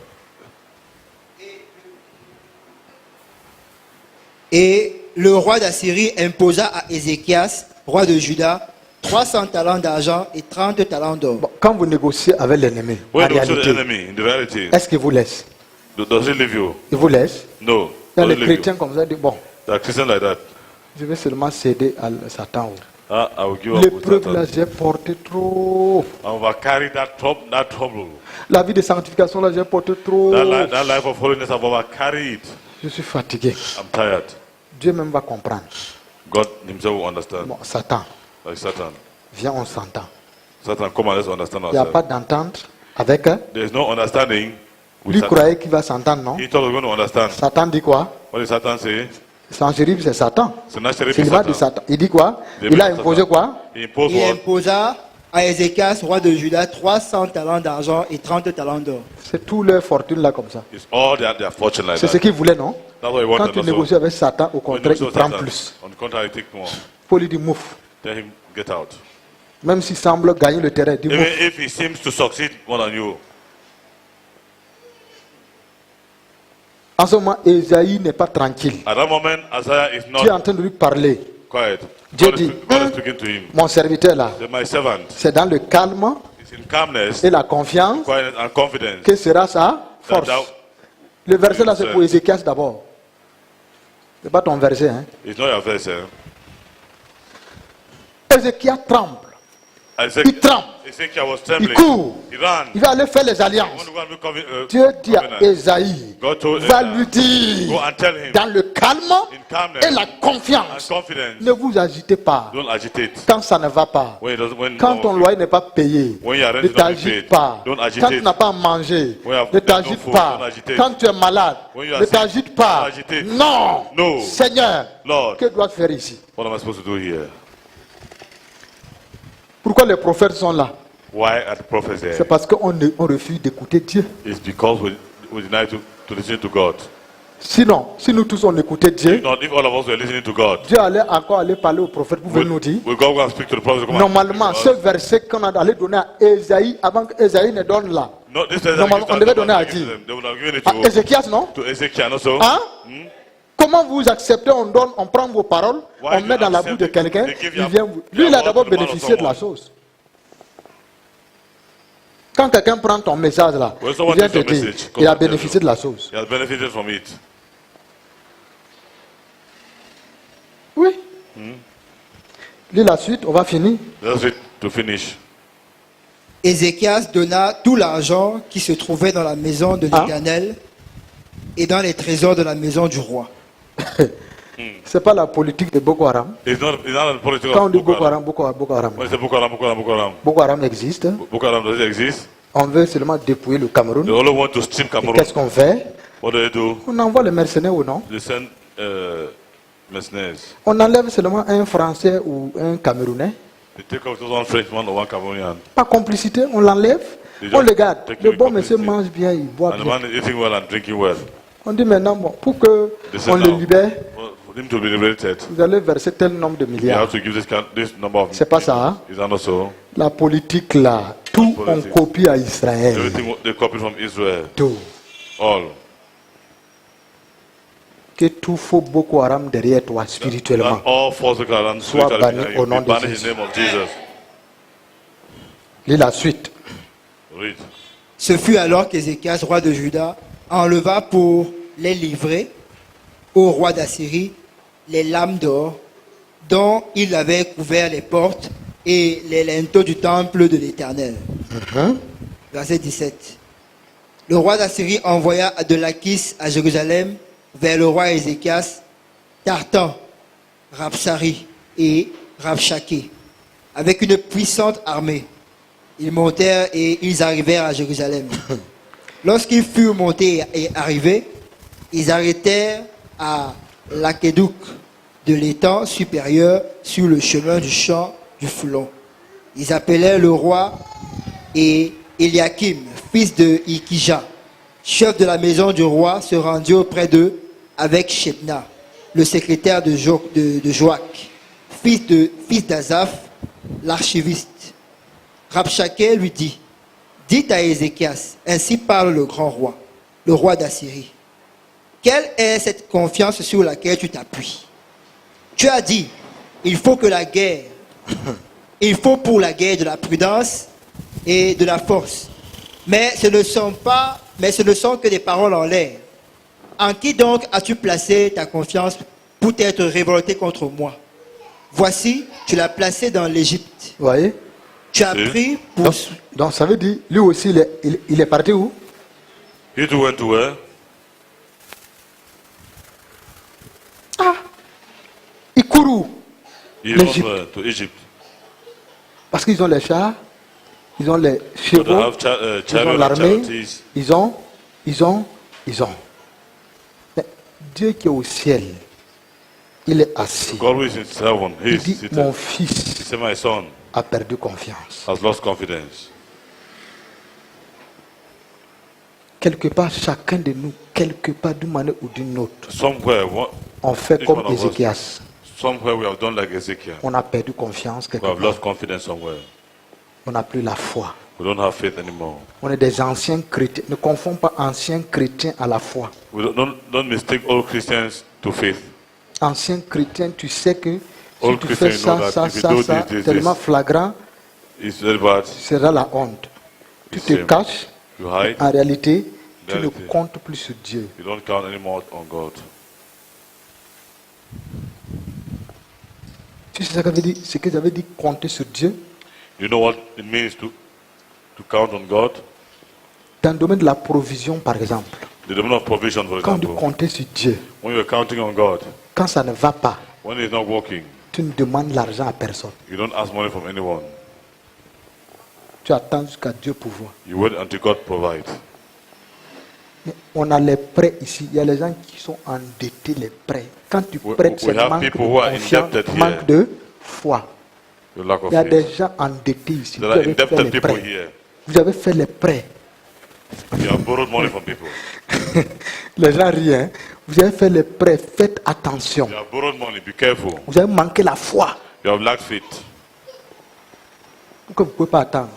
et le roi d'Assyrie imposa à Ézéchias, roi de Juda, 300 talents d'argent et 30 talents d'or. Bon, quand vous négociez avec l'ennemi, en When you go to the réalité, enemy, in the reality, est-ce qu'il vous laisse? does he leave you? Il vous laisse? No. Il y a Does les he leave you? chrétiens comme ça, disent, bon, There are Christians like that. je vais seulement céder à Satan. I will give up with L'épreuve là, Satan. j'ai porté trop. I will carry that trouble. La vie de sanctification là, j'ai porté trop. That life of holiness, I will carry it. Je suis fatigué. I'm tired. Dieu même va comprendre. God himself will understand. Bon, Satan, Like Satan. viens, on s'entend. Satan, come on, let's understand Il n'y a pas ourselves. d'entente. avec. There's no understanding with Lui Satan. croyait qu'il va s'entendre, non? He thought he was going to understand. Satan dit quoi? What did Satan say? Sanchérib, c'est Satan. Sennacherib C'est is le de Satan. Satan. Il dit quoi? Des Il a mains de imposé Satan. quoi? He imposed Il what? imposa à Ézéchias, roi de Juda, 300 talents d'argent et 30 talents d'or. C'est toute leur fortune là comme ça. It's all their fortune like C'est ce that. qu'il voulait, non? That's what he Quand wanted tu also. négocies avec Satan, au When contraire, you il saw prend Satan, plus. on the contrary, take more. Faut lui dire mouf. Tell him, get out. Même s'il semble gagner le terrain, dis Even mouf. if he seems to succeed more than you. En ce moment, Esaïe n'est pas tranquille. At that moment, Isaiah is Tu es en not train de lui parler. quiet. Dieu God is, dit, God is speaking to him. Mon serviteur là, Say, my servant c'est dans le calme is in calmness, et la confiance quiet and confidence. que sera sa That force. thou Le verset là, c'est pour Ézéchias d'abord. Ce n'est pas ton verset. Hein. is not your verse. Ézéchias tremble. Il tremble. Ezekiel was Il trembling. court. He ran. Il va aller faire les He alliances. wanted to go and make Dieu dit à covenant. Ésaïe, God told va Isaiah, lui go dire, and tell him dans le calme in calmness et la and confiance, confidence. ne vous agitez pas Don't agitate. quand ça ne va pas. When Quand ton loyer n'est pas payé, When your rent ne is not t'agite paid, pas. don't agitate. Quand tu n'as pas à manger, When you have ne no t'agite food, pas. don't agitate. Quand tu es malade, When you are ne sick, t'agite pas. don't agitate. Non. No. Seigneur, Lord, que dois-je faire ici? what am I supposed to do here? Pourquoi les prophètes sont là? Why are the prophets there? C'est parce qu'on on refuse d'écouter Dieu. It's because we deny to listen to God. Sinon, si nous tous on écoutait Dieu, If not, if all of us were listening to God, Dieu allait encore aller parler aux prophètes pour venir nous dire. we go and speak to the prophets. Come on. Normalement, ce verset qu'on a allé donner à Ésaïe, avant que Ésaïe ne donne là. No, this is Normalement, on devait donner à qui? They would have given it À Ézéchias, non? to Ezekiel also. Hein? Comment vous acceptez, on donne, on prend vos paroles, Why on do met you dans la accept bouche de it? quelqu'un, They give il your- vient vous. your Lui, il a word d'abord to the mouth of bénéficié de la someone. chose. Quand quelqu'un prend ton message là, When il someone vient te takes your dire, message, il a come and tell bénéficié you. de la chose. He has benefited from it. Oui. Lis la suite, on va finir. That's it to finish. Ézéchias donna tout l'argent qui se trouvait dans la maison de l'Éternel et dans les trésors de la maison du roi. C'est pas la politique de Boko Haram. It's not a political Quand on dit Boko Boko Haram. Haram, Boko Haram. When you say Boko Haram, Boko Haram, Boko Haram. Boko Haram existe. Boko Haram, does it exist? On veut seulement dépouiller le They Cameroun. only want to steam Et Cameroon. qu'est-ce qu'on fait? What do? On envoie les mercenaires ou non? They send mercenaries. On enlève seulement un Français ou un Camerounais. They take off just one Frenchman or one Cameroonian. Pas complicité, on l'enlève. They On just le garde. take Le the bon monsieur complicity. mange bien, il boit And the bien. man is eating well and drinking well. On dit maintenant, bon, pour que They said on le now, libère, for him to be liberated, vous allez verser tel nombre de you milliards. have to give this number of. C'est pas ça, hein? Is that not so? La politique là, tout on Politique. copie à Israël. Everything they copied from Israel. Tout. All. Que tout faux Boko Haram derrière toi spirituellement. And all false and Sois spiritual banni behind au you. nom Be de banished in Jésus. the name of Jesus. Lis la suite. Read. Ce fut alors qu'Ézéchias, roi de Juda, enleva pour les livrer au roi d'Assyrie les lames d'or dont il avait couvert les portes et les linteaux du temple de l'Éternel. Verset 17. Le roi d'Assyrie envoya de Lachish à Jérusalem vers le roi Ézéchias, Tartan, Rabsari et Rabshakeh, avec une puissante armée. Ils montèrent et ils arrivèrent à Jérusalem. Lorsqu'ils furent montés et arrivés, ils arrêtèrent à l'Aqueduc de l'étang supérieur sur le chemin du champ du Foulon. Ils appelèrent le roi et Eliakim, fils de Ikija, chef de la maison du roi, se rendit auprès d'eux avec Shebna, le secrétaire de Joach, fils d'Azaph, l'archiviste. Rabshakeh lui dit, dites à Ézéchias, ainsi parle le grand roi, le roi d'Assyrie. Quelle est cette confiance sur laquelle tu t'appuies? Tu as dit, il faut pour la guerre de la prudence et de la force. Mais ce ne sont que des paroles en l'air. En qui donc as-tu placé ta confiance pour t'être révolté contre moi? Voici, tu l'as placé dans l'Égypte. Vous voyez? Tu as pris pour... Donc ça veut dire, lui aussi, il est parti où? He too went to where? Il court où? He went L'Égypte. to Egypt. Parce qu'ils ont les chars, ils ont les But they chevaux, have ils ont chariot and l'armée, charities. ils ont. Mais Dieu qui est au ciel, il est assis. God who is in heaven, he Il is dit, seated. mon He fils said, my son a perdu confiance. has lost confidence. Quelque part, chacun de nous, quelque part d'une manière ou d'une autre, Somewhere, on fait each comme one of us, Ézéchias. somewhere we have done like Ezekiel. On a perdu confiance quelque We have part. lost confidence somewhere. On n'a plus la foi. We don't have faith anymore. On est des anciens chrétiens. Ne confonds pas anciens chrétiens à la foi. We don't mistake all Christians to faith. Ancien chrétien, tu sais que si All tu Christians fais know ça, that ça, if you ça, do ça, this, tellement flagrant, It's very bad. ce sera la honte. Tu It's te shame. caches. You hide. En réalité, tu ne Reality. comptes plus sur Dieu. You don't count anymore on God. Tu sais ce que j'avais dit, compter sur Dieu? You know what it means to count on God? Dans le domaine de la provision, par exemple, The domain of provision, for quand tu example. comptes sur Dieu, When you're counting on God, quand ça ne va pas, when He's not working, tu ne demandes l'argent à personne. you don't ask money from anyone. Tu attends jusqu'à Dieu pouvoir. You wait until God provides. Mais on a les prêts ici. Il y a les gens qui sont endettés, les prêts. Quand tu prêtes, c'est have manque de people who are confiance, indebted here. manque de foi. Your lack of Il y a des faith. gens endettés ici. There Vous are avez fait indebted les people prêts. here. Vous avez fait les prêts. You have borrowed money from people. Les gens rient. Hein? Vous avez fait les prêts. Faites attention. You have borrowed money. Be careful. Vous avez manqué la foi. You have lacked faith. Pourquoi vous ne pouvez pas attendre?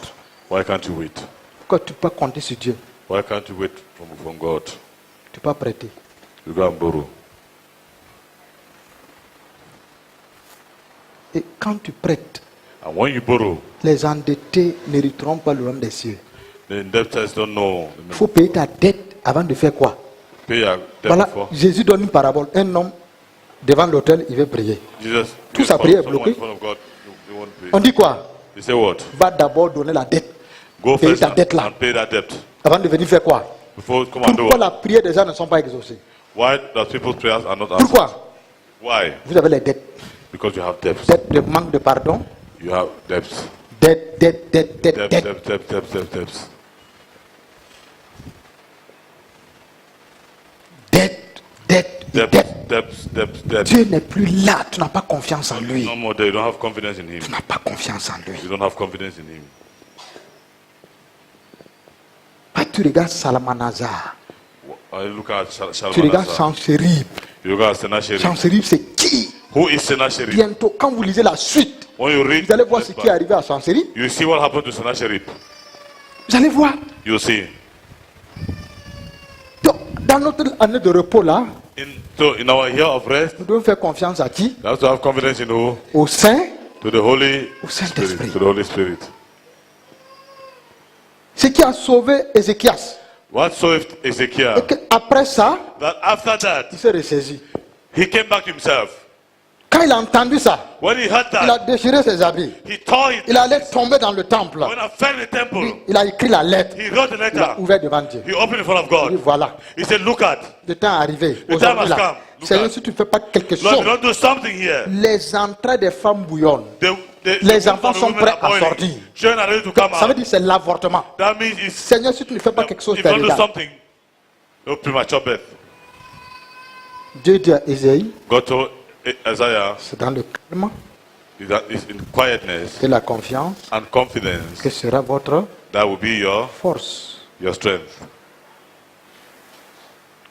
Why can't you wait? Pourquoi tu ne peux pas compter sur Dieu? Why can't you wait from God? Tu ne peux pas prêter. You go and borrow. Et quand tu prêtes, And when you borrow, les endettés n'hériteront pas le royaume des cieux. the indebtedness don't know. Il faut payer ta dette avant de faire quoi? Pay your debt Voilà, before. Jésus donne une parabole. Un homme devant l'autel, il veut prier. Jesus, Tout you sa call prière est someone bloquée. in front of God, you won't pay. On dit quoi? You say what? Va d'abord donner la dette Go Payer first ta dette là. and pay that debt avant de venir faire quoi? before come and do Pourquoi what? la prière des gens ne sont pas exaucées? Why does people's prayers are not answered? Pourquoi? Why? Vous avez les dettes. Because you have debts. Dette de manque de pardon. You have debts. Dette. Debts. Debts. Dieu n'est plus là. Tu n'as pas confiance en lui. No more there. You don't have confidence in Him. Tu n'as pas confiance en lui. You don't have confidence in Him. Tu regardes Salmanazar. I look at Tu regardes Shalmaneser. Sancherib. You look at Sennacherib. Sancherib, c'est qui? Who is Sennacherib? Bientôt, quand vous lisez la suite, When you read, vous allez voir ce qui est arrivé à Sancherib. you see what happened to Sennacherib. Vous allez voir. You see. Donc, dans notre année de repos là, So in our year of rest, nous devons faire confiance à qui? you have to have confidence in who? Au Saint. To the Holy Au Saint-Esprit. Spirit. To the Holy Spirit. Ce qui a sauvé Ézéchias. What saved Et Ezekiel? qu'après ça, That after that, il s'est ressaisi. he came back to himself. Quand il a entendu ça, When he heard il a that, déchiré ses habits. he tore it. Il allait tomber dans le temple. When I fell in the temple, Il a écrit la lettre. he wrote the Il a letter. ouvert devant Dieu. He opened in front of Il dit God. voilà, He said, look at, le temps est arrivé. The time Aujourd'hui has là, come. Look Seigneur, at. si tu ne fais pas quelque Lord, you chose, don't do something here. les entrées des femmes bouillonnent. The Les enfants the sont women prêts are à boiling. sortir. Children are ready to come Ça veut out. dire c'est l'avortement. That means it's, Seigneur, si tu ne fais pas quelque chose, if tu you es don't do dedans. something, no premature birth. Dieu dit à Ésaïe, God told Isaiah, c'est dans le calme is in quietness et la confiance and confidence que sera votre that will be force. your strength.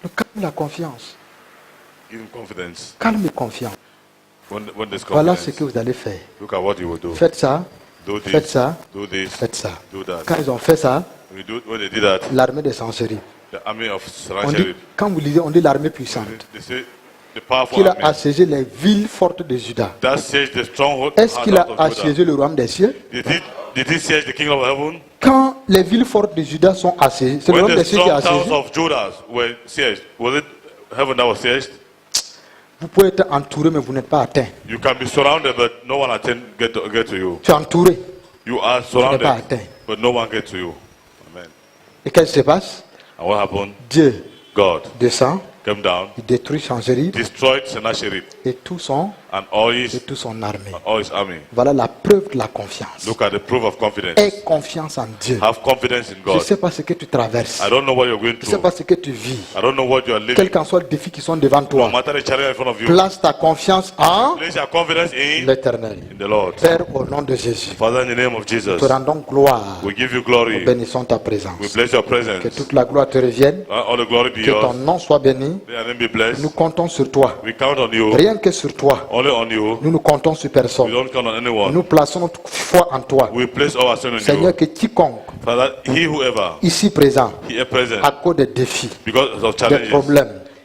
Le calme et la confiance. Give him confidence. Calme et confiance. When there's Voilà ce confidence, que vous allez faire. look at what you will do. Faites ça, Do this, faites ça, do this, faites ça. do that. Quand ils ont fait ça, When they did that, l'armée des Sancherib. the army of On dit, Sennacherib, quand vous lisez, on dit l'armée puissante. they say the powerful Qu'il a army assiégé les villes fortes de Juda. that siege the stronghold Est-ce qu'il a out of Judah. assiégé le royaume des cieux? Did he siege the kingdom of heaven? Quand les villes fortes de Juda sont assiégées, c'est le When royaume the des cieux qui est strong towns assiégé. of Judah were sieged, was it heaven that was sieged? Vous pouvez être entouré, mais vous n'êtes pas atteint. You can be surrounded, but no one get to you. Tu es entouré. You are pas surrounded, atteint. but no one gets to you. Amen. Et qu'est-ce qui se passe? And what happened? Dieu God descend, came down, il détruit Sancherib destroyed Sennacherib et tout son and all et his, toute son armée. army. Voilà la preuve de la confiance. Look at the proof of confidence. Aie confiance en Dieu. Have confidence in Je ne God. sais pas ce que tu traverses. I don't know what you're going Je ne sais through. pas ce que tu vis. I don't know what you are living. Quels qu'en soient les défis qui sont devant No toi, matter the challenge in front of you, place ta confiance en place your confidence in l'Éternel. the Lord. Père, au nom de Jésus, Father, in the name of Jesus, te rendons gloire. we give you Nous glory. bénissons ta We présence. bless your Que presence. toute la gloire te revienne. All the glory be Que ton yours. nom soit béni. May your name be blessed. Nous comptons sur toi. We count on you. Rien que sur toi. Only on you. Nous nous comptons sur We personne. don't count on anyone. Nous plaçons notre foi en toi. We place our sin on Seigneur, you. que quiconque Father, he whoever ici présent, here present à cause des défis, because of des challenges,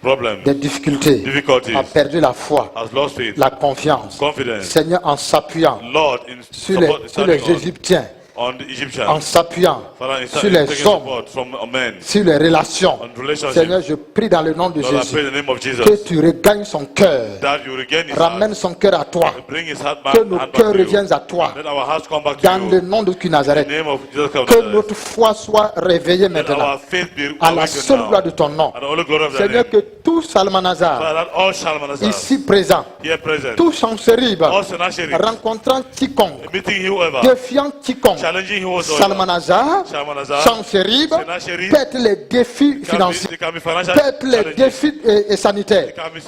problèmes, des difficultés, difficulties, a perdu la foi, has lost faith, la confiance. confidence. Seigneur, en s'appuyant Lord, in sur support, les standing Égyptiens, on the Egyptians, en s'appuyant Father, in sur taking les hommes, support from men, sur les relations. on relationships. Seigneur, je prie dans le nom de Lord, I pray Jésus in the name of Jesus que tu regagnes son cœur, that you regain his ramène heart, son cœur à toi, bring his heart que back, nos hand cœurs back to you. reviennent à toi, Let our hearts come back to dans le you. nom de In the Nazareth, name of Jesus Christ of que Nazareth. notre foi soit réveillée Let maintenant, our faith be à la awakened seule now. gloire de ton nom. And the only glory of thy Seigneur, name. que tout Salmanazar, Father, that all Shalmaneser ici présent, here present, tout Sancherib, all Sennacherib, rencontrant quiconque, meeting whoever, défiant quiconque, challenging whosoever, Salmanazar, Shalmaneser, Sancherib, Sennacherib, pète les défis financiers, they can be financial pète les challenges, défis sanitaires, can be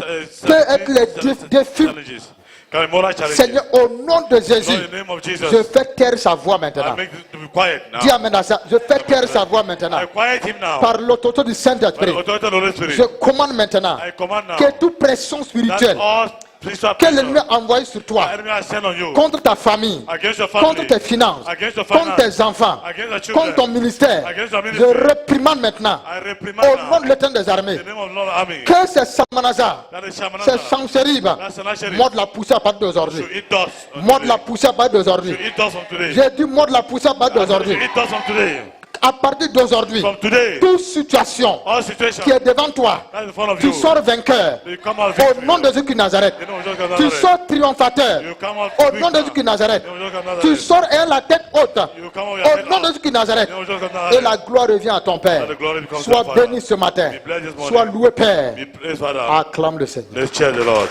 peut être les défis. challenges, can be moral challenges. Seigneur, au nom de Lord, Jésus, in the name of Jesus, je fais taire sa voix I maintenant. make it to be quiet now. Dis Amen à ça. Je fais taire sa voix maintenant. I quiet him now. Par l'autorité du By the Saint-Esprit, authority of the Holy Spirit, je commande maintenant I command now que toute pression that spirituelle all spiritual que l'ennemi pressure a envoyée sur toi, the enemy has sent on you, contre ta famille, against your contre family, tes finances, against your contre finance, tes enfants, against your contre children, ton ministère, against your je ministry, réprimande maintenant, I reprimand au now, nom de l'Éternel des in armées, the name of the Lord Army, que ces Salmanazar, that is ces Shalmaneser, Sancherib, that Sennacherib, mordent la poussière à partir d'aujourd'hui. should eat dust on Mordent la today. poussière à partir d'aujourd'hui. Should eat dust from today. J'ai dit mordre la poussière à partir Should d'aujourd'hui. eat dust from today. À partir d'aujourd'hui, From today, toute situation all situation qui est devant toi, that is in front of tu you, sors vainqueur. you come out Au victory. nom de Jésus qui Nazareth, In the name of Jesus tu Nazareth. sors triomphateur. You come out Au nom de victor. Jésus qui Nazareth, In the name of Jesus tu Nazareth. sors ayant la tête haute. You come out Au with your head nom de up. Jésus qui Nazareth, In the name of Jesus et Nazareth. la gloire revient à ton Père. And the glory becomes Sois your Father. béni ce matin. Be blessed this morning. Sois loué Père. Be praised, Father. Acclame le Seigneur. Let's cheer the Lord.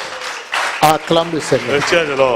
Acclame le Seigneur. Let's cheer the Lord.